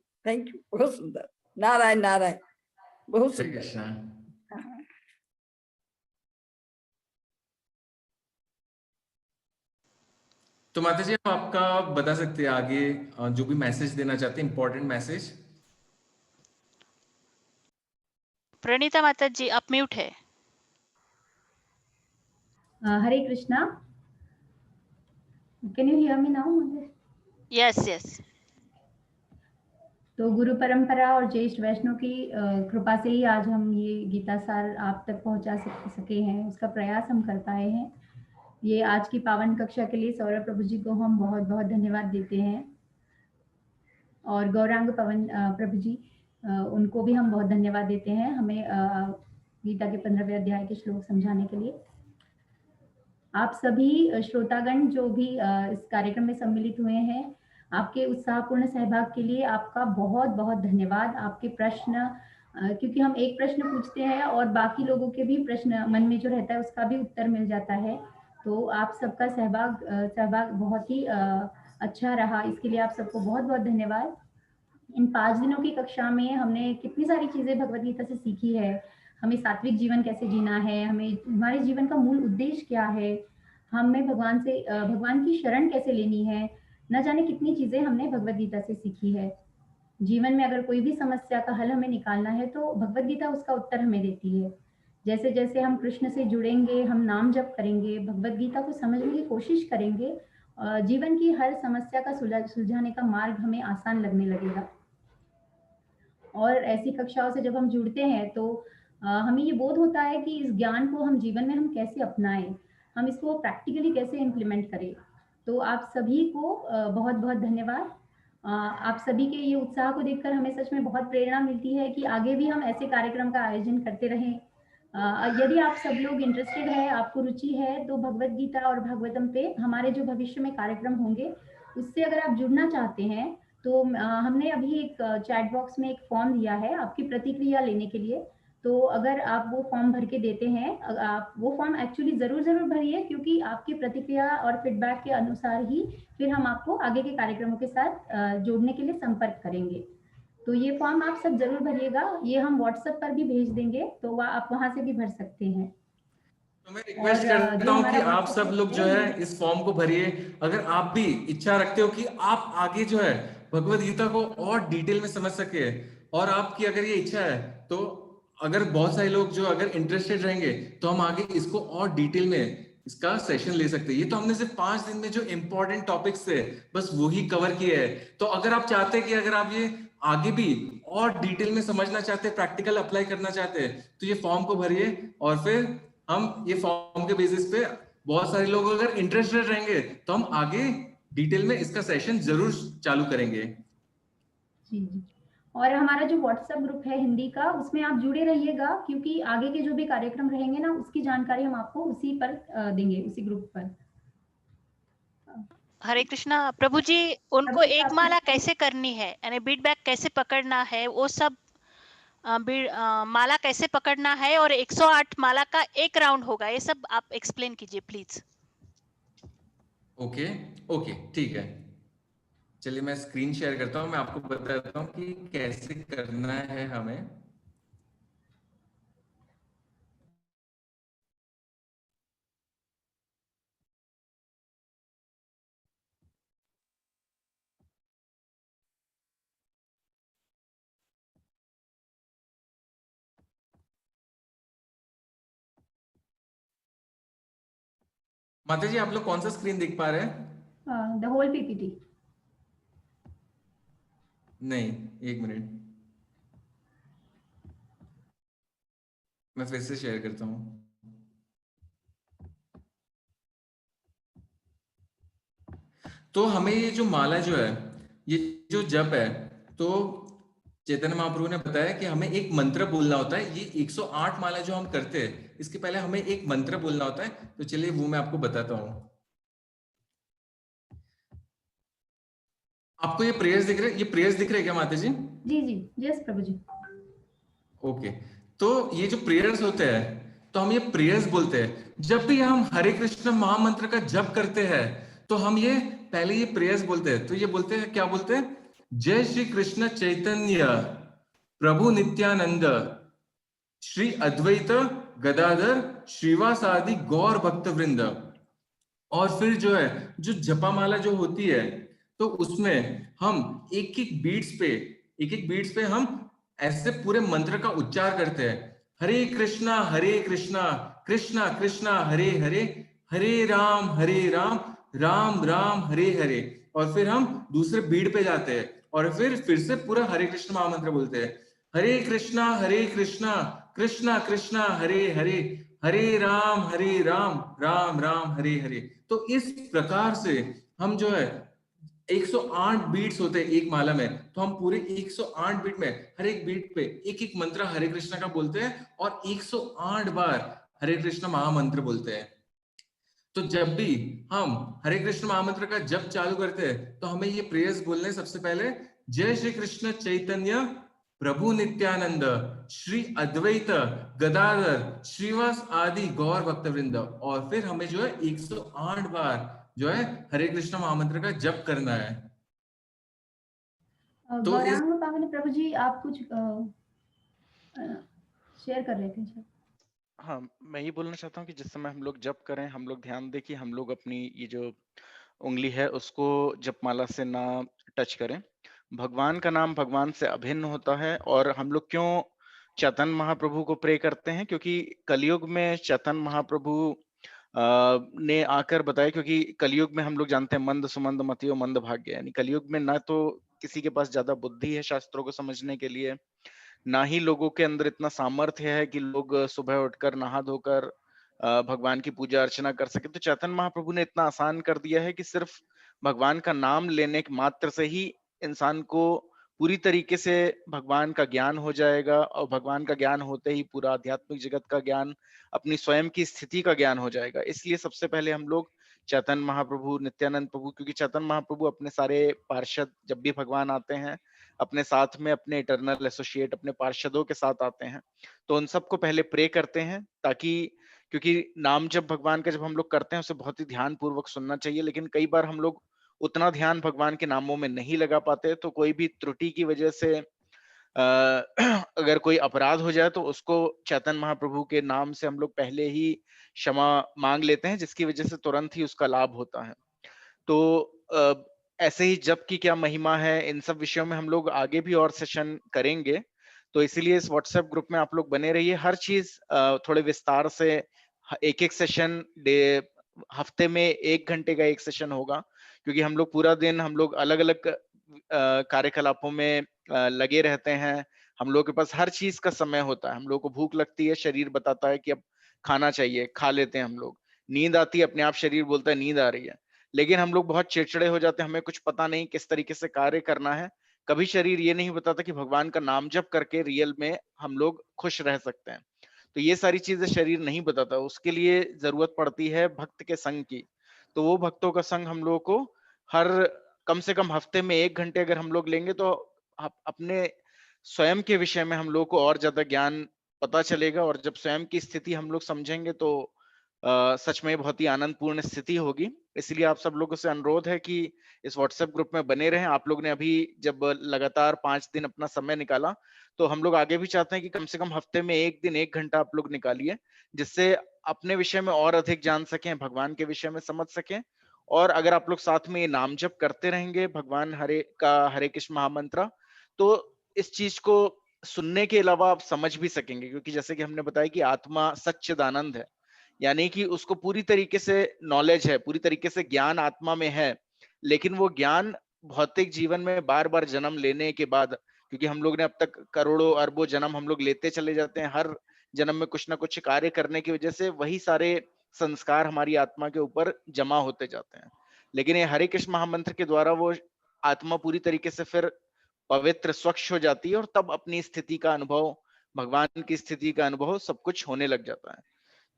यू, बहुत सुंदर। नारायण नारायण, बहुत
श्री
सुंदर।
कृष्ण। तो माता जी आप आपका बता सकते हैं आगे जो भी मैसेज देना चाहते हैं, इंपॉर्टेंट मैसेज।
प्रणीता माता जी आप म्यूट है।
Hare Krishna, can you hear me now?
Yes yes.
तो गुरु परंपरा और ज्येष्ठ वैष्णव की कृपा से ही आज हम ये गीता सार आप तक पहुंचा सके हैं, उसका प्रयास हम कर पाए हैं। ये आज की पावन कक्षा के लिए सौरभ प्रभु जी को हम बहुत बहुत धन्यवाद देते हैं और गौरांग पवन प्रभु जी, उनको भी हम बहुत धन्यवाद देते हैं हमें गीता के 15वें अध्याय के श्लोक समझाने के लिए। आप सभी श्रोतागण जो भी इस कार्यक्रम में सम्मिलित हुए हैं, आपके उत्साहपूर्ण सहभाग के लिए आपका बहुत बहुत धन्यवाद। आपके प्रश्न, क्योंकि हम एक प्रश्न पूछते हैं और बाकी लोगों के भी प्रश्न मन में जो रहता है उसका भी उत्तर मिल जाता है, तो आप सबका सहभाग बहुत ही अच्छा रहा। इसके लिए आप सबको बहुत बहुत धन्यवाद। इन 5 दिनों की कक्षा में हमने कितनी सारी चीजें भगवद गीता से सीखी है। हमें सात्विक जीवन कैसे जीना है, हमें हमारे जीवन का मूल उद्देश्य क्या है, हमें भगवान की शरण कैसे लेनी है, न जाने कितनी चीजें हमने भगवद गीता से सीखी है। जीवन में अगर कोई भी समस्या का हल हमें निकालना है तो भगवद गीता उसका उत्तर हमें देती है। जैसे जैसे हम कृष्ण से जुड़ेंगे, हम नाम जप करेंगे, भगवद गीता को समझने की कोशिश करेंगे, जीवन की हर समस्या का सुलझाने का मार्ग हमें आसान लगने लगेगा। और ऐसी कक्षाओं से जब हम जुड़ते हैं तो हमें ये बोध होता है कि इस ज्ञान को हम जीवन में हम कैसे अपनाएं, हम इसको प्रैक्टिकली कैसे इम्प्लीमेंट करें। तो आप सभी को बहुत बहुत धन्यवाद। आप सभी के ये उत्साह को देखकर हमें सच में बहुत प्रेरणा मिलती है कि आगे भी हम ऐसे कार्यक्रम का आयोजन करते रहें। यदि आप सब लोग इंटरेस्टेड है, आपको रुचि है, तो भगवद गीता और भागवतम पे हमारे जो भविष्य में कार्यक्रम होंगे उससे अगर आप जुड़ना चाहते हैं तो हमने अभी एक चैट बॉक्स में एक फॉर्म दिया है आपकी प्रतिक्रिया लेने के लिए। तो अगर आप वो फॉर्म भर के देते हैं, आप वो फॉर्म एक्चुअली जरूर भरिए, क्योंकि आपकी प्रतिक्रिया और फीडबैक के अनुसार ही फिर हम आपको आगे के कार्यक्रमों के साथ जोड़ने के लिए संपर्क करेंगे। तो ये फॉर्म आप सब जरूर भरिएगा, ये हम व्हाट्सएप पर भी भेज देंगे, तो आप वहां से भी भर सकते हैं।
तो मैं रिक्वेस्ट करता हूँ कि आप सब लोग जो है इस फॉर्म को भरिए। अगर आप भी इच्छा रखते हो कि आप आगे जो है भगवद गीता को और डिटेल में समझ सके, और आपकी अगर ये इच्छा है, तो अगर बहुत सारे लोग जो अगर इंटरेस्टेड रहेंगे तो हम आगे इसको और डिटेल में इसका सेशन ले सकते हैं। ये तो हमने सिर्फ 5 दिन में जो इंपॉर्टेंट टॉपिक्स थे बस वही कवर किए हैं। तो अगर आप चाहते हैं कि अगर आप ये आगे भी और डिटेल में समझना चाहते हैं, प्रैक्टिकल अप्लाई करना चाहते हैं, तो ये फॉर्म को भरिए और फिर हम ये फॉर्म के बेसिस पे बहुत सारे लोग अगर इंटरेस्टेड रहेंगे तो हम आगे डिटेल में इसका सेशन जरूर चालू करेंगे।
जी जी। और हमारा जो व्हाट्सएप ग्रुप है हिंदी का, उसमें आप जुड़े रहिएगा, क्योंकि आगे के जो भी कार्यक्रम रहेंगे ना उसकी जानकारी हम आपको उसी पर देंगे, उसी ग्रुप पर।
हरे कृष्णा प्रभु जी, उनको
प्रभु जी,
एक
आपकी
माला कैसे करनी है, यानी बीट बैग कैसे पकड़ना है, वो सब माला कैसे पकड़ना है, और 108 माला का एक राउंड होगा, ये सब आप एक्सप्लेन कीजिए प्लीज।
ओके ओके ठीक है, चलिए मैं स्क्रीन शेयर करता हूं, मैं आपको बताता हूं कि कैसे करना है हमें। माता जी आप लोग कौन सा स्क्रीन देख पा रहे हैं?
The whole PPT.
नहीं, एक मिनट, मैं फिर से शेयर करता हूं। तो हमें ये जो माला जो है, ये जो जप है, तो चैतन्य महाप्रभु ने बताया कि हमें एक मंत्र बोलना होता है। ये 108 माला जो हम करते हैं, इसके पहले हमें एक मंत्र बोलना होता है। तो चलिए वो मैं आपको बताता हूँ। आपको ये प्रेयर्स दिख रहे हैं? ये प्रेयर्स दिख रहे हैं क्या माता जी?
जी जी, यस प्रभु जी।
ओके, तो ये जो प्रेयर्स होते हैं, तो हम ये प्रेयर्स बोलते हैं। जब भी हम हरे कृष्ण महामंत्र का जप करते हैं, तो हम ये पहले ये प्रेयर्स बोलते हैं। तो ये बोलते हैं, क्या बोलते हैं? जय श्री कृष्ण चैतन्य प्रभु नित्यानंद श्री अद्वैत गदाधर श्रीवासादि गौर भक्त वृंद। और फिर जो है, जो जपामाला जो होती है, तो उसमें हम एक एक बीट्स पे हम ऐसे पूरे मंत्र का उच्चार करते हैं। हरे कृष्णा कृष्णा कृष्णा हरे हरे, हरे राम राम राम हरे हरे। और फिर हम दूसरे बीट पे जाते हैं और फिर से पूरा हरे कृष्ण महामंत्र बोलते हैं। हरे कृष्णा कृष्णा कृष्णा हरे हरे, हरे राम राम राम हरे हरे। तो इस प्रकार से हम जो है 108 बीट्स होते हैं एक माला में, तो हम पूरे 108 बीट में हर एक बीट पे एक एक मंत्र हरे कृष्णा का बोलते हैं और 108 बार हरे कृष्ण महामंत्र बोलते हैं। तो जब भी हम हरे कृष्ण महामंत्र का जप चालू करते हैं, तो हमें ये प्रेयर्स बोलने सबसे पहले, जय श्री कृष्ण चैतन्य प्रभु नित्यानंद श्री अद्वैत गदाधर श्रीवास आदि गौर भक्तवृंद। और फिर हमें जो है 108 बार जो है हरे कृष्ण महामंत्र का जप करना है। तो
गौरांग पावन प्रभु जी, आप कुछ शेयर कर रहे थे सर?
हाँ, मैं ये बोलना चाहता हूँ कि जिस समय हम लोग जप करें, हम लोग ध्यान दें कि हम लोग अपनी ये जो उंगली है उसको जपमाला से ना टच करें। भगवान का नाम भगवान से अभिन्न होता है। और हम लोग क्यों चैतन्य महाप्रभु को प्रे करते हैं? क्योंकि कलयुग में चैतन्य महाप्रभु ने आकर बताया, क्योंकि कलयुग में हम लोग जानते हैं मंद सुमंद मतियो मंद भाग्य, यानी कलयुग में ना तो किसी के पास ज्यादा बुद्धि है शास्त्रों को समझने के लिए, ना ही लोगों के अंदर इतना सामर्थ्य है कि लोग सुबह उठकर नहा धोकर भगवान की पूजा अर्चना कर सके। तो चैतन्य महाप्रभु ने इतना आसान कर दिया है कि सिर्फ भगवान का नाम लेने के मात्र से ही इंसान को पूरी तरीके से भगवान का ज्ञान हो जाएगा। और भगवान का ज्ञान होते ही पूरा आध्यात्मिक जगत का ज्ञान, अपनी स्वयं की स्थिति का ज्ञान हो जाएगा। इसलिए सबसे पहले हम लोग चैतन्य महाप्रभु, नित्यानंद प्रभु, क्योंकि चैतन्य महाप्रभु अपने सारे पार्षद, जब भी भगवान आते हैं अपने साथ में अपने इटर्नल एसोसिएट अपने पार्षदों के साथ आते हैं, तो उन सबको पहले प्रे करते हैं, ताकि, क्योंकि नाम जब भगवान का जब हम लोग करते हैं उसे बहुत ही ध्यान पूर्वक सुनना चाहिए। लेकिन कई बार हम लोग उतना ध्यान भगवान के नामों में नहीं लगा पाते, तो कोई भी त्रुटि की वजह से अगर कोई अपराध हो जाए तो उसको चैतन्य महाप्रभु के नाम से हम लोग पहले ही क्षमा मांग लेते हैं, जिसकी वजह से तुरंत ही उसका लाभ होता है। तो ऐसे ही जप की क्या महिमा है, इन सब विषयों में हम लोग आगे भी और सेशन करेंगे। तो इसीलिए इस व्हाट्सएप ग्रुप में आप लोग बने रहिए। हर चीज थोड़े विस्तार से, एक एक सेशन हफ्ते में 1 घंटे का एक सेशन होगा, क्योंकि हम लोग पूरा दिन हम लोग अलग अलग कार्यकलापों में लगे रहते हैं। हम लोग के पास हर चीज का समय होता है। हम लोग को भूख लगती है, शरीर बताता है कि अब खाना चाहिए, खा लेते हैं हम लोग। नींद आती है, अपने आप शरीर बोलता है नींद आ रही है। लेकिन हम लोग बहुत चिड़चिड़े हो जाते हैं, हमें कुछ पता नहीं किस तरीके से कार्य करना है। कभी शरीर ये नहीं बताता कि भगवान का नाम जप करके रियल में हम लोग खुश रह सकते हैं। तो ये सारी चीजें शरीर नहीं बताता, उसके लिए जरूरत पड़ती है भक्त के संग की। तो वो भक्तों का संग हम लोगों को हर कम से कम हफ्ते में 1 घंटे अगर हम लोग लेंगे, तो अपने स्वयं के विषय में हम लोग को और ज्यादा ज्ञान पता चलेगा। और जब स्वयं की स्थिति हम लोग समझेंगे तो सच में बहुत ही आनंदपूर्ण स्थिति होगी। इसलिए आप सब लोगों से अनुरोध है कि इस व्हाट्सएप ग्रुप में बने रहें। आप लोग ने अभी जब लगातार 5 दिन अपना समय निकाला, तो हम लोग आगे भी चाहते हैं कि कम से कम हफ्ते में 1 दिन 1 घंटा आप लोग निकालिए, जिससे अपने विषय में और अधिक जान सकें, भगवान के विषय में समझ सकें। और अगर आप लोग साथ में ये नाम जप करते रहेंगे भगवान हरे कृष्ण महामंत्र, तो इस चीज को सुनने के अलावा आप समझ भी सकेंगे। क्योंकि जैसे कि हमने बताया कि आत्मा सच्चिदानंद है, यानी कि उसको पूरी तरीके से नॉलेज है, पूरी तरीके से ज्ञान आत्मा में है। लेकिन वो ज्ञान भौतिक जीवन में बार बार जन्म लेने के बाद, क्योंकि हम लोग ने अब तक करोड़ों अरबों जन्म हम लोग लेते चले जाते हैं, हर जन्म में कुछ ना कुछ कार्य करने की वजह से वही सारे संस्कार हमारी आत्मा के ऊपर जमा होते जाते हैं। लेकिन ये हरे कृष्ण महामंत्र के द्वारा वो आत्मा पूरी तरीके से फिर पवित्र स्वच्छ हो जाती है और तब अपनी स्थिति का अनुभव, भगवान की स्थिति का अनुभव सब कुछ होने लग जाता है।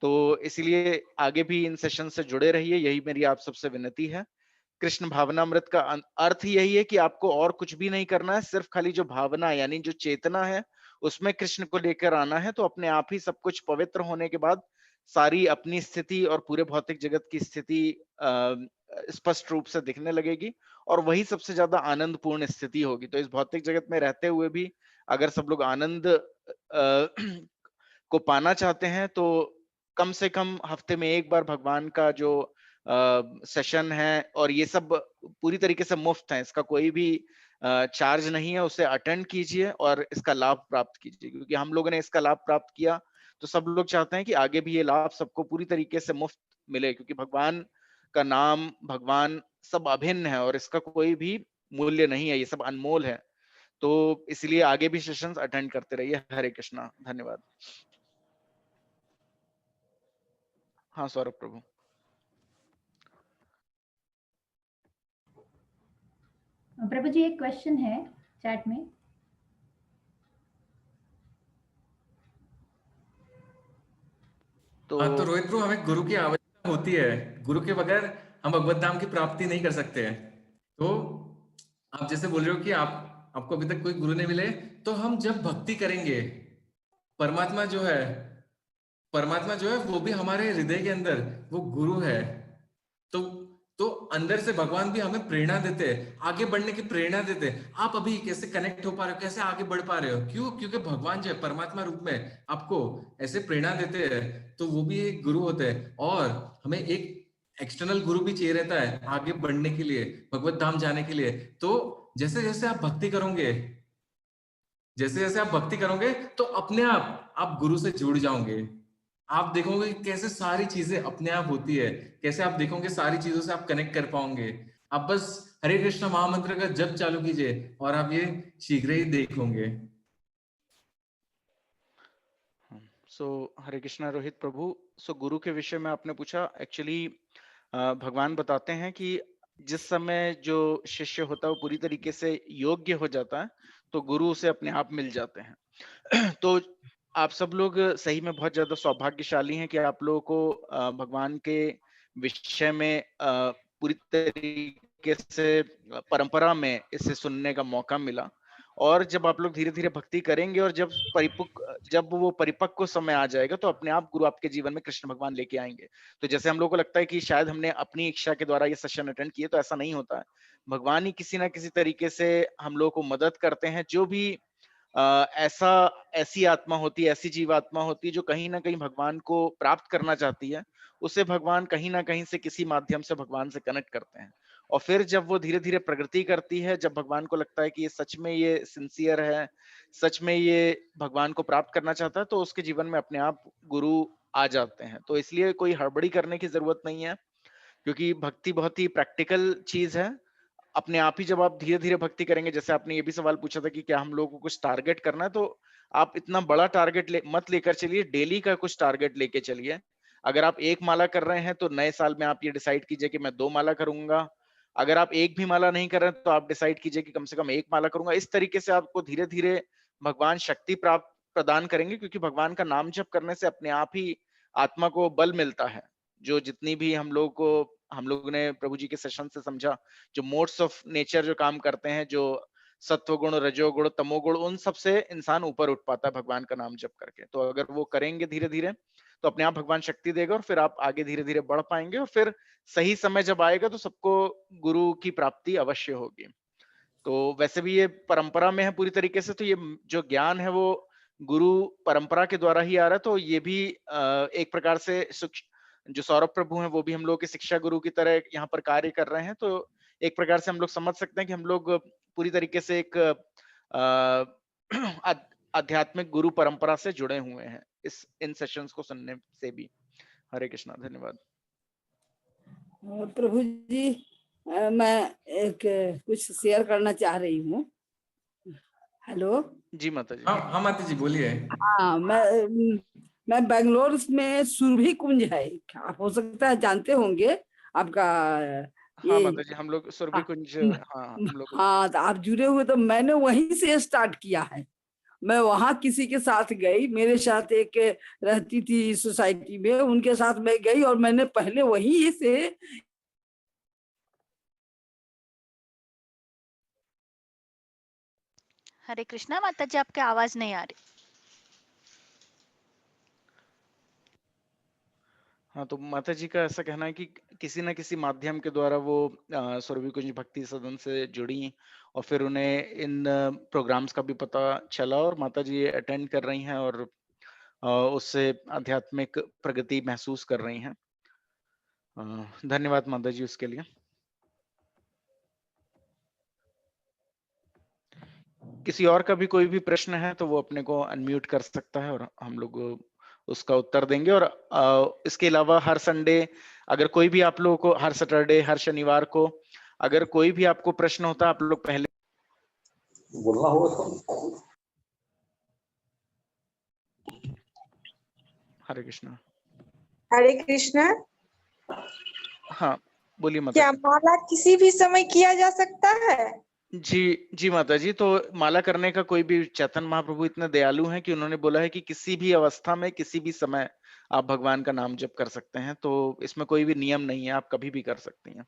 तो इसलिए आगे भी इन सेशन से जुड़े रहिए, यही मेरी आप सबसे विनती है। कृष्ण भावनामृत का अर्थ यही है कि आपको और कुछ भी नहीं करना है, सिर्फ खाली जो भावना यानी जो चेतना है उसमें कृष्ण को लेकर आना है, तो अपने आप ही सब कुछ पवित्र होने के बाद सारी अपनी स्थिति और पूरे भौतिक जगत की स्थिति स्पष्ट रूप से दिखने लगेगी और वही सबसे ज्यादा आनंदपूर्ण स्थिति होगी। तो इस भौतिक जगत में रहते हुए भी अगर सब लोग आनंद को पाना चाहते हैं तो कम से कम हफ्ते में एक बार भगवान का जो सेशन है, और ये सब पूरी तरीके से मुफ्त है, इसका कोई भी चार्ज नहीं है, उसे अटेंड कीजिए और इसका लाभ प्राप्त कीजिए। क्योंकि हम लोगों ने इसका लाभ प्राप्त किया तो सब लोग चाहते हैं कि आगे भी ये लाभ सबको पूरी तरीके से मुफ्त मिले, क्योंकि भगवान का नाम, भगवान सब अभिन्न है और इसका कोई भी मूल्य नहीं है, ये सब अनमोल है। तो इसलिए आगे भी सेशंस अटेंड करते रहिए। हरे कृष्णा। धन्यवाद। हाँ सौरभ प्रभु।
प्रभु जी एक क्वेश्चन है चैट में।
तो रोहित प्रभु, हमें गुरु की आवश्यकता होती है, गुरु के बगैर हम भगवत धाम की प्राप्ति नहीं कर सकते हैं। तो आप जैसे बोल रहे हो कि आपको अभी तक कोई गुरु नहीं मिले, तो हम जब भक्ति करेंगे, परमात्मा जो है वो भी हमारे हृदय के अंदर वो गुरु है। तो अंदर से भगवान भी हमें प्रेरणा देते हैं, आगे बढ़ने की प्रेरणा देते हैं। आप अभी कैसे कनेक्ट हो पा रहे हो, कैसे आगे बढ़ पा रहे हो? क्यों? क्योंकि भगवान जो है परमात्मा रूप में आपको ऐसे प्रेरणा देते हैं, तो वो भी एक गुरु होते हैं। और हमें एक एक्सटर्नल गुरु भी चाहिए रहता है आगे बढ़ने के लिए, भगवत धाम जाने के लिए। तो जैसे जैसे आप भक्ति करोगे तो अपने आप गुरु से जुड़ जाओगे। आप देखोगे कैसे सारी चीजें अपने आप होती है, कैसे आप देखोगे सारी चीजों से आप कनेक्ट कर पाओगे। आप बस हरे कृष्ण महामंत्र का जप चालू कीजिए और आप ये शीघ्र ही देखोगे।
हरे कृष्णा रोहित प्रभु। गुरु के विषय में आपने पूछा। एक्चुअली भगवान बताते हैं कि जिस समय जो शिष्य होता है वो पूरी तरीके से योग्य हो जाता है तो गुरु उसे अपने आप मिल जाते हैं। तो आप सब लोग सही में बहुत ज्यादा सौभाग्यशाली हैं कि आप लोगों को भगवान के विषय में पूरी तरीके से परंपरा में इसे सुनने का मौका मिला। और जब आप लोग धीरे धीरे भक्ति करेंगे और जब वो परिपक्व समय आ जाएगा तो अपने आप गुरु आपके जीवन में कृष्ण भगवान लेके आएंगे। तो जैसे हम लोग को लगता है कि शायद हमने अपनी इच्छा के द्वारा ये सेशन अटेंड किए, तो ऐसा नहीं होता है। भगवान ही किसी ना किसी तरीके से हम लोग को मदद करते हैं। जो भी ऐसी आत्मा होती है, ऐसी जीवात्मा होती है जो कहीं ना कहीं भगवान को प्राप्त करना चाहती है, उसे भगवान कहीं ना कहीं से किसी माध्यम से भगवान से कनेक्ट करते हैं। और फिर जब वो धीरे धीरे प्रगति करती है, जब भगवान को लगता है कि ये सच में ये सिंसियर है, सच में ये भगवान को प्राप्त करना चाहता है, तो उसके जीवन में अपने आप गुरु आ जाते हैं। तो इसलिए कोई हड़बड़ी करने की जरूरत नहीं है, क्योंकि भक्ति बहुत ही प्रैक्टिकल चीज है। अपने आप ही जब आप धीरे धीरे भक्ति करेंगे, जैसे आपने ये भी सवाल पूछा था कि क्या हम लोगों को कुछ टारगेट करना है, तो आप इतना बड़ा टारगेट मत लेकर चलिए, डेली का कुछ टारगेट लेके चलिए। अगर आप 1 माला कर रहे हैं तो नए साल में आप ये डिसाइड कीजिए कि मैं 2 माला करूंगा। अगर आप 1 भी माला नहीं कर रहे हैं तो आप डिसाइड कीजिए कि कम से कम 1 माला करूंगा। इस तरीके से आपको धीरे धीरे भगवान शक्ति प्रदान करेंगे, क्योंकि भगवान का नाम जप करने से अपने आप ही आत्मा को बल मिलता है। जो जितनी भी हम लोगों ने प्रभु जी के सेशन से समझा, जो मोड्स ऑफ नेचर जो काम करते हैं, जो सत्वगुण, रजोगुण, तमोगुण, उन सब से इंसान ऊपर उठ पाता है भगवान का नाम जप करके। तो अगर वो करेंगे धीरे धीरे तो अपने आप भगवान शक्ति देगा और फिर आप आगे धीरे धीरे बढ़ पाएंगे, और फिर सही समय जब आएगा तो सबको गुरु की प्राप्ति अवश्य होगी। तो वैसे भी ये परंपरा में है पूरी तरीके से, तो ये जो ज्ञान है वो गुरु परंपरा के द्वारा ही आ रहा है। तो ये भी एक प्रकार से जो सौरभ प्रभु हैं वो भी हम लोग के शिक्षा गुरु की तरह यहाँ पर कार्य कर रहे हैं। तो एक प्रकार से हम लोग समझ सकते हैं कि हम लोग पूरी तरीके से एक आध्यात्मिक गुरु परंपरा से जुड़े हुए हैं इन सेशंस को सुनने से भी। हरे कृष्णा। धन्यवाद।
प्रभु जी, मैं एक कुछ शेयर करना चाह रही हूँ। हेलो
जी माता जी।
हाँ माता जी बोलिए।
हाँ, मैं बेंगलोर में सुरभि कुंज है, आप हो सकता है जानते होंगे, आपका
हाँ
ये
माता जी, हम लोग सुरभि कुंज, हाँ हम लोग।
हाँ, तो आप जुड़े हुए, तो मैंने वहीं से स्टार्ट किया है। मैं वहां किसी के साथ गई, मेरे साथ एक रहती थी सोसाइटी में, उनके साथ मैं गई और मैंने पहले वहीं से
हरे कृष्णा माता जी, आपकी आवाज नहीं आ रही।
हाँ, तो माता जी का ऐसा कहना है कि किसी न किसी माध्यम के द्वारा वो सुरभि कुंज भक्ति सदन से जुड़ी और फिर उन्हें इन प्रोग्राम्स का भी पता चला और माता जी अटेंड कर रही हैं और उससे आध्यात्मिक प्रगति महसूस कर रही हैं। धन्यवाद माता जी उसके लिए। किसी और का भी कोई भी प्रश्न है तो वो अपने को अनम्यूट कर सकता है और हम लोग उसका उत्तर देंगे। और इसके अलावा हर संडे, अगर कोई भी आप लोगों को, हर सैटरडे, हर शनिवार को अगर कोई भी आपको प्रश्न होता है, आप लोग पहले
बोलना होगा।
हरे कृष्णा।
हरे कृष्णा।
हाँ बोलिए माता
क्या
जी।
माला किसी भी समय किया जा सकता है?
जी माता जी, तो माला करने का कोई भी, चैतन्य महाप्रभु इतने दयालु हैं कि उन्होंने बोला है कि किसी भी अवस्था में, किसी भी समय आप भगवान का नाम जप कर सकते हैं, तो इसमें कोई भी नियम नहीं है, आप कभी भी कर सकती हैं।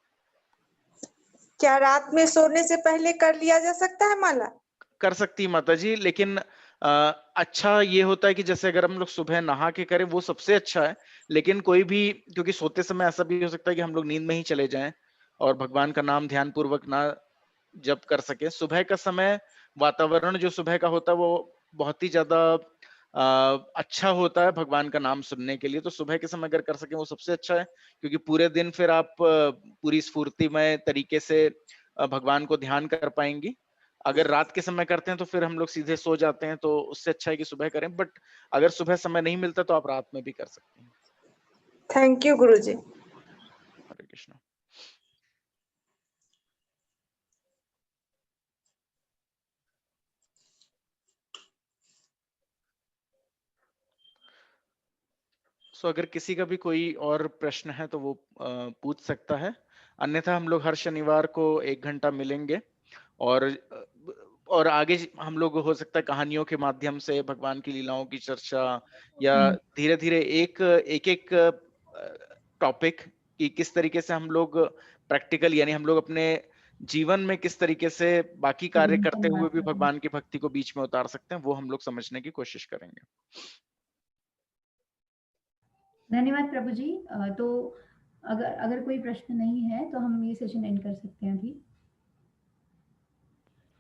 क्या रात में सोने से पहले कर लिया जा सकता है माला?
कर सकती है माता जी, लेकिन अच्छा ये होता है कि जैसे अगर हम लोग सुबह नहा के करें वो सबसे अच्छा है, लेकिन कोई भी, क्योंकि सोते समय ऐसा भी हो सकता है कि हम लोग नींद में ही चले जाएं और भगवान का नाम ध्यान पूर्वक ना जप कर सके। सुबह का समय, वातावरण जो सुबह का होता है वो बहुत ही ज्यादा अच्छा होता है भगवान का नाम सुनने के लिए, तो सुबह के समय अगर कर सके वो सबसे अच्छा है, क्योंकि पूरे दिन फिर आप पूरी स्फूर्तिमय तरीके से भगवान को ध्यान कर पाएंगी। अगर रात के समय करते हैं तो फिर हम लोग सीधे सो जाते हैं, तो उससे अच्छा है कि सुबह करें, बट अगर सुबह समय नहीं मिलता तो आप रात में भी कर सकते हैं।
थैंक यू गुरुजी।
हरे कृष्णा। अगर किसी का भी कोई और प्रश्न है तो वो पूछ सकता है, अन्यथा हम लोग हर शनिवार को 1 घंटा मिलेंगे और आगे हम लोग हो सकता है कहानियों के माध्यम से भगवान की लीलाओं की चर्चा, या धीरे धीरे एक टॉपिक कि किस तरीके से हम लोग प्रैक्टिकल, यानी हम लोग अपने जीवन में किस तरीके से बाकी कार्य करते हुए भी भगवान की भक्ति को बीच में उतार सकते हैं, वो हम लोग समझने की कोशिश करेंगे।
धन्यवाद प्रभु जी। तो अगर कोई प्रश्न नहीं है तो हम ये सेशन एंड कर सकते हैं अभी।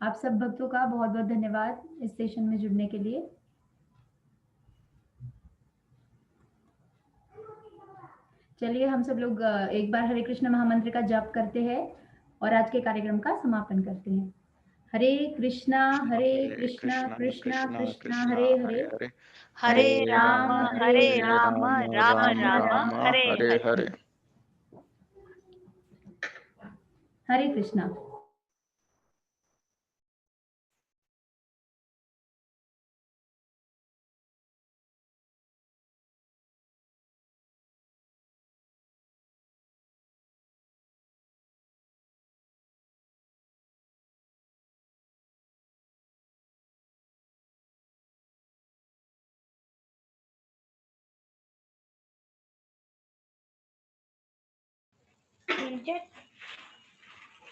आप सब भक्तों का बहुत बहुत धन्यवाद इस सेशन में जुड़ने के लिए। चलिए हम सब लोग एक बार हरे कृष्ण महामंत्र का जप करते हैं और आज के कार्यक्रम का समापन करते हैं। हरे कृष्णा कृष्णा कृष्णा हरे हरे,
हरे राम राम राम हरे हरे।
हरे Krishna.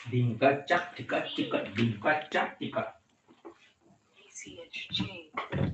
Dingkat cak tikat tikat dingkat cak tikat. ACHJ.